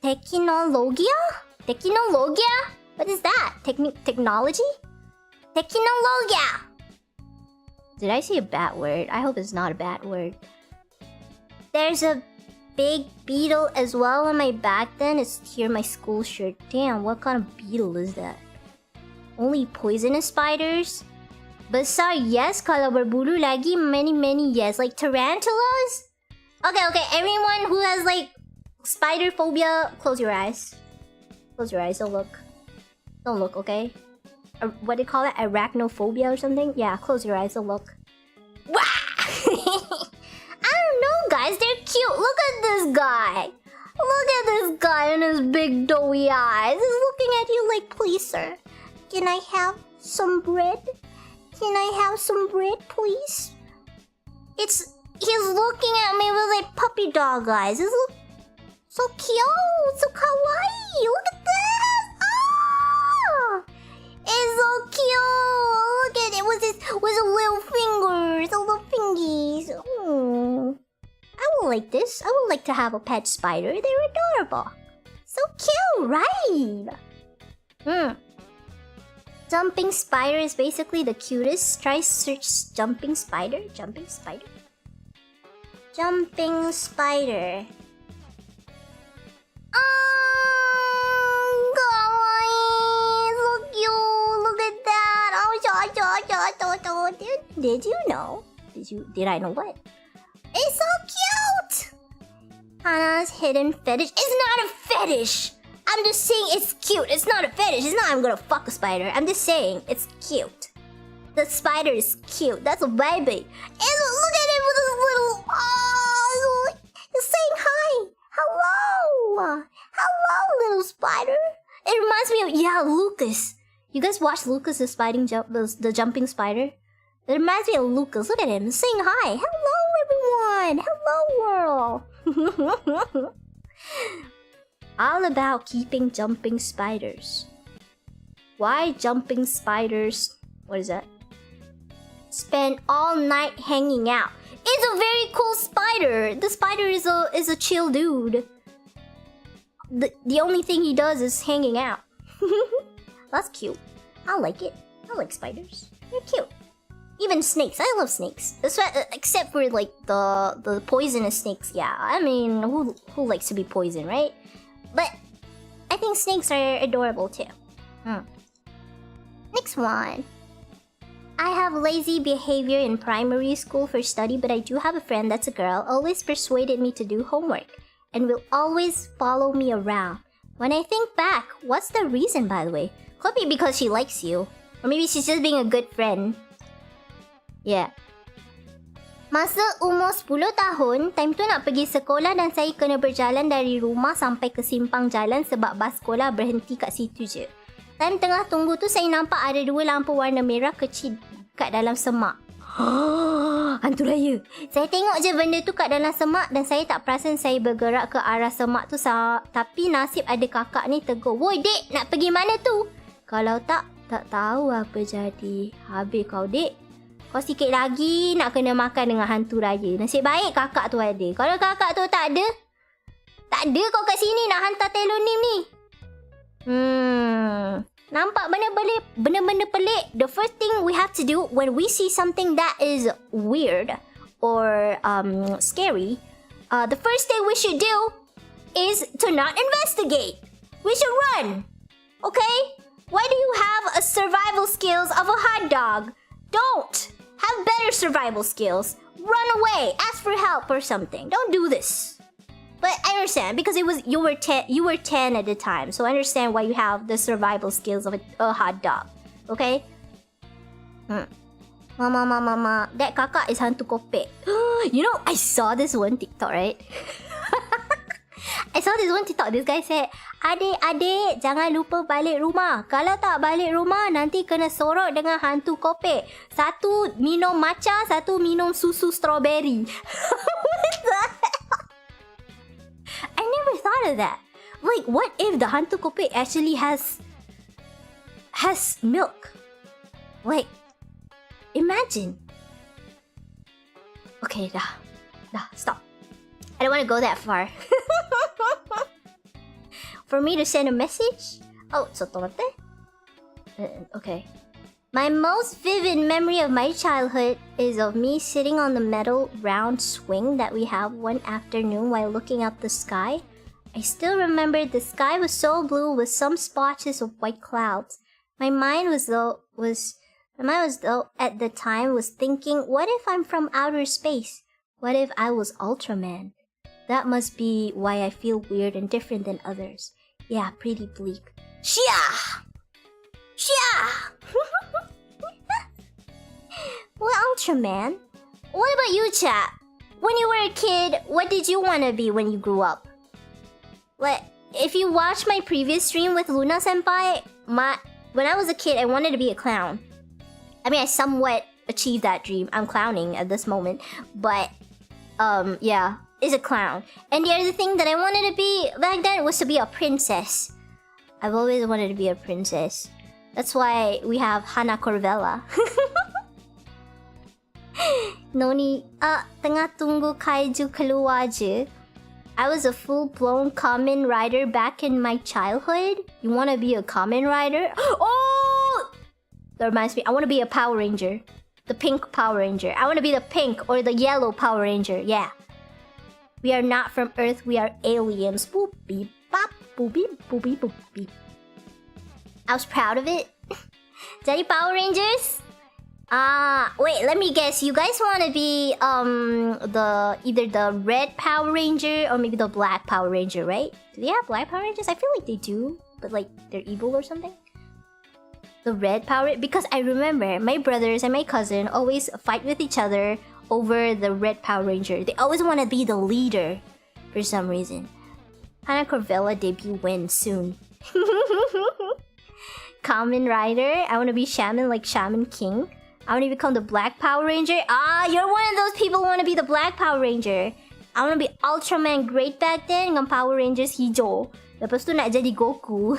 Speaker 1: Technologia? Technologia? What is that? Technology? Technologia! Did I say a bad word? I hope it's not a bad word. There's a big beetle as well on my back then. It's here my school shirt. Damn, what kind of beetle is that? Only poisonous spiders? Besar yes, kalau berbulu lagi many yes. Like tarantulas? Okay, everyone who has like spider phobia, close your eyes. Close your eyes, don't look. Don't look, okay? What do you call it? Arachnophobia or something? Yeah, close your eyes, don't look. Wah! I don't know, guys, they're cute. Look at this guy. Look at this guy and his big doughy eyes. He's looking at you like, please, sir, can I have some bread? Can I have some bread, please? He's looking at me with like puppy dog eyes. He's so cute, so kawaii. Look at this. Oh, it's so cute. Look at it with his little fingers, the little fingies. Oh, I would like this. I would like to have a pet spider. They're adorable. So cute, right? Jumping spider is basically the cutest. Try search jumping spider. Jumping spider. Jumping spider. Oh, kawaii. So cute. Look at that. Oh, did you know? Did I know what? It's so cute. Hannah's hidden fetish. It's not a fetish. I'm just saying it's cute. It's not a fetish. It's not I'm gonna fuck a spider. I'm just saying it's cute. The spider is cute. That's a baby. And look at it with his little... Oh, he's saying hi. Hello. Hello, little spider. It reminds me of... Yeah, Lucas. You guys watched Lucas the jumping spider? That reminds me of Lucas. Look at him saying hi. Hello, everyone. Hello, world. All about keeping jumping spiders. Why jumping spiders? What is that? Spend all night hanging out. It's a very cool spider. The spider is a chill dude. The only thing he does is hanging out. That's cute. I like it. I like spiders. They're cute. Even snakes. I love snakes. Except for like the poisonous snakes. Yeah, I mean, who likes to be poisoned, right? But I think snakes are adorable too. Next one. I have lazy behavior in primary school for study, but I do have a friend that's a girl, always persuaded me to do homework, and will always follow me around. When I think back, what's the reason, by the way? Could be because she likes you. Or maybe she's just being a good friend. Yeah. Masa umur 10 tahun, time tu nak pergi sekolah dan saya kena berjalan dari rumah sampai ke simpang jalan sebab bas sekolah berhenti kat situ je. Time tengah tunggu tu saya nampak ada 2 lampu warna merah kecil kat dalam semak. Hantu raya. Saya tengok je benda tu kat dalam semak dan saya tak perasan saya bergerak ke arah semak tu. Tapi nasib ada kakak ni tegur. Woi dek, nak pergi mana tu? Kalau tak tahu apa jadi. Habis kau dek. Kau sikit lagi nak kena makan dengan hantu raya. Nasib baik kakak tu ada. Kalau kakak tu tak ada kau kat sini nak hantar telonim ni. Nampak benda-benda pelik. The first thing we have to do when we see something that is weird or scary, the first thing we should do is to not investigate. We should run. Okay? Why do you have a survival skills of a hot dog? Don't. Have better survival skills. Run away. Ask for help or something. Don't do this. But I understand because you were 10 at the time, so I understand why you have the survival skills of a hot dog. Okay? Mama, that kakak is hantu kopek. You know, I saw this one TikTok, right? I saw this one TikTok. This guy said, adik, jangan lupa balik rumah. Kalau tak balik rumah, nanti kena sorok dengan hantu kopek. Satu minum matcha, satu minum susu strawberry. What is that? I never thought of that. Like, what if the hantu kopek actually has milk? Like, imagine. Okay, dah, stop. I don't want to go that far. For me to send a message? Oh, sotomate. Okay. My most vivid memory of my childhood is of me sitting on the metal round swing that we have one afternoon while looking up the sky. I still remember the sky was so blue with some splotches of white clouds. My mind was at the time was thinking, what if I'm from outer space? What if I was Ultraman? That must be why I feel weird and different than others. Yeah, pretty bleak. Shia! Well, Ultraman, what about you, chat? When you were a kid, what did you want to be when you grew up? Like, if you watched my previous stream with Luna Senpai, when I was a kid, I wanted to be a clown. I mean, I somewhat achieved that dream. I'm clowning at this moment, but yeah, is a clown. And the other thing that I wanted to be back then was to be a princess. I've always wanted to be a princess. That's why we have Hanna Raevan. Noni, tengah tunggu kaiju keluar je. I was a full-blown Kamen Rider back in my childhood. You want to be a Kamen Rider? Oh! That reminds me, I want to be a Power Ranger. The pink Power Ranger. I want to be the pink or the yellow Power Ranger. Yeah. We are not from Earth. We are aliens. Boop, beep, bop, boop, beep, boop, beep, boop, beep. I was proud of it. Jadi Power Rangers? Wait, let me guess. You guys want to be either the red Power Ranger or maybe the black Power Ranger, right? Do they have black Power Rangers? I feel like they do, but like they're evil or something. The red Power, because I remember my brothers and my cousin always fight with each other over the red Power Ranger. They always want to be the leader for some reason. Hanna Raevan debut win soon. Kamen Rider. I want to be Shaman like Shaman King. I want to become the Black Power Ranger. Ah, you're one of those people who want to be the Black Power Ranger. I want to be Ultraman great back then dengan Power Rangers hijau. Lepas tu nak jadi Goku.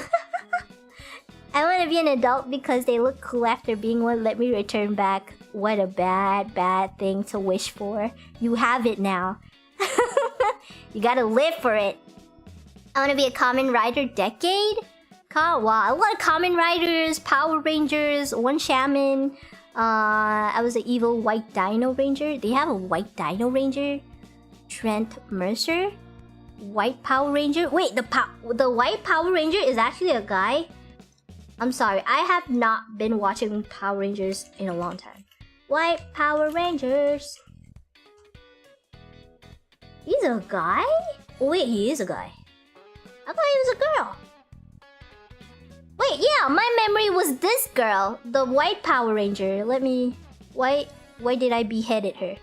Speaker 1: I want to be an adult because they look cool after being one. Let me return back. What a bad thing to wish for. You have it now. You gotta live for it. I want to be a Kamen Rider decade. Wow, a lot of Kamen Riders, Power Rangers, one Shaman. I was an evil White Dino Ranger. They have a White Dino Ranger. Trent Mercer. White Power Ranger. Wait, the White Power Ranger is actually a guy? I'm sorry, I have not been watching Power Rangers in a long time. White Power Rangers. He's a guy? Oh, wait, he is a guy. I thought he was a girl. Wait, yeah, my memory was this girl, the White Power Ranger. Let me... Why did I beheaded her?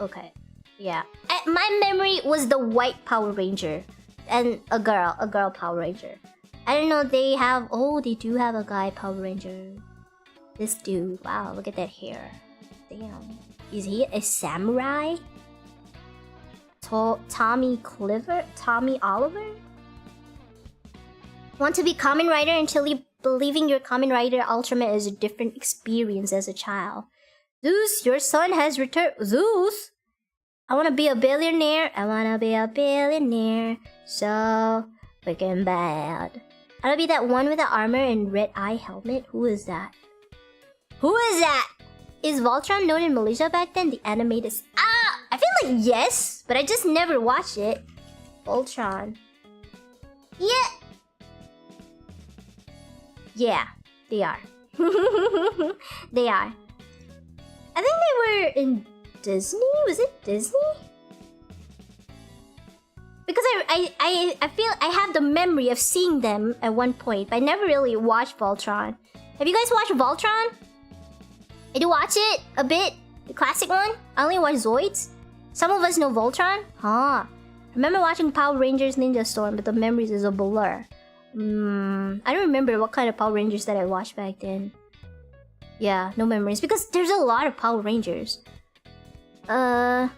Speaker 1: Okay. Yeah. My memory was the White Power Ranger. And a girl Power Ranger. I didn't know they have... Oh, they do have a guy Power Ranger. This dude. Wow, look at that hair. Damn. Is he a samurai? Tommy Oliver? Want to be Kamen Rider until you believing your Kamen Rider Ultraman is a different experience as a child. Zeus, your son has returned. Zeus? I want to be a billionaire. So freaking bad. I want to be that one with the armor and red eye helmet. Who is that? Is Voltron known in Malaysia back then? The animated... I feel like yes, but I just never watched it. Voltron. Yeah, they are. They are. I think they were in Disney? Was it Disney? Because I feel I have the memory of seeing them at one point, but I never really watched Voltron. Have you guys watched Voltron? Did you watch it a bit? The classic one? I only watched Zoids. Some of us know Voltron? Huh. I remember watching Power Rangers Ninja Storm, but the memories is a blur. I don't remember what kind of Power Rangers that I watched back then. Yeah, no memories. Because there's a lot of Power Rangers. They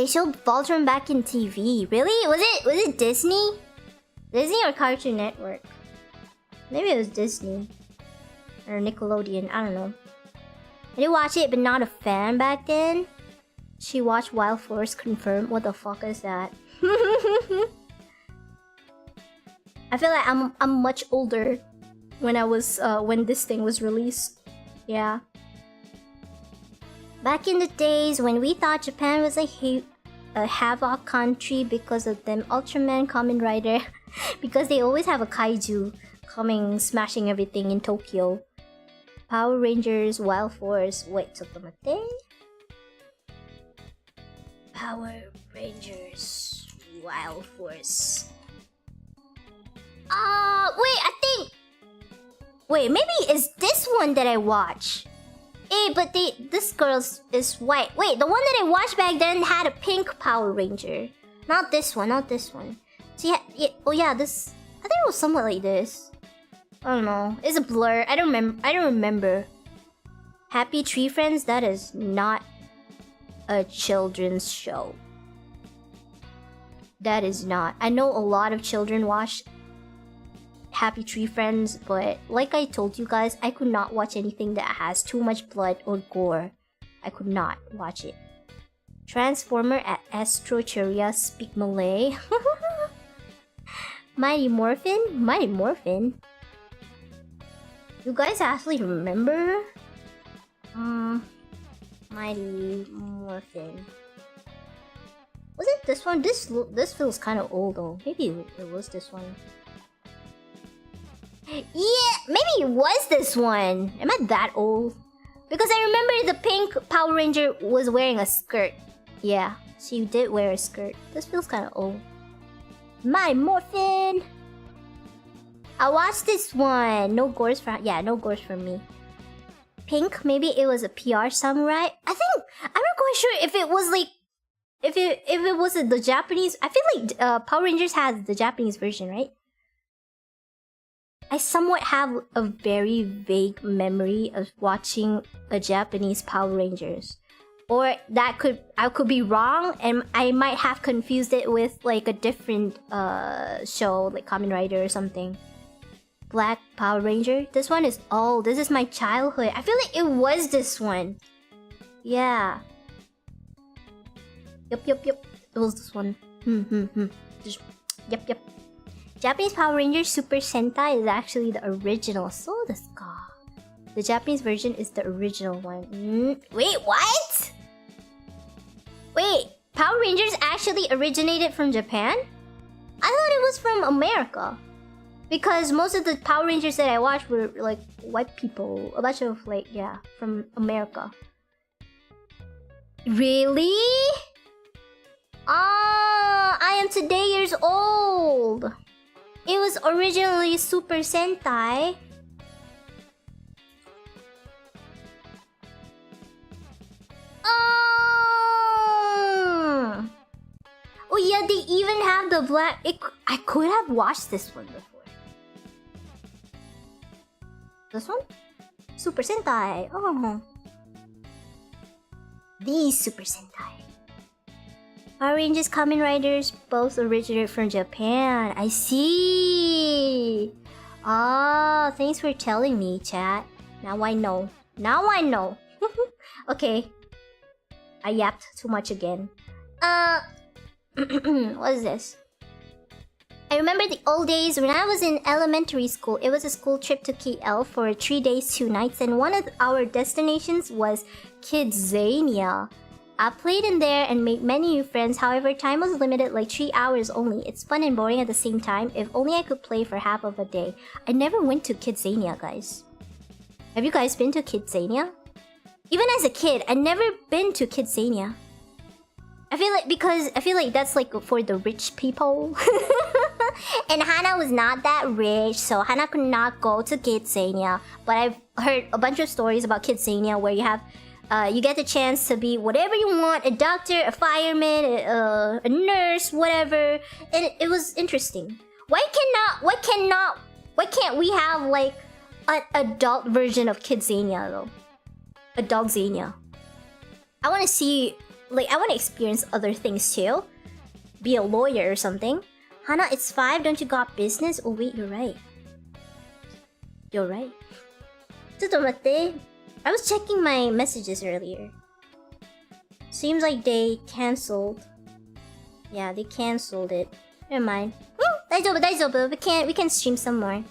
Speaker 1: showed Voltron back in TV. Really? Was it Disney? Disney or Cartoon Network? Maybe it was Disney. Or Nickelodeon, I don't know. I did watch it, but not a fan back then. She watched Wild Force confirmed. What the fuck is that? I feel like I'm much older when I was when this thing was released. Yeah. Back in the days when we thought Japan was a havoc country because of them Ultraman Kamen Rider, because they always have a kaiju coming smashing everything in Tokyo. Power Rangers, Wild Force. Wait, Tsukumate? Power Rangers, Wild Force. Wait, maybe it's this one that I watch. But this girl is white. Wait, the one that I watched back then had a pink Power Ranger. Not this one. So yeah, this. I think it was somewhat like this. I don't know. It's a blur. I don't remember. Happy Tree Friends? That is not a children's show. That is not. I know a lot of children watch Happy Tree Friends, but like I told you guys, I could not watch anything that has too much blood or gore. I could not watch it. Transformer at Astrocheria speak Malay. Mighty Morphin? You guys actually remember? Mighty Morphin. Was it this one? This feels kind of old though. Maybe it was this one. Yeah, maybe it was this one. Am I that old? Because I remember the pink Power Ranger was wearing a skirt. Yeah, she did wear a skirt. This feels kind of old. My Morphin! I watched this one. No gores for me. Pink, maybe it was a PR samurai. I'm not quite sure if it was like if it was the Japanese. I feel like Power Rangers has the Japanese version, right? I somewhat have a very vague memory of watching a Japanese Power Rangers. Or I could be wrong, and I might have confused it with like a different show, like Kamen Rider or something. Black Power Ranger. This one is old. This is my childhood. I feel like it was this one. Yeah. Yup. It was this one. Yup. Japanese Power Rangers Super Sentai is actually the original. So desu ka. The Japanese version is the original one. Wait, what? Wait, Power Rangers actually originated from Japan? I thought it was from America. Because most of the Power Rangers that I watched were like white people. A bunch of like, yeah, from America. Really? I am today years old. It was originally Super Sentai. Oh yeah, they even have the black... I could have watched this one before. This one? Super Sentai. Oh. These Super Sentai. Power Rangers, Kamen Riders both originated from Japan. I see. Ah, thanks for telling me, chat. Now I know. Okay. I yapped too much again. What is this? I remember the old days when I was in elementary school. It was a school trip to KL for 3 days, 2 nights, and one of our destinations was Kidzania. I played in there and made many new friends. However, time was limited, like 3 hours only. It's fun and boring at the same time. If only I could play for half of a day. I never went to Kidzania, guys. Have you guys been to Kidzania? Even as a kid, I never been to Kidzania. I feel like that's like for the rich people. And Hannah was not that rich, so Hannah could not go to Kidzania. But I've heard a bunch of stories about Kidzania where you get the chance to be whatever you want, a doctor, a fireman, a nurse, whatever. And it was interesting. Why can't we have like an adult version of Kidzania though? Adult Zania. I want to see, like, I want to experience other things too. Be a lawyer or something. Hannah, it's 5. Don't you got business? Oh wait, you're right. You're right. ちょっと待って. I was checking my messages earlier. Seems like they cancelled. Yeah, they cancelled it. Never mind. 大丈夫. We can stream some more.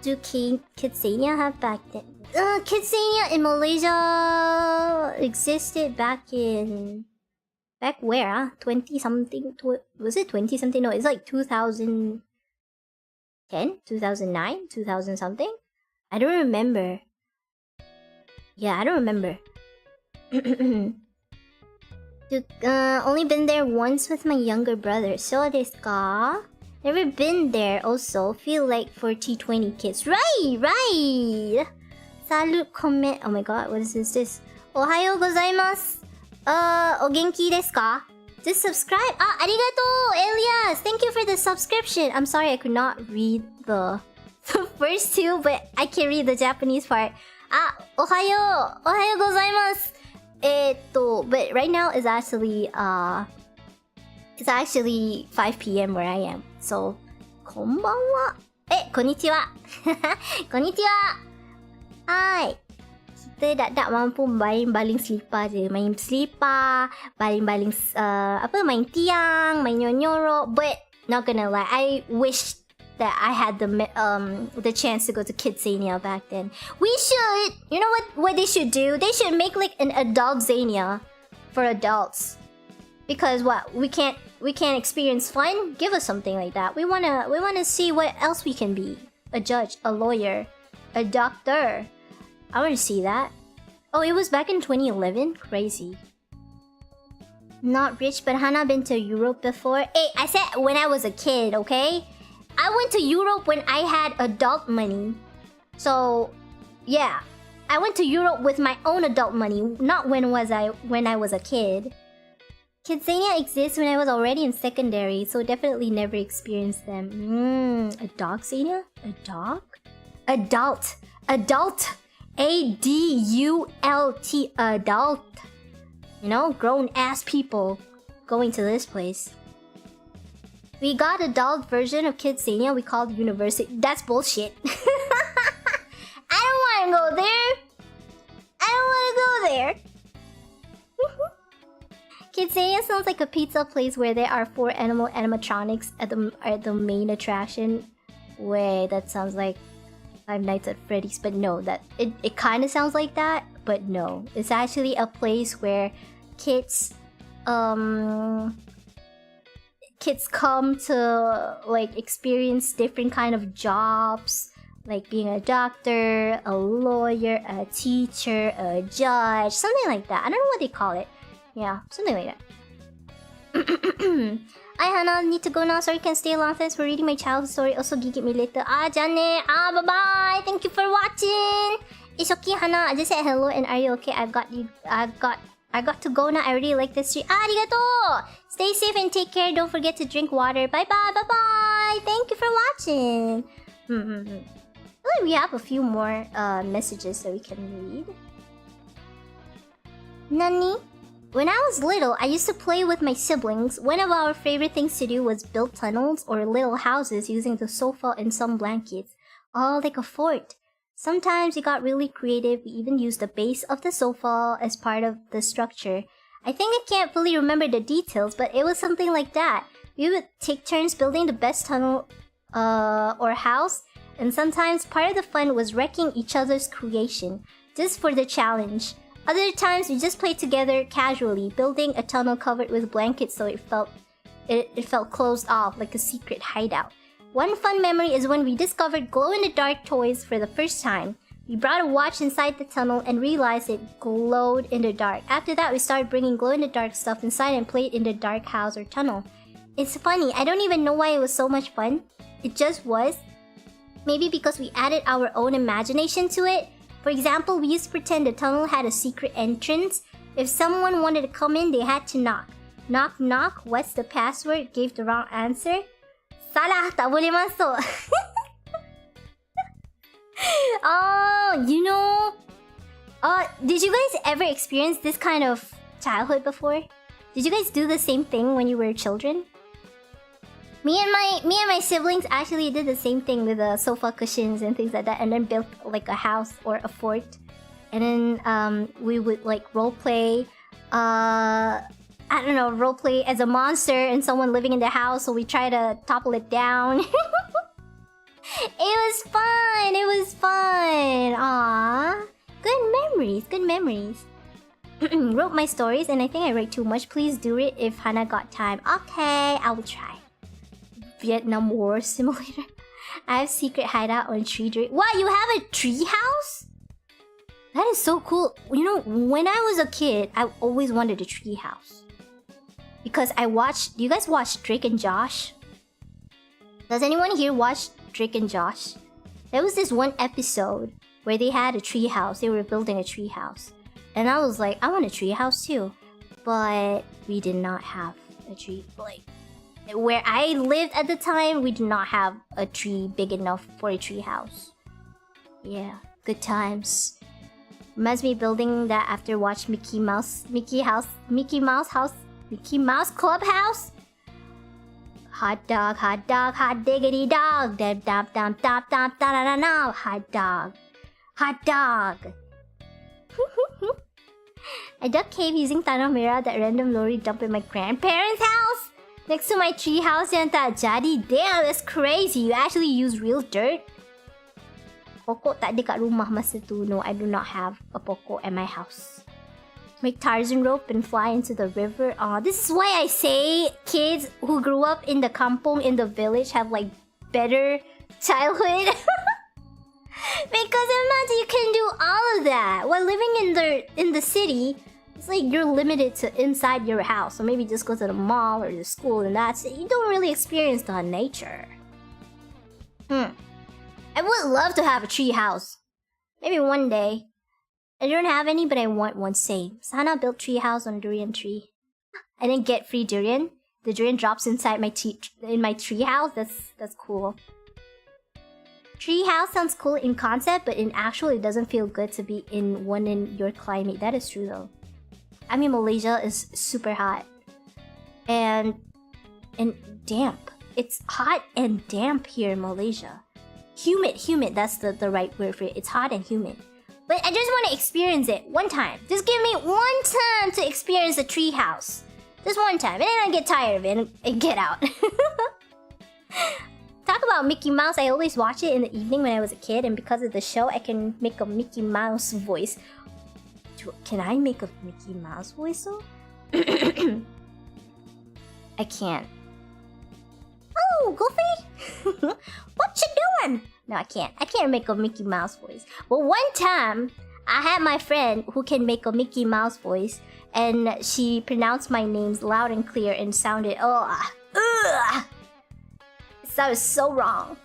Speaker 1: Do Kidzania have back then? Kidzania in Malaysia existed back where? 20 something? Was it 20 something? No, it's like 2010, 2009, 2000 something. I don't remember. Yeah, I don't remember. Only been there once with my younger brother. So desu ka? Never been there also. Feel like for T20 kids. Right! Salute comment. Oh my god, what is this? Ohayou gozaimasu. O genki desu ka? Just subscribe. Arigato, Elias. Thank you for the subscription. I'm sorry I could not read the first two, but I can read the Japanese part. Ohayou gozaimasu. But right now it's actually 5 p.m. where I am. So, konbanwa. Konnichiwa. Konnichiwa. Hai. Kita tak mampu baling-baling selipar je. Main selipar, baling-baling main tiang, main nyoro. But not gonna lie, I wish that I had the chance to go to Kidzania back then. We should, you know what they should do? They should make like an adult Zania for adults. Because what, we can't experience fun? Give us something like that. We wanna see what else we can be. A judge, a lawyer, a doctor. I wanna see that. Oh, it was back in 2011? Crazy. Not rich, but Hannah been to Europe before. Hey, I said when I was a kid, okay? I went to Europe when I had adult money. So, yeah. I went to Europe with my own adult money, not when I was a kid. Kidzania exists when I was already in secondary, so definitely never experienced them. A dog Xenia? A dog? Adult. Adult. A-D-U-L-T. Adult. You know, grown-ass people going to this place. We got adult version of Kidzania we called University. That's bullshit. I don't want to go there. I don't want to go there. Kidzania sounds like a pizza place where there are 4 animal animatronics at the main attraction. Wait, that sounds like Five Nights at Freddy's, but no, it kind of sounds like that, but no. It's actually a place where kids come to like experience different kind of jobs, like being a doctor, a lawyer, a teacher, a judge, something like that. I don't know what they call it. Yeah, something like that. Hi Hannah, need to go now. Sorry, can't stay long. Thanks for reading my childhood story. Also, gigit me later. Jane. Bye bye. Thank you for watching. It's okay, Hannah. I just said hello and are you okay? I got to go now. I really like this street. Arigato. Stay safe and take care. Don't forget to drink water. Bye bye. Bye bye. Thank you for watching. We have a few more messages that we can read. Nani? When I was little, I used to play with my siblings. One of our favorite things to do was build tunnels or little houses using the sofa and some blankets, all like a fort. Sometimes we got really creative. We even used the base of the sofa as part of the structure. I think I can't fully remember the details, but it was something like that. We would take turns building the best tunnel or house, and sometimes part of the fun was wrecking each other's creation, just for the challenge. Other times we just played together casually, building a tunnel covered with blankets so it felt closed off like a secret hideout. One fun memory is when we discovered glow-in-the-dark toys for the first time. We brought a watch inside the tunnel and realized it glowed in the dark. After that, we started bringing glow-in-the-dark stuff inside and played in the dark house or tunnel. It's funny, I don't even know why it was so much fun. It just was. Maybe because we added our own imagination to it. For example, we used to pretend the tunnel had a secret entrance. If someone wanted to come in, they had to knock. Knock, knock, what's the password? Gave the wrong answer. Salah, tak boleh masuk. Oh, you know... did you guys ever experience this kind of childhood before? Did you guys do the same thing when you were children? Me and my siblings actually did the same thing with the sofa cushions and things like that, and then built like a house or a fort. And then we would like roleplay, roleplay as a monster and someone living in the house, so we try to topple it down. It was fun! It was fun! Aww. Good memories, good memories. Wrote my stories and I think I write too much. Please do it if Hannah got time. Okay, I will try. Vietnam War Simulator. I have secret hideout on tree tree. What? You have a tree house? That is so cool. You know, when I was a kid, I always wanted a tree house. Because I watched... Do you guys watch Drake and Josh? Does anyone here watch Drake and Josh? There was this one episode where they had a tree house. They were building a tree house. And I was like, I want a tree house too. But we did not have a tree. Like, where I lived at the time, we did not have a tree big enough for a tree house. Yeah, good times. Reminds me building that after watch Mickey Mouse Clubhouse. Hot dog, hot diggity dog. Dab dab dab dab dab da da da da. Hot dog, hot dog. I dug cave using tanah merah that random lorry dumped in my grandparents' house. Next to my tree house yang tak jadi. Damn, that's crazy. You actually use real dirt? Pokok tak ada kat rumah masa tu. No, I do not have a pokok at my house. Make Tarzan rope and fly into the river. This is why I say kids who grew up in the kampong, in the village, have like better childhood. Because imagine you can do all of that while living in the city. It's like you're limited to inside your house, so maybe just go to the mall or the school and that's it. You don't really experience the nature. I would love to have a tree house. Maybe one day. I don't have any, but I want one. Same. Sana built tree house on durian tree. and then get free durian. The durian drops inside my tree house. That's cool. Tree house sounds cool in concept, but in actual, it doesn't feel good to be in one in your climate. That is true though. I mean, Malaysia is super hot and damp. It's hot and damp here in Malaysia. Humid. That's the right word for it. It's hot and humid. But I just want to experience it one time. Just give me one time to experience a tree house. Just one time, and then I get tired of it and get out. Talk about Mickey Mouse. I always watch it in the evening when I was a kid, and because of the show, I can make a Mickey Mouse voice. Can I make a Mickey Mouse voice though? I can't. Oh, Goofy! What you doing? No, I can't. I can't make a Mickey Mouse voice. But one time, I had my friend who can make a Mickey Mouse voice, and she pronounced my names loud and clear and sounded, ugh. It sounded so wrong.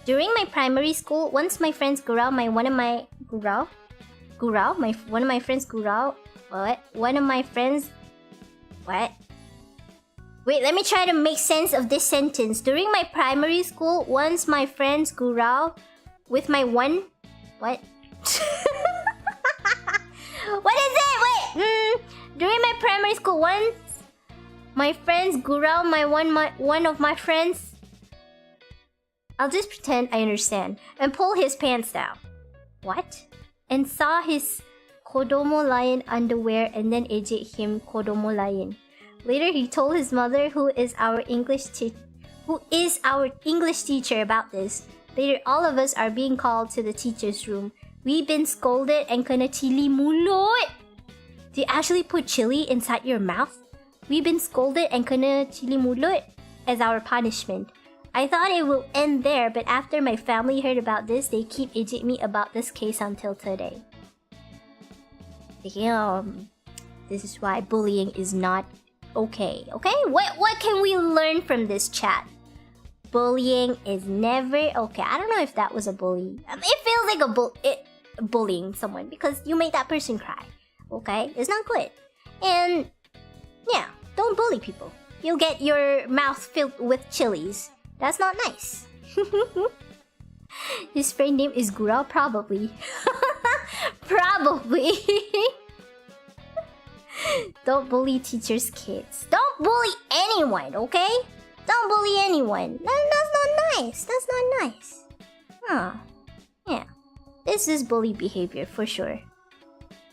Speaker 1: During my primary school, once my friends one of my friends. What? Wait, let me try to make sense of this sentence. During my primary school, once my friends gurau with my one... What? What is it? Wait! During my primary school, once my friends gurau one of my friends... I'll just pretend I understand. And pull his pants down. What? And saw his kodomo lion underwear and then eject him kodomo lion. Later, he told his mother, who is our English teacher, about this. Later, all of us are being called to the teacher's room. We've been scolded and kena chili mulut. Do you actually put chili inside your mouth? We've been scolded and kena chili mulut as our punishment. I thought it will end there, but after my family heard about this, they keep eject me about this case until today. Damn. This is why bullying is not okay. Okay? What can we learn from this chat? Bullying is never okay. I don't know if that was a bully. It feels like bullying someone because you made that person cry. Okay? It's not good. And yeah, don't bully people. You'll get your mouth filled with chilies. That's not nice. His friend name is Gura, probably. Probably. Don't bully teachers' kids. Don't bully anyone, okay? Don't bully anyone. That's not nice. That's not nice. Huh. Yeah. This is bully behavior for sure.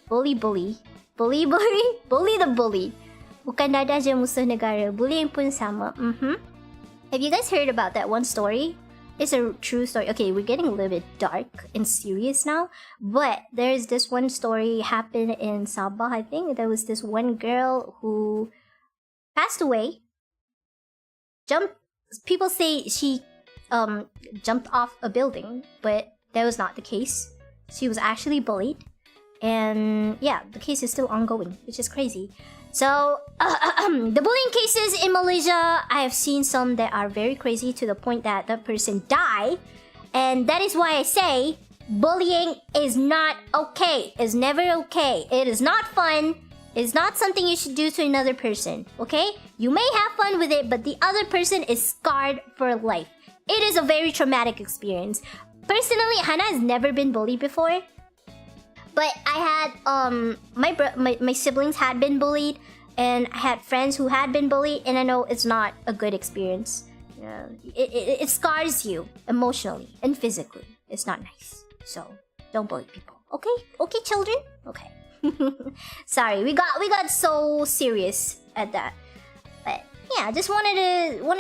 Speaker 1: Bully. Bully the bully. Bukan dadah je musuh negara. Bullying pun sama. Have you guys heard about that one story? It's a true story. Okay, we're getting a little bit dark and serious now. But there's this one story happened in Sabah, I think. There was this one girl who passed away. People say she jumped off a building, but that was not the case. She was actually bullied. And yeah, the case is still ongoing, which is crazy. So, the bullying cases in Malaysia, I have seen some that are very crazy to the point that the person died. And that is why I say, bullying is not okay. It's never okay. It is not fun. It's not something you should do to another person, okay? You may have fun with it, but the other person is scarred for life. It is a very traumatic experience. Personally, Hannah has never been bullied before. But I had, my siblings had been bullied, and I had friends who had been bullied, and I know it's not a good experience. It scars you emotionally and physically. It's not nice. So, don't bully people. Okay? Okay, children? Okay. Sorry, we got so serious at that. But yeah, I just wanted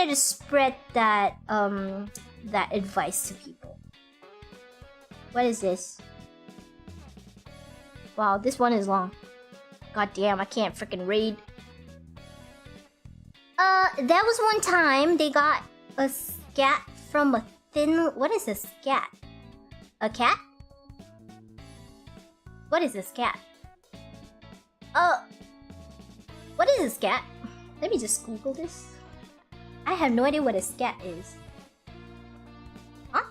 Speaker 1: to spread that that advice to people. What is this? Wow, this one is long. God damn, I can't freaking read. That was one time they got a scat from a thin... What is a scat? A cat? What is a scat? What is a scat? Let me just Google this. I have no idea what a scat is. Huh?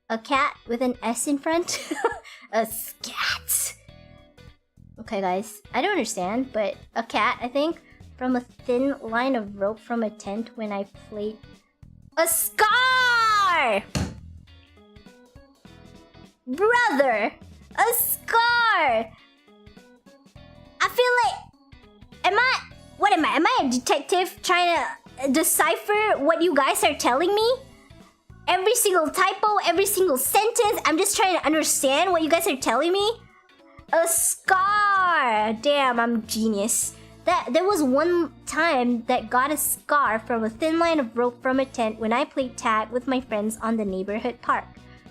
Speaker 1: A cat with an S in front? A scat. Okay, guys. I don't understand, but a cat, I think, from a thin line of rope from a tent when I played... A scar! Brother! A scar! I feel like... What am I? Am I a detective trying to decipher what you guys are telling me? Every single typo, every single sentence, I'm just trying to understand what you guys are telling me? A scar! Damn, I'm genius. There was one time that got a scar from a thin line of rope from a tent when I played tag with my friends on the neighborhood park.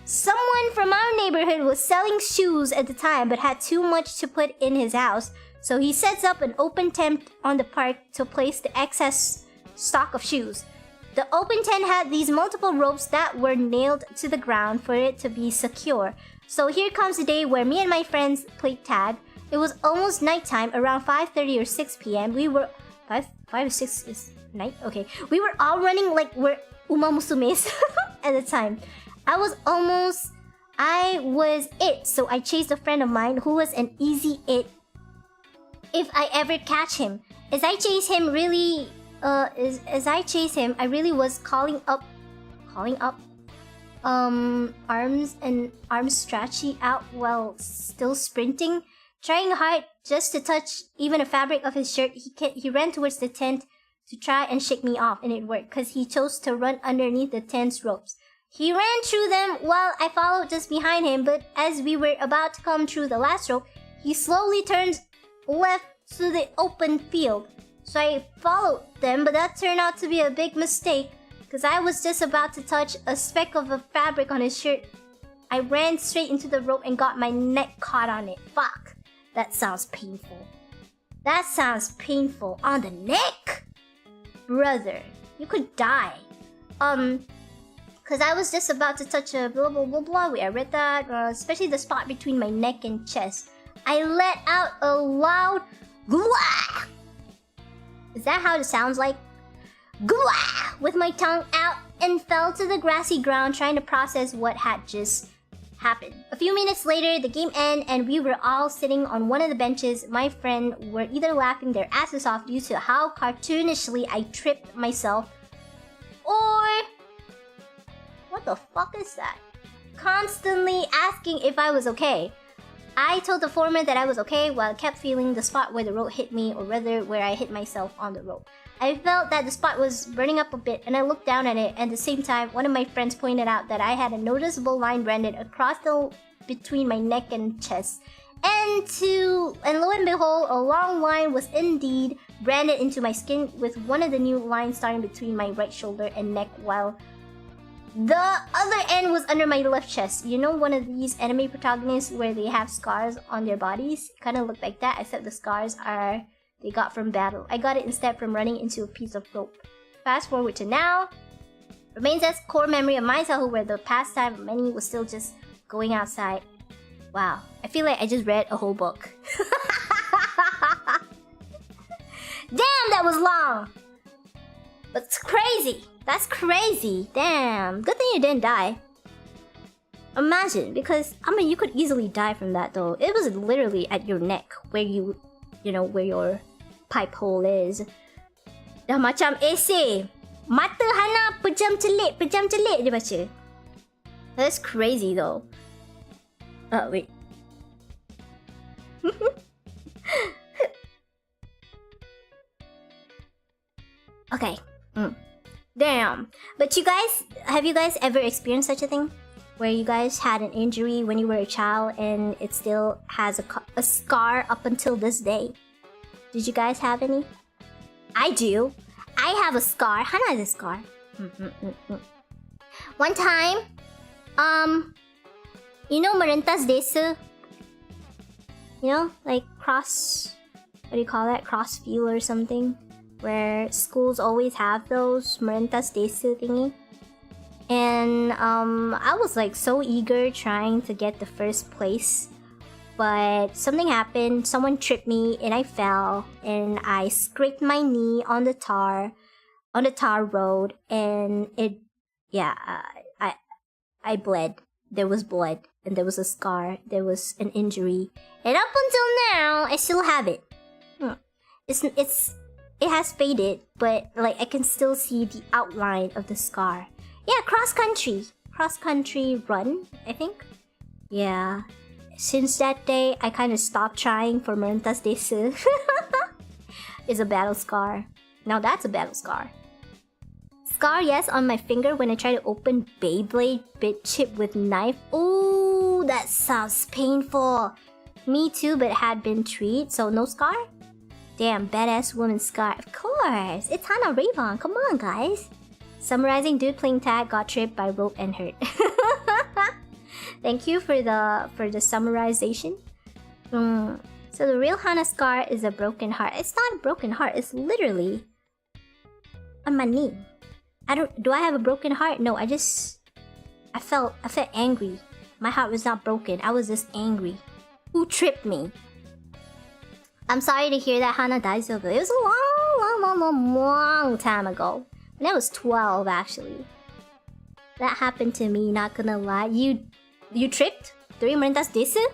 Speaker 1: Someone from our neighborhood was selling shoes at the time but had too much to put in his house, so he sets up an open tent on the park to place the excess stock of shoes. The open tent had these multiple ropes that were nailed to the ground for it to be secure. So here comes the day where me and my friends played tag. It was almost nighttime, around 5:30 or 6 p.m. We were... 5 or 6 is night? Okay. We were all running like we're Uma Musumes at the time. I was it, so I chased a friend of mine who was an easy it if I ever catch him. As I chase him, I really was calling up arms stretchy out while still sprinting, trying hard just to touch even the fabric of his shirt. He ran towards the tent to try and shake me off, and it worked because he chose to run underneath the tent's ropes. He ran through them while I followed just behind him, but as we were about to come through the last rope, he slowly turned left to the open field. So I followed them, but that turned out to be a big mistake because I was just about to touch a speck of a fabric on his shirt. I ran straight into the rope and got my neck caught on it. Fuck. That sounds painful. That sounds painful. On the neck? Brother, you could die. Because I was just about to touch a blah blah blah blah. I read that, especially the spot between my neck and chest. I let out a loud gwah! Is that how it sounds like? Gwah! With my tongue out and fell to the grassy ground trying to process what had just happened. A few minutes later, the game ended and we were all sitting on one of the benches. My friend were either laughing their asses off due to how cartoonishly I tripped myself, or... what the fuck is that? Constantly asking if I was okay. I told the former that I was okay while I kept feeling the spot where the rope hit me, or rather where I hit myself on the rope. I felt that the spot was burning up a bit and I looked down at it. At the same time, one of my friends pointed out that I had a noticeable line branded across between my neck and chest. And lo and behold, a long line was indeed branded into my skin, with one of the new lines starting between my right shoulder and neck while the other end was under my left chest. You know, one of these anime protagonists where they have scars on their bodies? Kind of look like that, except the scars they got from battle. I got it instead from running into a piece of rope. Fast forward to now. Remains as core memory of my childhood where the pastime of many was still just going outside. Wow, I feel like I just read a whole book. Damn, that was long! But it's crazy! That's crazy! Damn, good thing you didn't die. Imagine, because, I mean, you could easily die from that though. It was literally at your neck, where you know, where your pipe hole is. Dah macam essay. Mata Hanna pejam celik dia baca. That's crazy though. Oh, wait. Okay. Damn. But have you guys ever experienced such a thing? Where you guys had an injury when you were a child and it still has a scar up until this day? Did you guys have any? I do. I have a scar. Hana has a scar. One time, you know Marintas Desa? You know, like what do you call that? Cross view or something? Where schools always have those Marintas Desa thingy. And I was like so eager trying to get the first place, but something happened. Someone tripped me and I fell and I scraped my knee on the tar road, and I bled there was blood, and there was a scar, there was an injury, and up until now, I still have it. It has faded, but like I can still see the outline of the scar. Yeah, cross country run, I think. Yeah. Since that day, I kind of stopped trying for Merentas Desu. It's a battle scar. Now that's a battle scar. Scar, yes, on my finger when I try to open Beyblade bit chip with knife. Oh, that sounds painful. Me too, but had been treated, so no scar? Damn, badass woman scar. Of course, it's Hanna Raevan. Come on, guys. Summarizing, dude playing tag got tripped by rope and hurt. Thank you for the summarization. So the real Hanna scar is a broken heart. It's not a broken heart. It's literally on my knee. Do I have a broken heart? No, I felt angry. My heart was not broken. I was just angry. Who tripped me? I'm sorry to hear that Hanna died so good. It was a long time ago. When I was 12, actually. That happened to me, not gonna lie. You tripped? 3 Merentas Desu?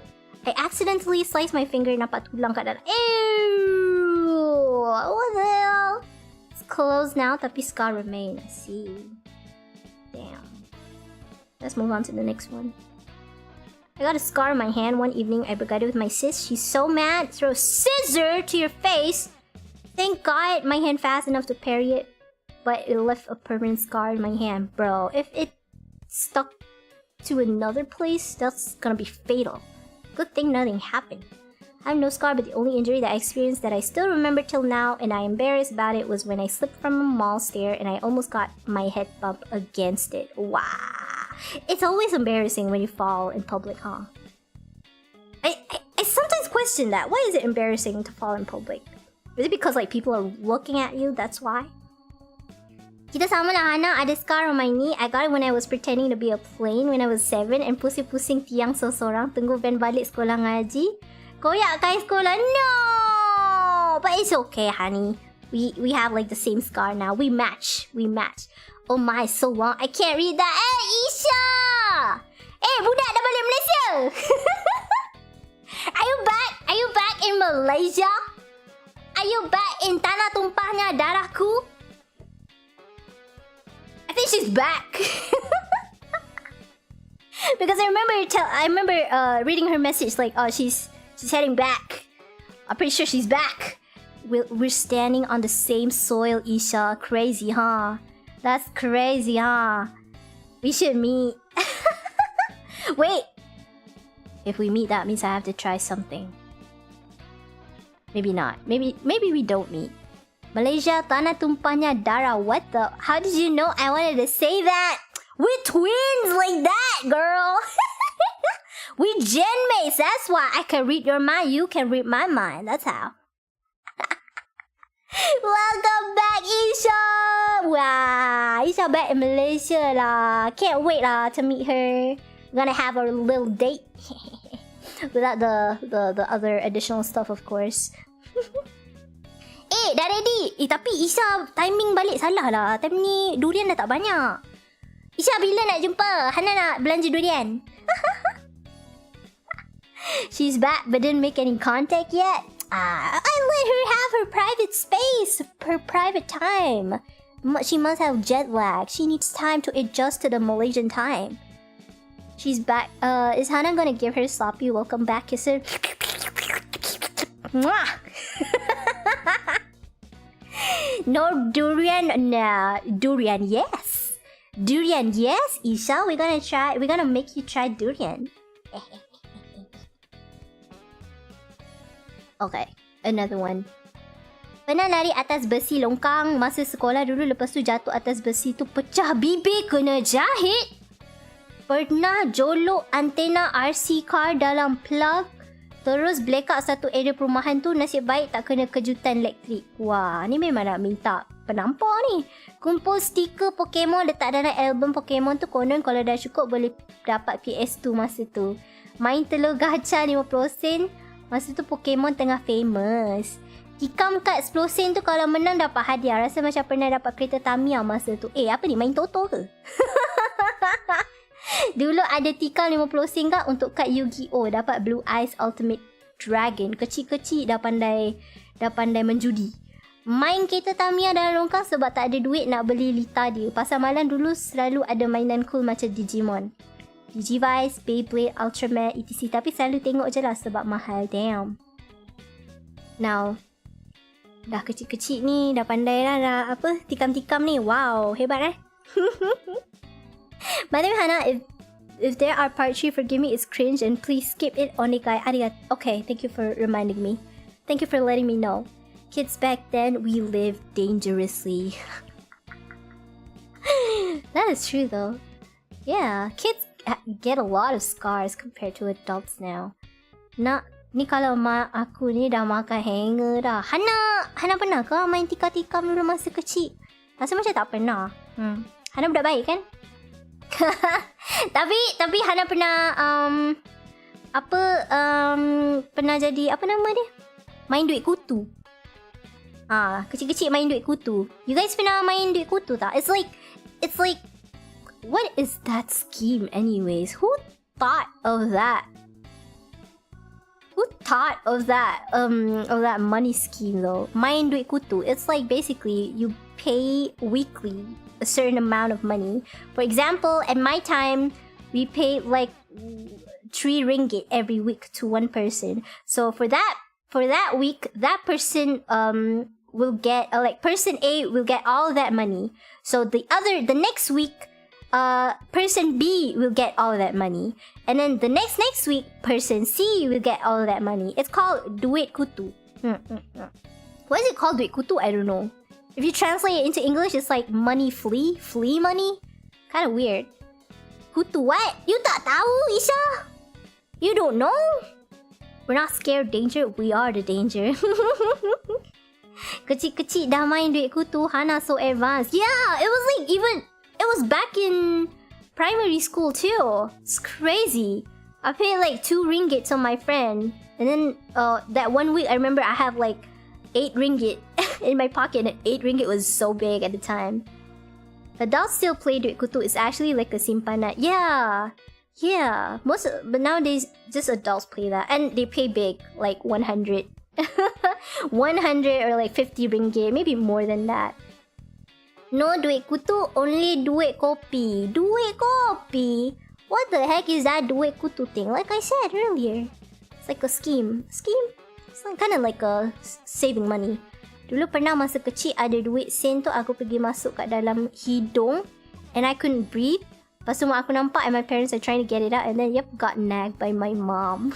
Speaker 1: I accidentally sliced my finger, napatulang ka na. Ew! What the hell? It's closed now, tapi scar remain. I see. Damn. Let's move on to the next one. I got a scar on my hand one evening. I brigaded with my sis. She's so mad. Throw a scissor to your face. Thank God my hand fast enough to parry it. But it left a permanent scar in my hand. Bro, if it stuck to another place, that's gonna be fatal. Good thing nothing happened. I have no scar, but the only injury that I experienced that I still remember till now, and I'm embarrassed about it, was when I slipped from a mall stair and I almost got my head bumped against it. Wow. It's always embarrassing when you fall in public, huh? I sometimes question that. Why is it embarrassing to fall in public? Is it because like people are looking at you? That's why? Kita sama lah Hana, ada scar on my knee. I got it when I was pretending to be a plane when I was 7 and pusing-pusing tiang seorang tunggu van balik sekolah ngaji. Koyak kai sekolah. No! But it's okay, honey. We have like the same scar now. We match. Oh my, so long. I can't read that. Isya! Budak dah balik Malaysia. Are you back in Malaysia? Are you back in tanah tumpahnya darahku? I think she's back. Because I remember reading her message like, oh, she's heading back. I'm pretty sure she's back. We're standing on the same soil, Isha. Crazy, huh? That's crazy, huh? We should meet. Wait. If we meet, that means I have to try something. Maybe not. Maybe we don't meet. Malaysia, tanah tumpahnya darah. What the? How did you know I wanted to say that? We're twins like that, girl. We genmates. That's why I can read your mind. You can read my mind. That's how. Welcome back, Isha. Wow, Isha back in Malaysia lah. Can't wait to meet her. Gonna have a little date. Without the other additional stuff, of course. Dah ready. Tapi Isha timing balik salah lah. Time ni durian dah tak banyak. Isha bila nak jumpa? Hana nak belanja durian. She's back but didn't make any contact yet. I let her have her private space, her private time. She must have jet lag. She needs time to adjust to the Malaysian time. She's back. Is Hana gonna give her sloppy welcome back kisser? Mwah! No durian? Nah. Durian, yes. Durian, yes, Isha. We're gonna make you try durian. Okay, another one. Pernah lari atas besi longkang masa sekolah dulu, lepas tu jatuh atas besi tu pecah bibir kena jahit. Pernah jolok antena RC car dalam plug, terus blackout satu area perumahan tu. Nasib baik tak kena kejutan elektrik. Wah, ni memang nak minta penampar ni. Kumpul stiker Pokemon letak dalam album Pokemon tu. Konon kalau dah cukup boleh dapat PS2 masa tu. Main telur gacha 50 sen. Masa tu Pokemon tengah famous. Kikam kad 10 sen tu kalau menang dapat hadiah. Rasa macam pernah dapat kereta Tamiya masa tu. Apa ni, main Toto ke? Dulu ada tikar 50 sen kah untuk kad Yu-Gi-Oh, dapat Blue Eyes Ultimate Dragon. Kecil-kecil dah pandai menjudi. Main kereta Tamiya dalam longkang sebab tak ada duit nak beli lita dia. Pasal malam dulu selalu ada mainan cool macam Digimon, Digivice, Beyblade, Ultraman, etc. Tapi selalu tengok je lah sebab mahal. Damn. Now, dah kecil-kecil ni, dah pandai lah dah tikam-tikam ni. Wow, hebat By the way, Hannah, if there are part 3, forgive me, it's cringe and please skip it. Onegai arigato. Okay, thank you for reminding me. Thank you for letting me know. Kids back then, we lived dangerously. That is true though. Yeah, kids get a lot of scars compared to adults now. Ni kalau aku ni dah makan hanger dah. Hannah pernah ke main tikam-tikam dulu masa kecil? Rasa macam tak pernah. Hannah budak baik kan? tapi Hannah pernah pernah jadi apa nama dia? Main duit kutu. Kecil-kecil main duit kutu. You guys pernah main duit kutu tak? It's like what is that scheme anyways? Who thought of that? Who thought of that money scheme though? Main duit kutu. It's like basically you pay weekly a certain amount of money. For example, at my time, we paid like 3 ringgit every week to one person. So for that week, that person will get person A will get all of that money. So the next week, person B will get all of that money, and then the next week, person C will get all of that money. It's called duit kutu. Why is it called duit kutu? I don't know. If you translate it into English, it's like money flea money. Kind of weird. Kutu what? You tak tahu, Isha? You don't know? We're not scared of danger. We are the danger. Kecil-kecil dah main duit kutu. Hannah so advanced. Yeah, it was back in primary school too. It's crazy. I paid like 2 ringgit to my friend, and then that one week I remember I have like 8 ringgit in my pocket, and 8 ringgit was so big at the time. Adults still play duit kutu. It's actually like a simpanan. Yeah. But nowadays just adults play that, and they pay big, like 100 100 or like 50 ringgit, maybe more than that. No duit kutu, only duit kopi. Duit kopi? What the heck is that duit kutu thing? Like I said earlier, it's like a scheme. It's kind of like a saving money. Dulu pernah masa kecil ada duit sen tu, aku pergi masuk kat dalam hidung and I couldn't breathe. Lepas tu mak aku nampak and my parents are trying to get it out, and then got nagged by my mom.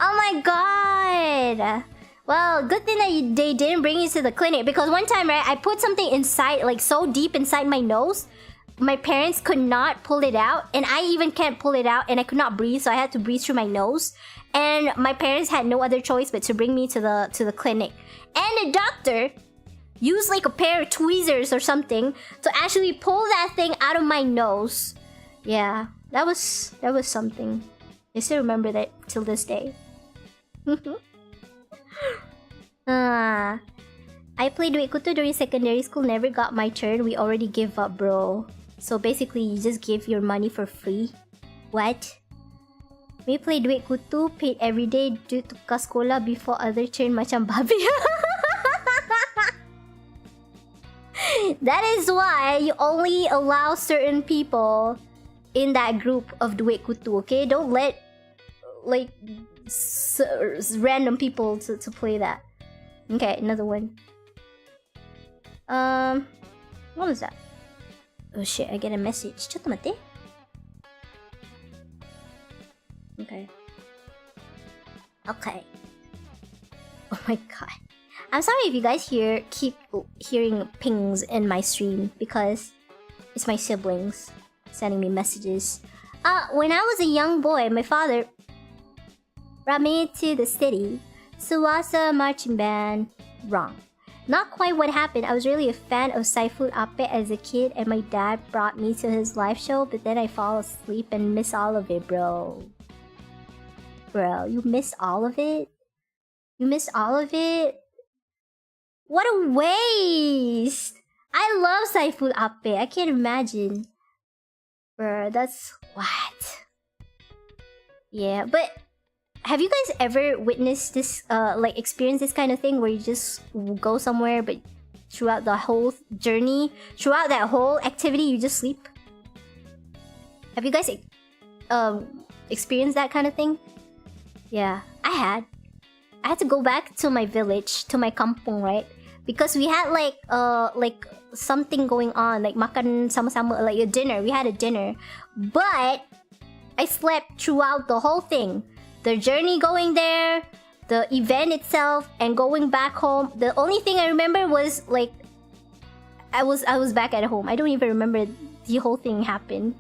Speaker 1: Oh my god! Well, good thing that they didn't bring you to the clinic, because one time, right, I put something inside, like so deep inside my nose, my parents could not pull it out, and I even can't pull it out, and I could not breathe, so I had to breathe through my nose. And my parents had no other choice but to bring me to the clinic. And the doctor used like a pair of tweezers or something to actually pull that thing out of my nose. Yeah, that was something. I still remember that till this day. I played duit kutu during secondary school, never got my turn. We already gave up, bro. So basically, you just give your money for free. What? We play duit kutu, paid every day due to tukar sekolah before other turn macam babi. That is why you only allow certain people in that group of duit kutu, okay? Don't let like random people to play that. Okay, another one. What was that? Oh shit, I get a message. ちょっと待って. Okay. Oh my god. I'm sorry if you guys keep hearing pings in my stream, because it's my siblings sending me messages. When I was a young boy, my father brought me to the city. Suwasa marching band. Wrong. Not quite what happened. I was really a fan of Saiful Ape as a kid, and my dad brought me to his live show, but then I fall asleep and miss all of it, bro. Bro, you missed all of it? You missed all of it? What a waste! I love Saiful Ape. I can't imagine. Bruh, that's... What? Yeah, but... Have you guys ever witnessed this, like, experienced this kind of thing where you just go somewhere, but throughout the whole journey, throughout that whole activity, you just sleep? Have you guys, experienced that kind of thing? Yeah, I had. I had to go back to my village, to my kampung, right? Because we had, like, something going on, like, makan sama-sama, like, a dinner. We had a dinner. But, I slept throughout the whole thing. The journey going there, the event itself, and going back home. The only thing I remember was like I was back at home. I don't even remember the whole thing happened.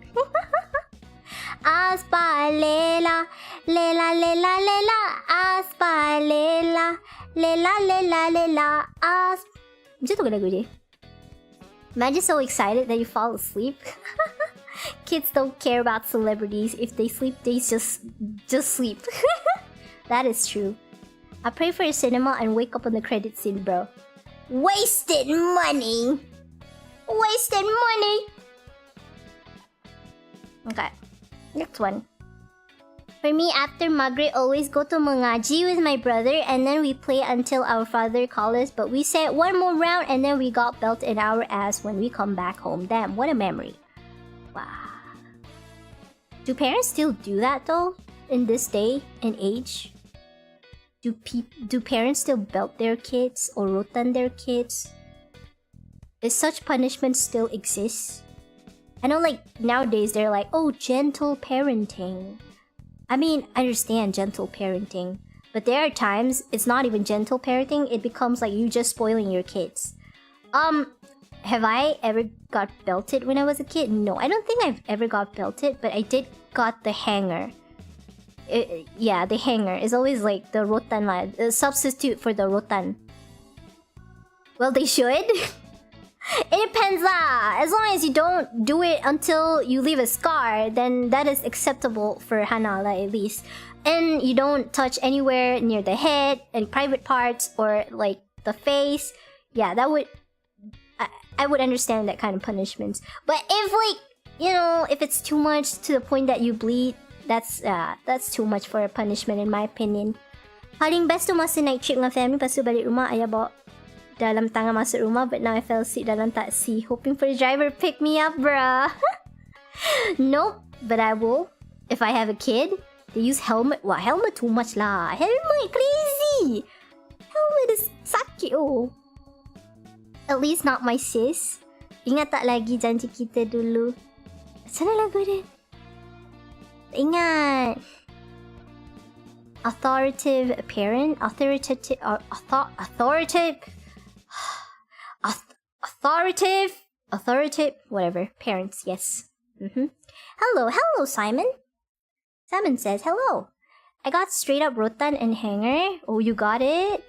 Speaker 1: Aspa lela lela lela lela aspa lela lela lela lela as. Macam tu lagu dia. Imagine so excited that you fall asleep. Kids don't care about celebrities. If they sleep, they just sleep. That is true. I pray for a cinema and wake up on the credit scene, bro. Wasted money. Wasted money. Okay, next one. For me, after Maghrib, always go to Mengaji with my brother, and then we play until our father calls us. But we said one more round, and then we got belt in our ass when we come back home. Damn, what a memory. Wow. Do parents still do that though? In this day and age? Do parents still belt their kids or rotan their kids? Does such punishment still exist? I know like nowadays they're like, oh, gentle parenting. I mean, I understand gentle parenting. But there are times it's not even gentle parenting. It becomes like you just spoiling your kids. Have I ever got belted when I was a kid? No, I don't think I've ever got belted, but I did got the hanger. Yeah, the hanger is always like the rotan, the substitute for the rotan. Well, they should. It depends lah. As long as you don't do it until you leave a scar, then that is acceptable for Hanna at least. And you don't touch anywhere near the head, any private parts, or like the face. Yeah, that would... I would understand that kind of punishments. But if like, you know, if it's too much to the point that you bleed, that's too much for a punishment in my opinion. Paling best tu masa night trip dengan family, lepas tu balik rumah, ayah bawa dalam tangan masuk rumah, but now I fell asleep dalam taxi, hoping for the driver to pick me up, bruh. Nope, but I will. If I have a kid, they use helmet. Wah, helmet too much lah. Helmet crazy. Helmet is sakit oh. At least not my sis. Ingat tak lagi janji kita dulu? Macam mana lagu dia? Ingat. Authoritative parent? Authoritative... Authoritative... Whatever. Parents, yes. Hello, Simon. Simon says, hello. I got straight up rotan and hanger. Oh, you got it?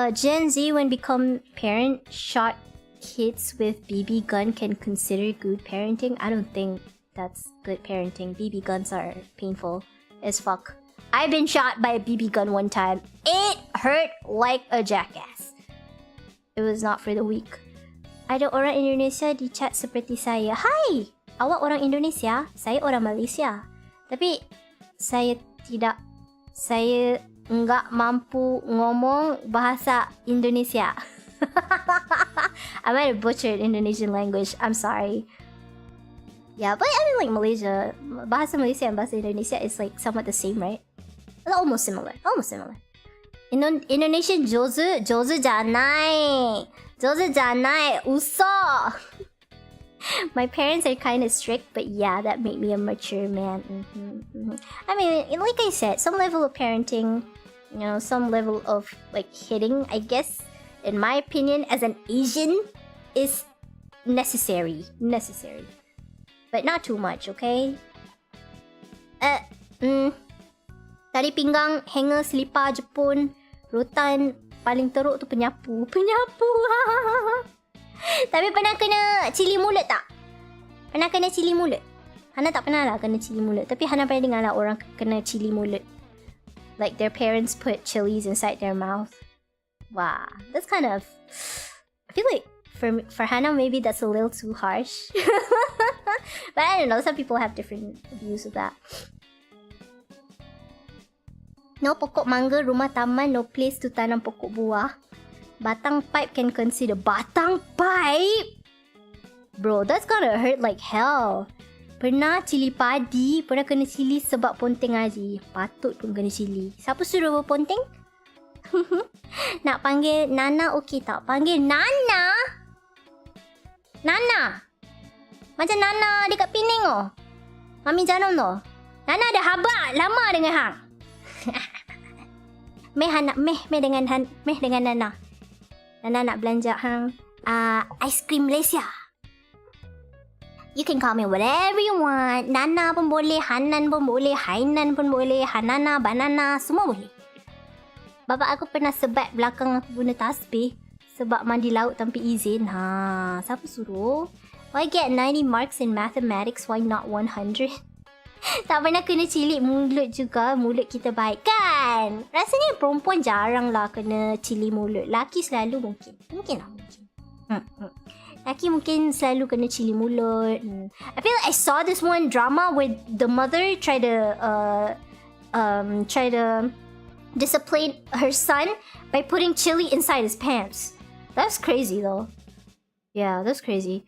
Speaker 1: Gen Z when become parent shot kids with BB gun can consider good parenting? I don't think that's good parenting. BB guns are painful as fuck. I've been shot by a BB gun one time. It hurt like a jackass. It was not for the weak. Ada orang Indonesia di chat seperti saya. Hai! Awak orang Indonesia? Saya orang Malaysia. Tapi saya tidak. Saya nggak mampu ngomong bahasa Indonesia. I might have butchered Indonesian language. I'm sorry. Yeah, but I mean like Malaysia, bahasa Malaysia and bahasa Indonesia is like somewhat the same, right? Almost similar. Almost similar. Indonesian 上手じゃない。上手じゃない。嘘. My parents are kind of strict, but yeah, that made me a mature man. I mean, like I said, some level of parenting, you know, some level of like hitting, I guess, in my opinion, as an Asian, is necessary. But not too much, okay? Tali pinggang, hanger, selipar Jepun, rotan, paling teruk tu penyapu. Tapi pernah kena cili mulut tak? Pernah kena cili mulut? Hana tak pernah lah kena cili mulut. Tapi Hana pernah dengar lah orang kena cili mulut. Like their parents put chilies inside their mouth. Wow, that's kind of... I feel like for Hanna, maybe that's a little too harsh. But I don't know, some people have different views of that. No pokok mangga, rumah taman, no place to tanam pokok buah. Batang pipe can consider. Batang pipe? Bro, that's gotta hurt like hell. Pernah cili padi, pernah kena cili sebab ponteng haji. Patut pun kena cili. Siapa suruh ponteng? Nak panggil Nana okey tak? Panggil Nana? Nana? Macam Nana dekat Penang oh. Mami Janam tu. Nana dah habaq lama dengan hang. Meh dengan Nana. Nana nak belanja hang ice cream Malaysia. You can call me whatever you want. Nana pun boleh, Hanan pun boleh, Hainan pun boleh, Hanana, Banana, semua boleh. Bapa aku pernah sebat belakang aku guna tasbih sebab mandi laut tanpa izin. Siapa suruh? Why get 90 marks in mathematics? Why not 100? Tak pernah kena cilik mulut juga. Mulut kita baik kan? Rasanya perempuan jarang lah kena cilik mulut. Laki selalu mungkin. Mungkin. Laki mungkin selalu kena cilik mulut. I feel like I saw this one drama where the mother try to discipline her son by putting chili inside his pants. That's crazy though. Yeah, that's crazy.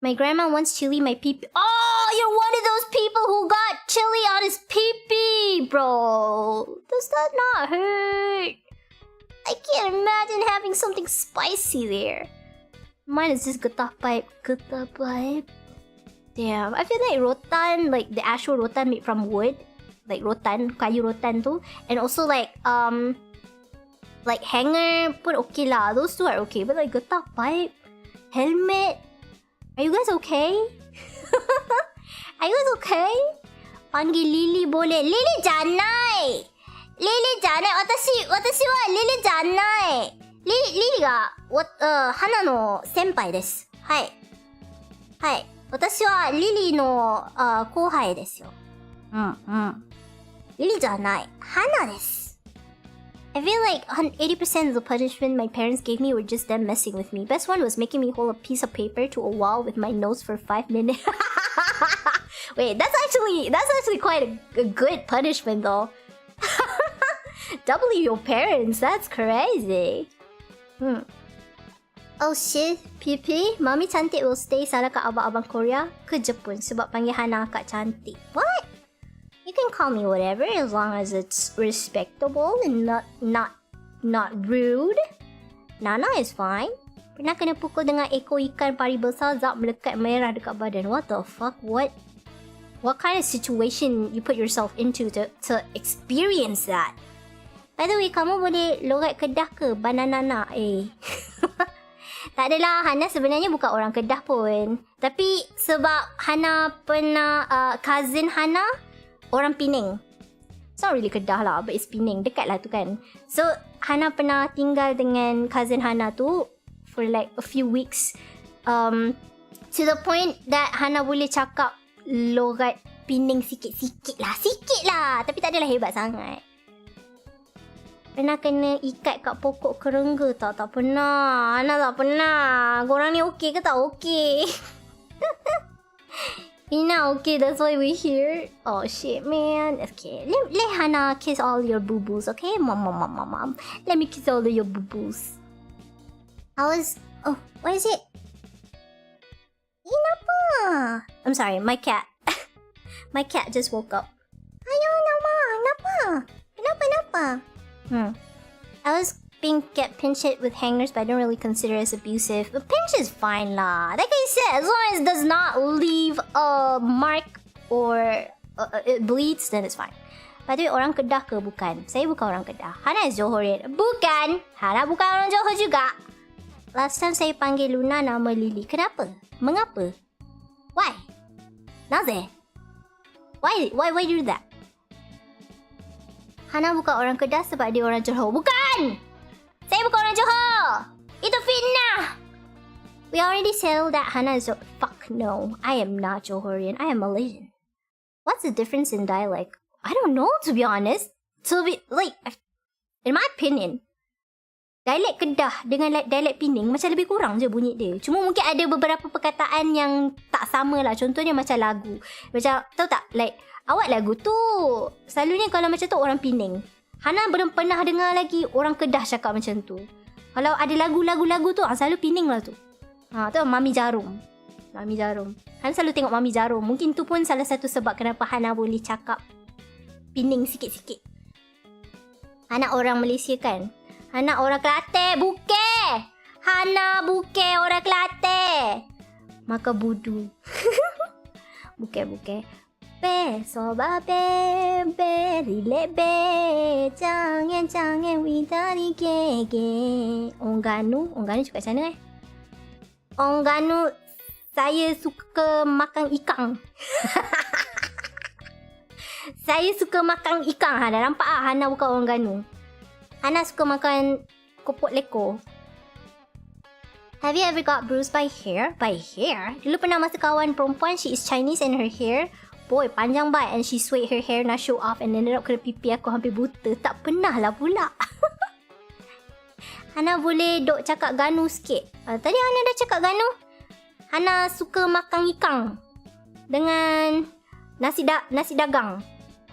Speaker 1: My grandma wants chili my pee-pee. Oh, you're one of those people who got chili on his pee-pee, bro. Does that not hurt? I can't imagine having something spicy there. Mine is just getah pipe. Getah pipe. Damn, I feel like rotan, like the actual rotan made from wood, like rotan, kayu rotan tu, and also like hanger pun okay lah. Those two are okay, but like getah pipe, helmet. Are you guys okay? Are you guys okay? Panggil Lily boleh. Lily janai. Lily janai. Watashi wa Lily janai. Lily ga Hana no senpai desu. Hai. Hai. Watashi wa Lily no kouhai desu yo. Lily janai. Hana desu. I feel like 80% of the punishment my parents gave me were just them messing with me. Best one was making me hold a piece of paper to a wall with my nose for 5 minutes. Wait, that's actually quite a good punishment though. W your parents, that's crazy. Oh shit, PP, Mami cantik will stay sana kat abang-abang Korea ke Jepun sebab panggil Hana kak cantik. What? You can call me whatever as long as it's respectable and not rude. Nana is fine. Pernah kena pukul dengan ekor ikan pari besar zap melekat merah dekat badan. What the fuck? What kind of situation you put yourself into to experience that? By the way, kamu boleh logat Kedah ke? Banana Tak adalah, Hana sebenarnya bukan orang Kedah pun. Tapi sebab Hana pernah cousin Hana orang Penang. It's not really Kedah lah, but it's Penang. Dekat lah tu kan. So, Hana pernah tinggal dengan cousin Hana tu for like a few weeks. To the point that Hana boleh cakap logat Penang sikit-sikit lah. Sikit lah. Tapi tak adalah hebat sangat. Pernah kena ikat kat pokok kerengga tak? Tak pernah. Hana tak pernah. Korang ni okey ke tak okey? Ina, okay, that's why we're here. Oh shit, man. Okay, let Hana kiss all your boo-boos, okay? Mom. Let me kiss all of your boo-boos. What is it? Kenapa? I'm sorry, my cat. My cat just woke up. Ayo, Nama. Kenapa? I was get pinch hit with hangers, but I don't really consider it as abusive. But pinch is fine lah. Like I said, as long as it does not leave a mark or it bleeds, then it's fine. By the way, orang Kedah ke bukan? Saya bukan orang Kedah. Hana is Johorian. Bukan. Hana bukan orang Johor juga. Last time saya panggil Luna nama Lily. Kenapa? Mengapa? Why? Naze? Why do that? Hana bukan orang Kedah sebab dia orang Johor. Bukan! Saya bukan orang Johor! Itu fitnah! We already settled that Hana is fuck no. I am not Johorian. I am Malaysian. What's the difference in dialect? I don't know, to be honest. In my opinion, dialek Kedah dengan dialek Pening macam lebih kurang je bunyi dia. Cuma mungkin ada beberapa perkataan yang tak sama lah. Contohnya macam lagu. Macam, tahu tak? Like, awak lagu tu, selalunya kalau macam tu orang Pening. Hana belum pernah dengar lagi orang Kedah cakap macam tu. Kalau ada lagu-lagu tu, selalu Pening lah tu. Tu Mami Jarum. Mami Jarum. Hana selalu tengok Mami Jarum. Mungkin tu pun salah satu sebab kenapa Hana boleh cakap Pening sikit-sikit. Hana orang Malaysia kan? Hana orang Kelantan, bukan. Hana bukan orang Kelantan. Maka budu. Bukan. Be, soba be, rilek be. Jangan, widari gege. Ongganu juga macam mana Ongganu, saya suka makan ikan. Saya suka makan ikan. Hana nampak Hana bukan orang Ganu. Hana suka makan kopok leko. Have you ever got bruised by hair? By hair? Dulu pernah masa kawan perempuan, she is Chinese and her hair, boy, panjang baik, and she swayed her hair nak show off and ended up kena pipi aku hampir buta. Tak pernah lah pula. Hana boleh dok cakap Ganu sikit. Tadi Hana dah cakap Ganu. Hana suka makan ikan dengan nasi dagang.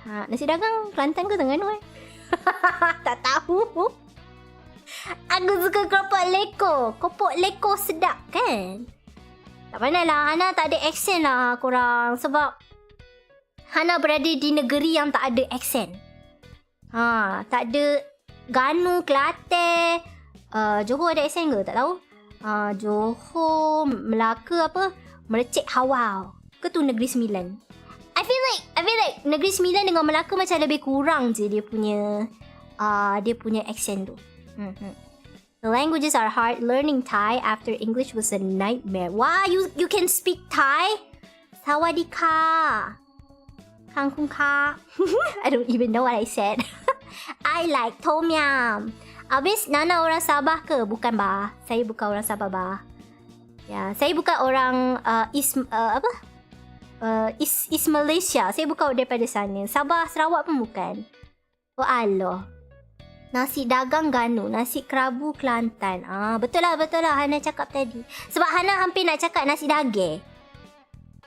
Speaker 1: Nasi dagang Kelantan ke Terengganu tak tahu. Aku suka kopok leko sedap kan. Tak pandai lah, Hana tak ada aksen lah korang. Sebab Hana berada di negeri yang tak ada aksen. Tak ada Ganu, Kelantan. Johor ada aksen ke? Tak tahu. Johor, Melaka apa? Merecek Hawau. Ke tu Negeri Sembilan? I feel like Negeri Sembilan dengan Melaka macam lebih kurang je dia punya accent tu. The languages are hard. Learning Thai after English was a nightmare. Wow, you can speak Thai? Sawadika. Kangkung ka. I don't even know what I said. I like Tom Yum. Habis Nana orang Sabah ke? Bukan bah. Saya bukan orang Sabah bah. Ya, saya bukan orang East Malaysia. Saya bukan daripada sana. Sabah, Sarawak pun bukan. Oh Allah. Nasi dagang Ganu, nasi kerabu Kelantan. Betul lah Hana cakap tadi. Sebab Hana hampir nak cakap nasi daging.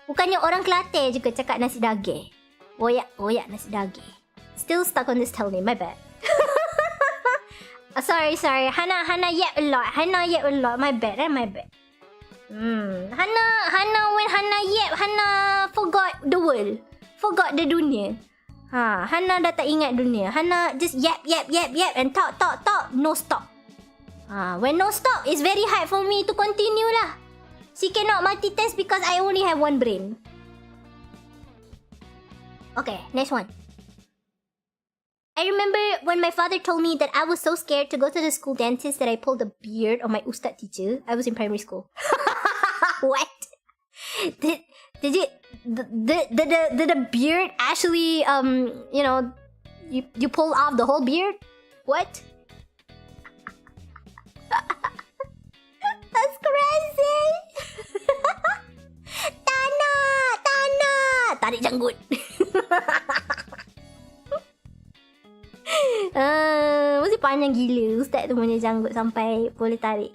Speaker 1: Bukannya orang Kelantan juga cakap nasi daging. Oyak nasi daging. Still stuck on this telling, my bad. Sorry. Hana yap a lot. My bad. Hana when Hana yap, Hana forgot the world. Forgot the dunia. Hana dah tak ingat dunia. Hana just yap and talk. No stop. When no stop, it's very hard for me to continue lah. She cannot multitask because I only have one brain. Okay, next one. I remember when my father told me that I was so scared to go to the school dentist that I pulled a beard on my ustad teacher. I was in primary school. What? Did the beard actually you pull off the whole beard? What? That's crazy. Tanah, tarik janggut. Mesti panjang gila ustaz tu punya janggut sampai boleh tarik.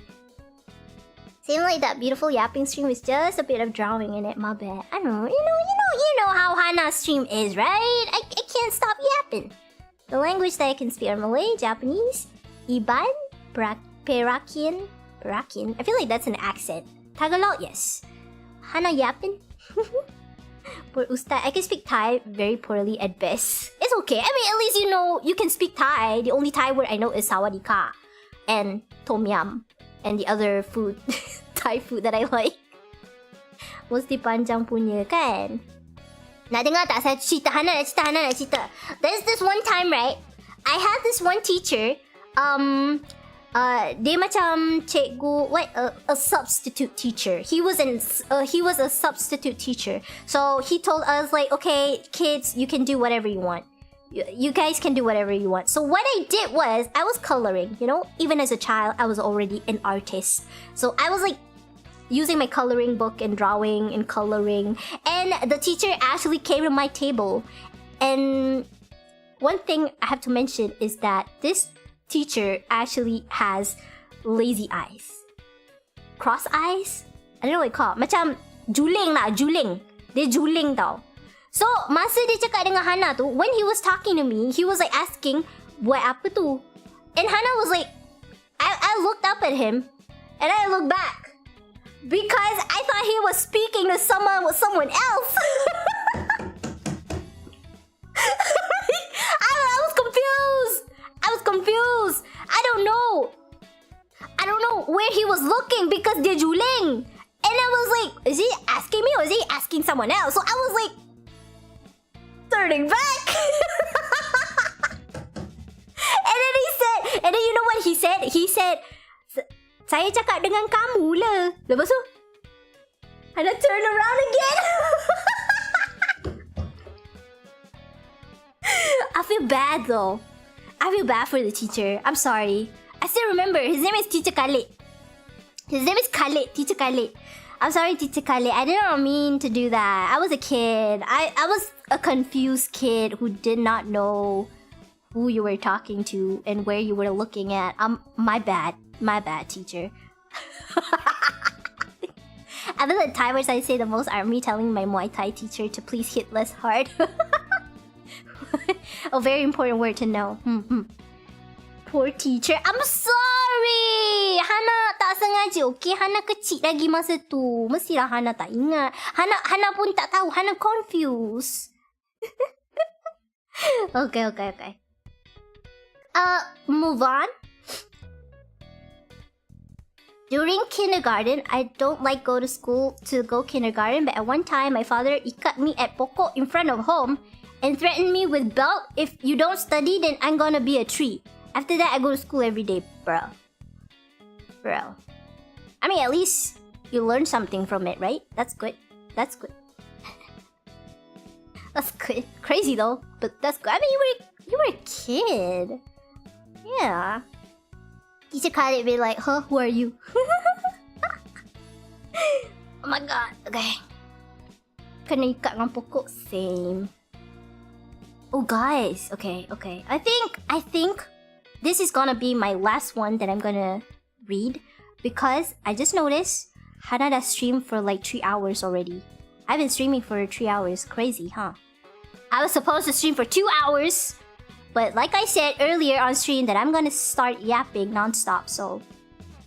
Speaker 1: Seemed like that beautiful yapping stream was just a bit of drowning in it. My bad. I know. You know how Hana's stream is, right? I can't stop yapping. The language that I can speak are Malay, Japanese, Iban, Peruvian. I feel like that's an accent. Tagalog, yes. Hana yapping. Poor ustaz. I can speak Thai very poorly at best. It's okay. I mean, at least you can speak Thai. The only Thai word I know is sawadika and tom yum and the other food, Thai food that I like. Mesti panjang punya kan? Nak dengar tak saya cerita? Hana nak cerita. There's this one time, right? I had this one teacher. Dia macam cikgu, a substitute teacher. He was a substitute teacher. So he told us like, okay, kids, you can do whatever you want. You guys can do whatever you want. So what I did was I was coloring. Even as a child, I was already an artist. So I was like using my coloring book and drawing and coloring. And the teacher actually came to my table. And one thing I have to mention is that this teacher actually has lazy eyes. Cross eyes? I don't know what you call it. Macam juling lah, juling. Dia juling tau. So, masa dia cakap dengan Hanna tu, when he was talking to me, he was like asking, buat apa tu? And Hanna was like, I looked up at him, and I looked back. Because I thought he was speaking to someone else. I was confused. I don't know where he was looking because dia juling. And I was like, is he asking me or is he asking someone else? So I was like, turning back. And then you know what he said? He said, saya cakap dengan kamu lah. Lepas tu, Hanna turn around again. I feel bad though. I feel bad for the teacher. I'm sorry. I still remember. His name is Teacher Khalid. Teacher Khalid. I'm sorry, Teacher Khalid. I didn't mean to do that. I was a kid. I was a confused kid who did not know who you were talking to and where you were looking at. My bad, teacher. I feel the timers I say the most are me telling my Muay Thai teacher to please hit less hard. A very important word to know. Poor teacher. I'm sorry. Hanna tak sengaja. Okay, Hanna kecil lagi masa tu. Mestilah Hanna tak ingat. Hanna pun tak tahu. Hanna confused. Okay. Move on. During kindergarten, I don't like go kindergarten, but at one time my father ikat me at pokok in front of home and threatened me with belt. If you don't study, then I'm gonna be a tree. After that, I go to school every day, bro. I mean, at least you learn something from it, right? That's good. That's good. Crazy though, but that's good. I mean, you were a kid. Yeah. Teacher Khalid be like, huh? Who are you? Oh my god. Okay. Kena ikat dengan pokok. Same. Oh guys. Okay. I think this is gonna be my last one that I'm gonna read because I just noticed Hanna does stream for like 3 hours already. I've been streaming for 3 hours. Crazy, huh? I was supposed to stream for 2 hours, but like I said earlier on stream that I'm gonna start yapping non-stop, so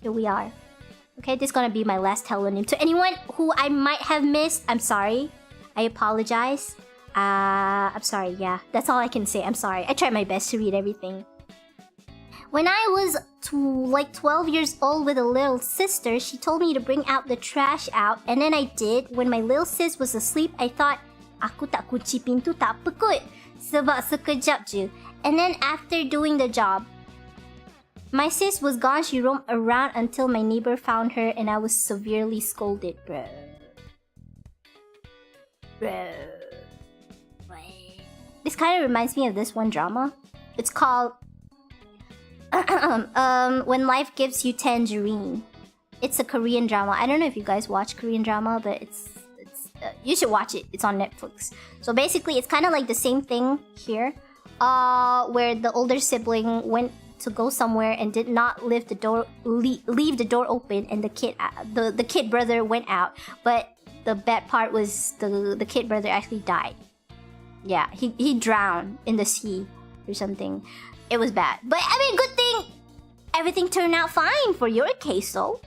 Speaker 1: here we are. Okay, this is gonna be my last telonym. To anyone who I might have missed, I'm sorry. I apologize. I'm sorry, yeah. That's all I can say. I'm sorry. I tried my best to read everything. When I was like 12 years old with a little sister, she told me to bring out the trash out, and then I did. When my little sis was asleep, I thought, aku tak kunci pintu tak apa kot, sebab sekejap je. And then after doing the job, my sis was gone. She roamed around until my neighbor found her, and I was severely scolded, bro. This kind of reminds me of this one drama. It's called When Life Gives You Tangerine. It's a Korean drama. I don't know if you guys watch Korean drama, but it's you should watch it. It's on Netflix. So basically, it's kind of like the same thing here, where the older sibling went to go somewhere and did not leave the door open, and the kid brother went out. But the bad part was the kid brother actually died. Yeah, he drowned in the sea or something. It was bad. But I mean, good thing everything turned out fine for your case, though.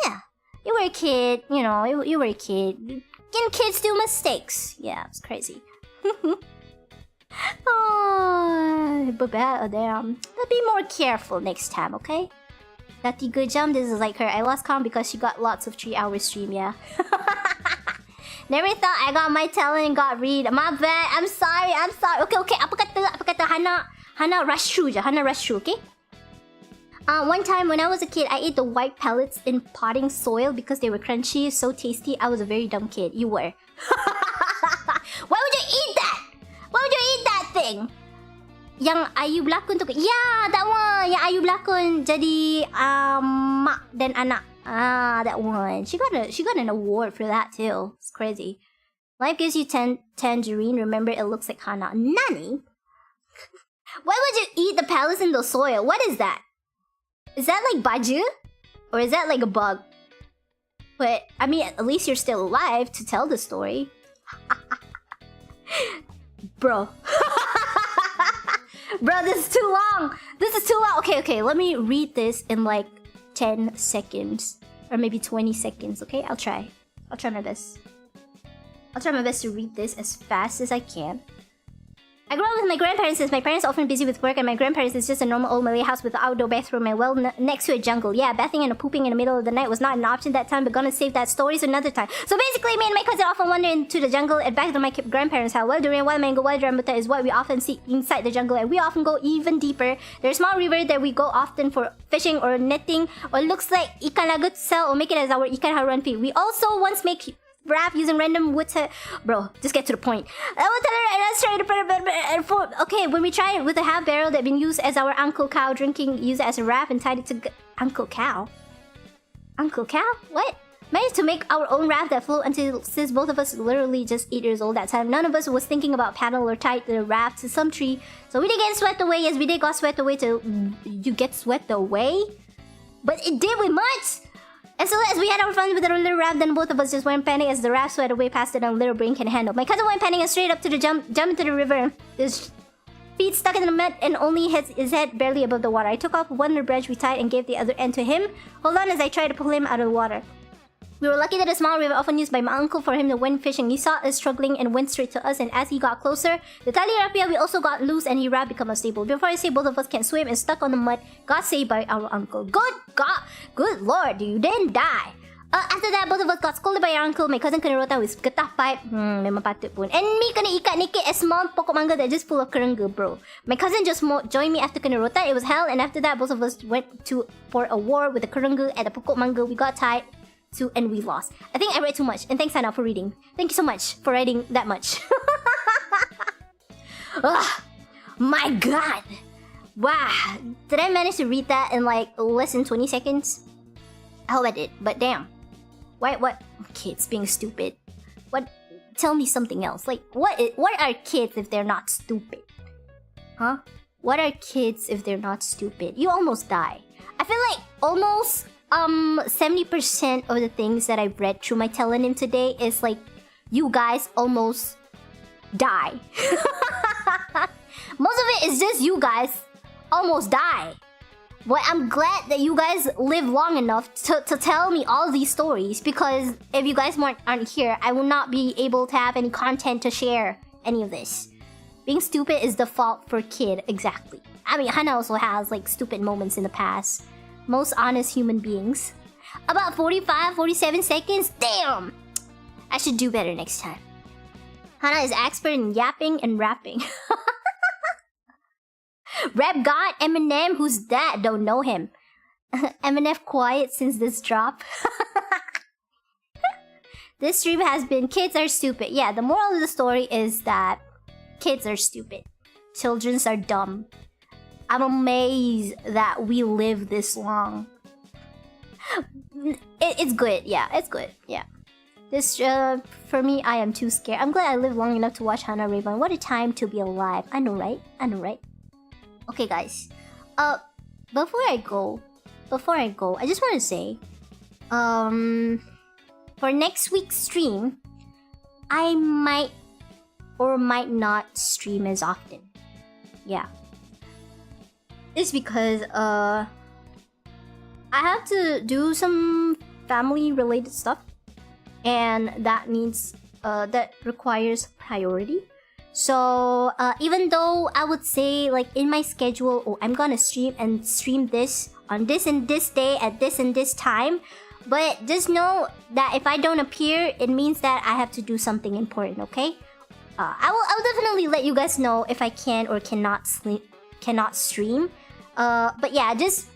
Speaker 1: Yeah. You were a kid, you know, you were a kid. Can kids do mistakes? Yeah, it's crazy. Oh, but damn. Be more careful next time, okay? That 3 jam, this is like her. I lost count because she got lots of 3-hour stream, yeah. Never thought I got my talent and got read. My bad. I'm sorry. Okay. Apa kata Hanna rush through je. Hanna rush through, okay? One time when I was a kid, I ate the white pellets in potting soil because they were crunchy, so tasty. I was a very dumb kid. You were. Why would you eat that? Why would you eat that thing? Yang Ayu berlakon tu. Yeah, that one. Yang Ayu berlakon jadi mak dan anak. That one. She got an award for that too. It's crazy. Life Gives You Tangerine. Remember, it looks like Hanna. Nani? Why would you eat the palace in the soil? What is that? Is that like baju? Or is that like a bug? But, I mean, at least you're still alive to tell the story. Bro. Bro, this is too long. This is too long. Okay. Let me read this in like 10 seconds. Or maybe 20 seconds, okay? I'll try my best. I'll try my best to read this as fast as I can. I grew up with my grandparents since my parents are often busy with work, and my grandparents is just a normal old Malay house with an outdoor bathroom and well next to a jungle. Yeah, bathing and pooping in the middle of the night was not an option that time, but gonna save that story for another time. So basically, me and my cousin often wander into the jungle and back to my grandparents' house. Wild durian, wild mango, wild rambutan is what we often see inside the jungle, and we often go even deeper. There's a small river that we go often for fishing or netting, or looks like ikan lagu to sell or make it as our ikan haruan feed. We also once make raft using random wood to... Bro, just get to the point. Okay, when we tried it with a half barrel that been used as our uncle cow drinking, used it as a raft and tied it to... Uncle cow? Uncle cow? What? Managed to make our own raft that float until, since both of us literally just 8 years old that time, none of us was thinking about paddle or tie the raft to some tree. So we did get swept away. Yes, we did got swept away to... You get swept away? But it did with much! And so as we had our fun with the little raft, then both of us just went panning as the raft swept away past it and little brain can handle. My cousin went panning and straight up to the jump into the river, and his feet stuck in the mud and only his head barely above the water. I took off one little branch we tied and gave the other end to him. Hold on as I tried to pull him out of the water. We were lucky that a small river often used by my uncle for him to went fishing. He saw us struggling and went straight to us, and as he got closer, the talirapia we also got loose and he raft become unstable. Before I say both of us can swim and stuck on the mud, got saved by our uncle. Good God! Good Lord, you didn't die! After that, both of us got scolded by our uncle. My cousin kena rotan with getah pipe. Memang patut pun. And me kena ikat naked a small pokok mangga that just full of kerengga, bro. My cousin just joined me after kena rotan. It was hell, and after that, both of us went for a war with the kerengga and the pokok mangga. We got tied to and we lost. I think I read too much, and thanks Hanna for reading. Thank you so much for writing that much. My God! Wow! Did I manage to read that in like less than 20 seconds? I hope I did, but damn. What? Kids being stupid. What? Tell me something else. Like, what are kids if they're not stupid? Huh? What are kids if they're not stupid? You almost die. I feel like almost 70% of the things that I've read through my telenym today is like, you guys almost die. Most of it is just you guys almost die. Well, I'm glad that you guys live long enough to tell me all these stories, because if you guys aren't here, I will not be able to have any content to share any of this. Being stupid is the fault for kid, exactly. I mean, Hanna also has like stupid moments in the past. Most honest human beings. About 45, 47 seconds? Damn! I should do better next time. Hanna is expert in yapping and rapping. Rap God, Eminem, who's that? Don't know him. Eminem quiet since this drop. This stream has been kids are stupid. Yeah, the moral of the story is that kids are stupid. Children are dumb. I'm amazed that we live this long. It's good. Yeah, it's good. Yeah. This, for me, I am too scared. I'm glad I lived long enough to watch Hanna Raevan. What a time to be alive. I know, right? I know, right? Okay, guys. Before I go, I just want to say, for next week's stream, I might or might not stream as often. Yeah. It's because, I have to do some family-related stuff, and that needs, that requires priority. So, even though I would say, like, in my schedule, oh, I'm gonna stream this on this and this day at this and this time, but just know that if I don't appear, it means that I have to do something important, okay? I will definitely let you guys know if I can or cannot stream. But yeah, just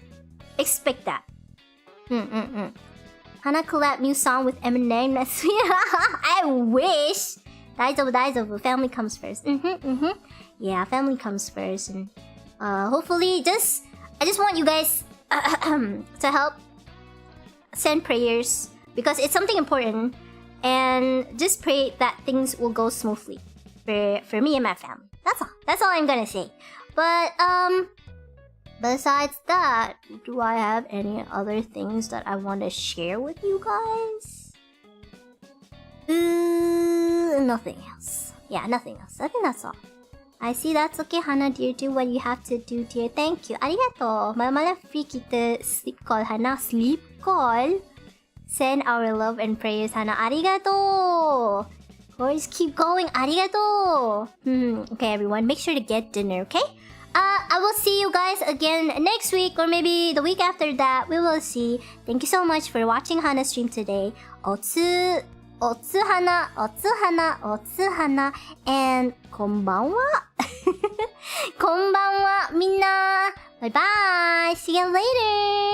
Speaker 1: expect that. Hanna collab new song with Eminem next week. I wish. Daizobu. Family comes first. Yeah, family comes first, and hopefully, I just want you guys to help send prayers, because it's something important, and just pray that things will go smoothly for me and my family. That's all I'm gonna say. But besides that, do I have any other things that I want to share with you guys? Nothing else. Yeah, nothing else. I think that's all. I see, that's okay, Hannah, dear. Do what you have to do, dear. Thank you. Arigato. Malam-malam free kita sleep call, Hannah. Sleep call. Send our love and prayers, Hannah. Arigato. Boys, keep going. Arigato. Okay, everyone. Make sure to get dinner, okay? I will see you guys again next week or maybe the week after that. We will see. Thank you so much for watching Hannah's stream today. Otsu hana, and konbanwa. Konbanwa, minna. Bye bye. See you later.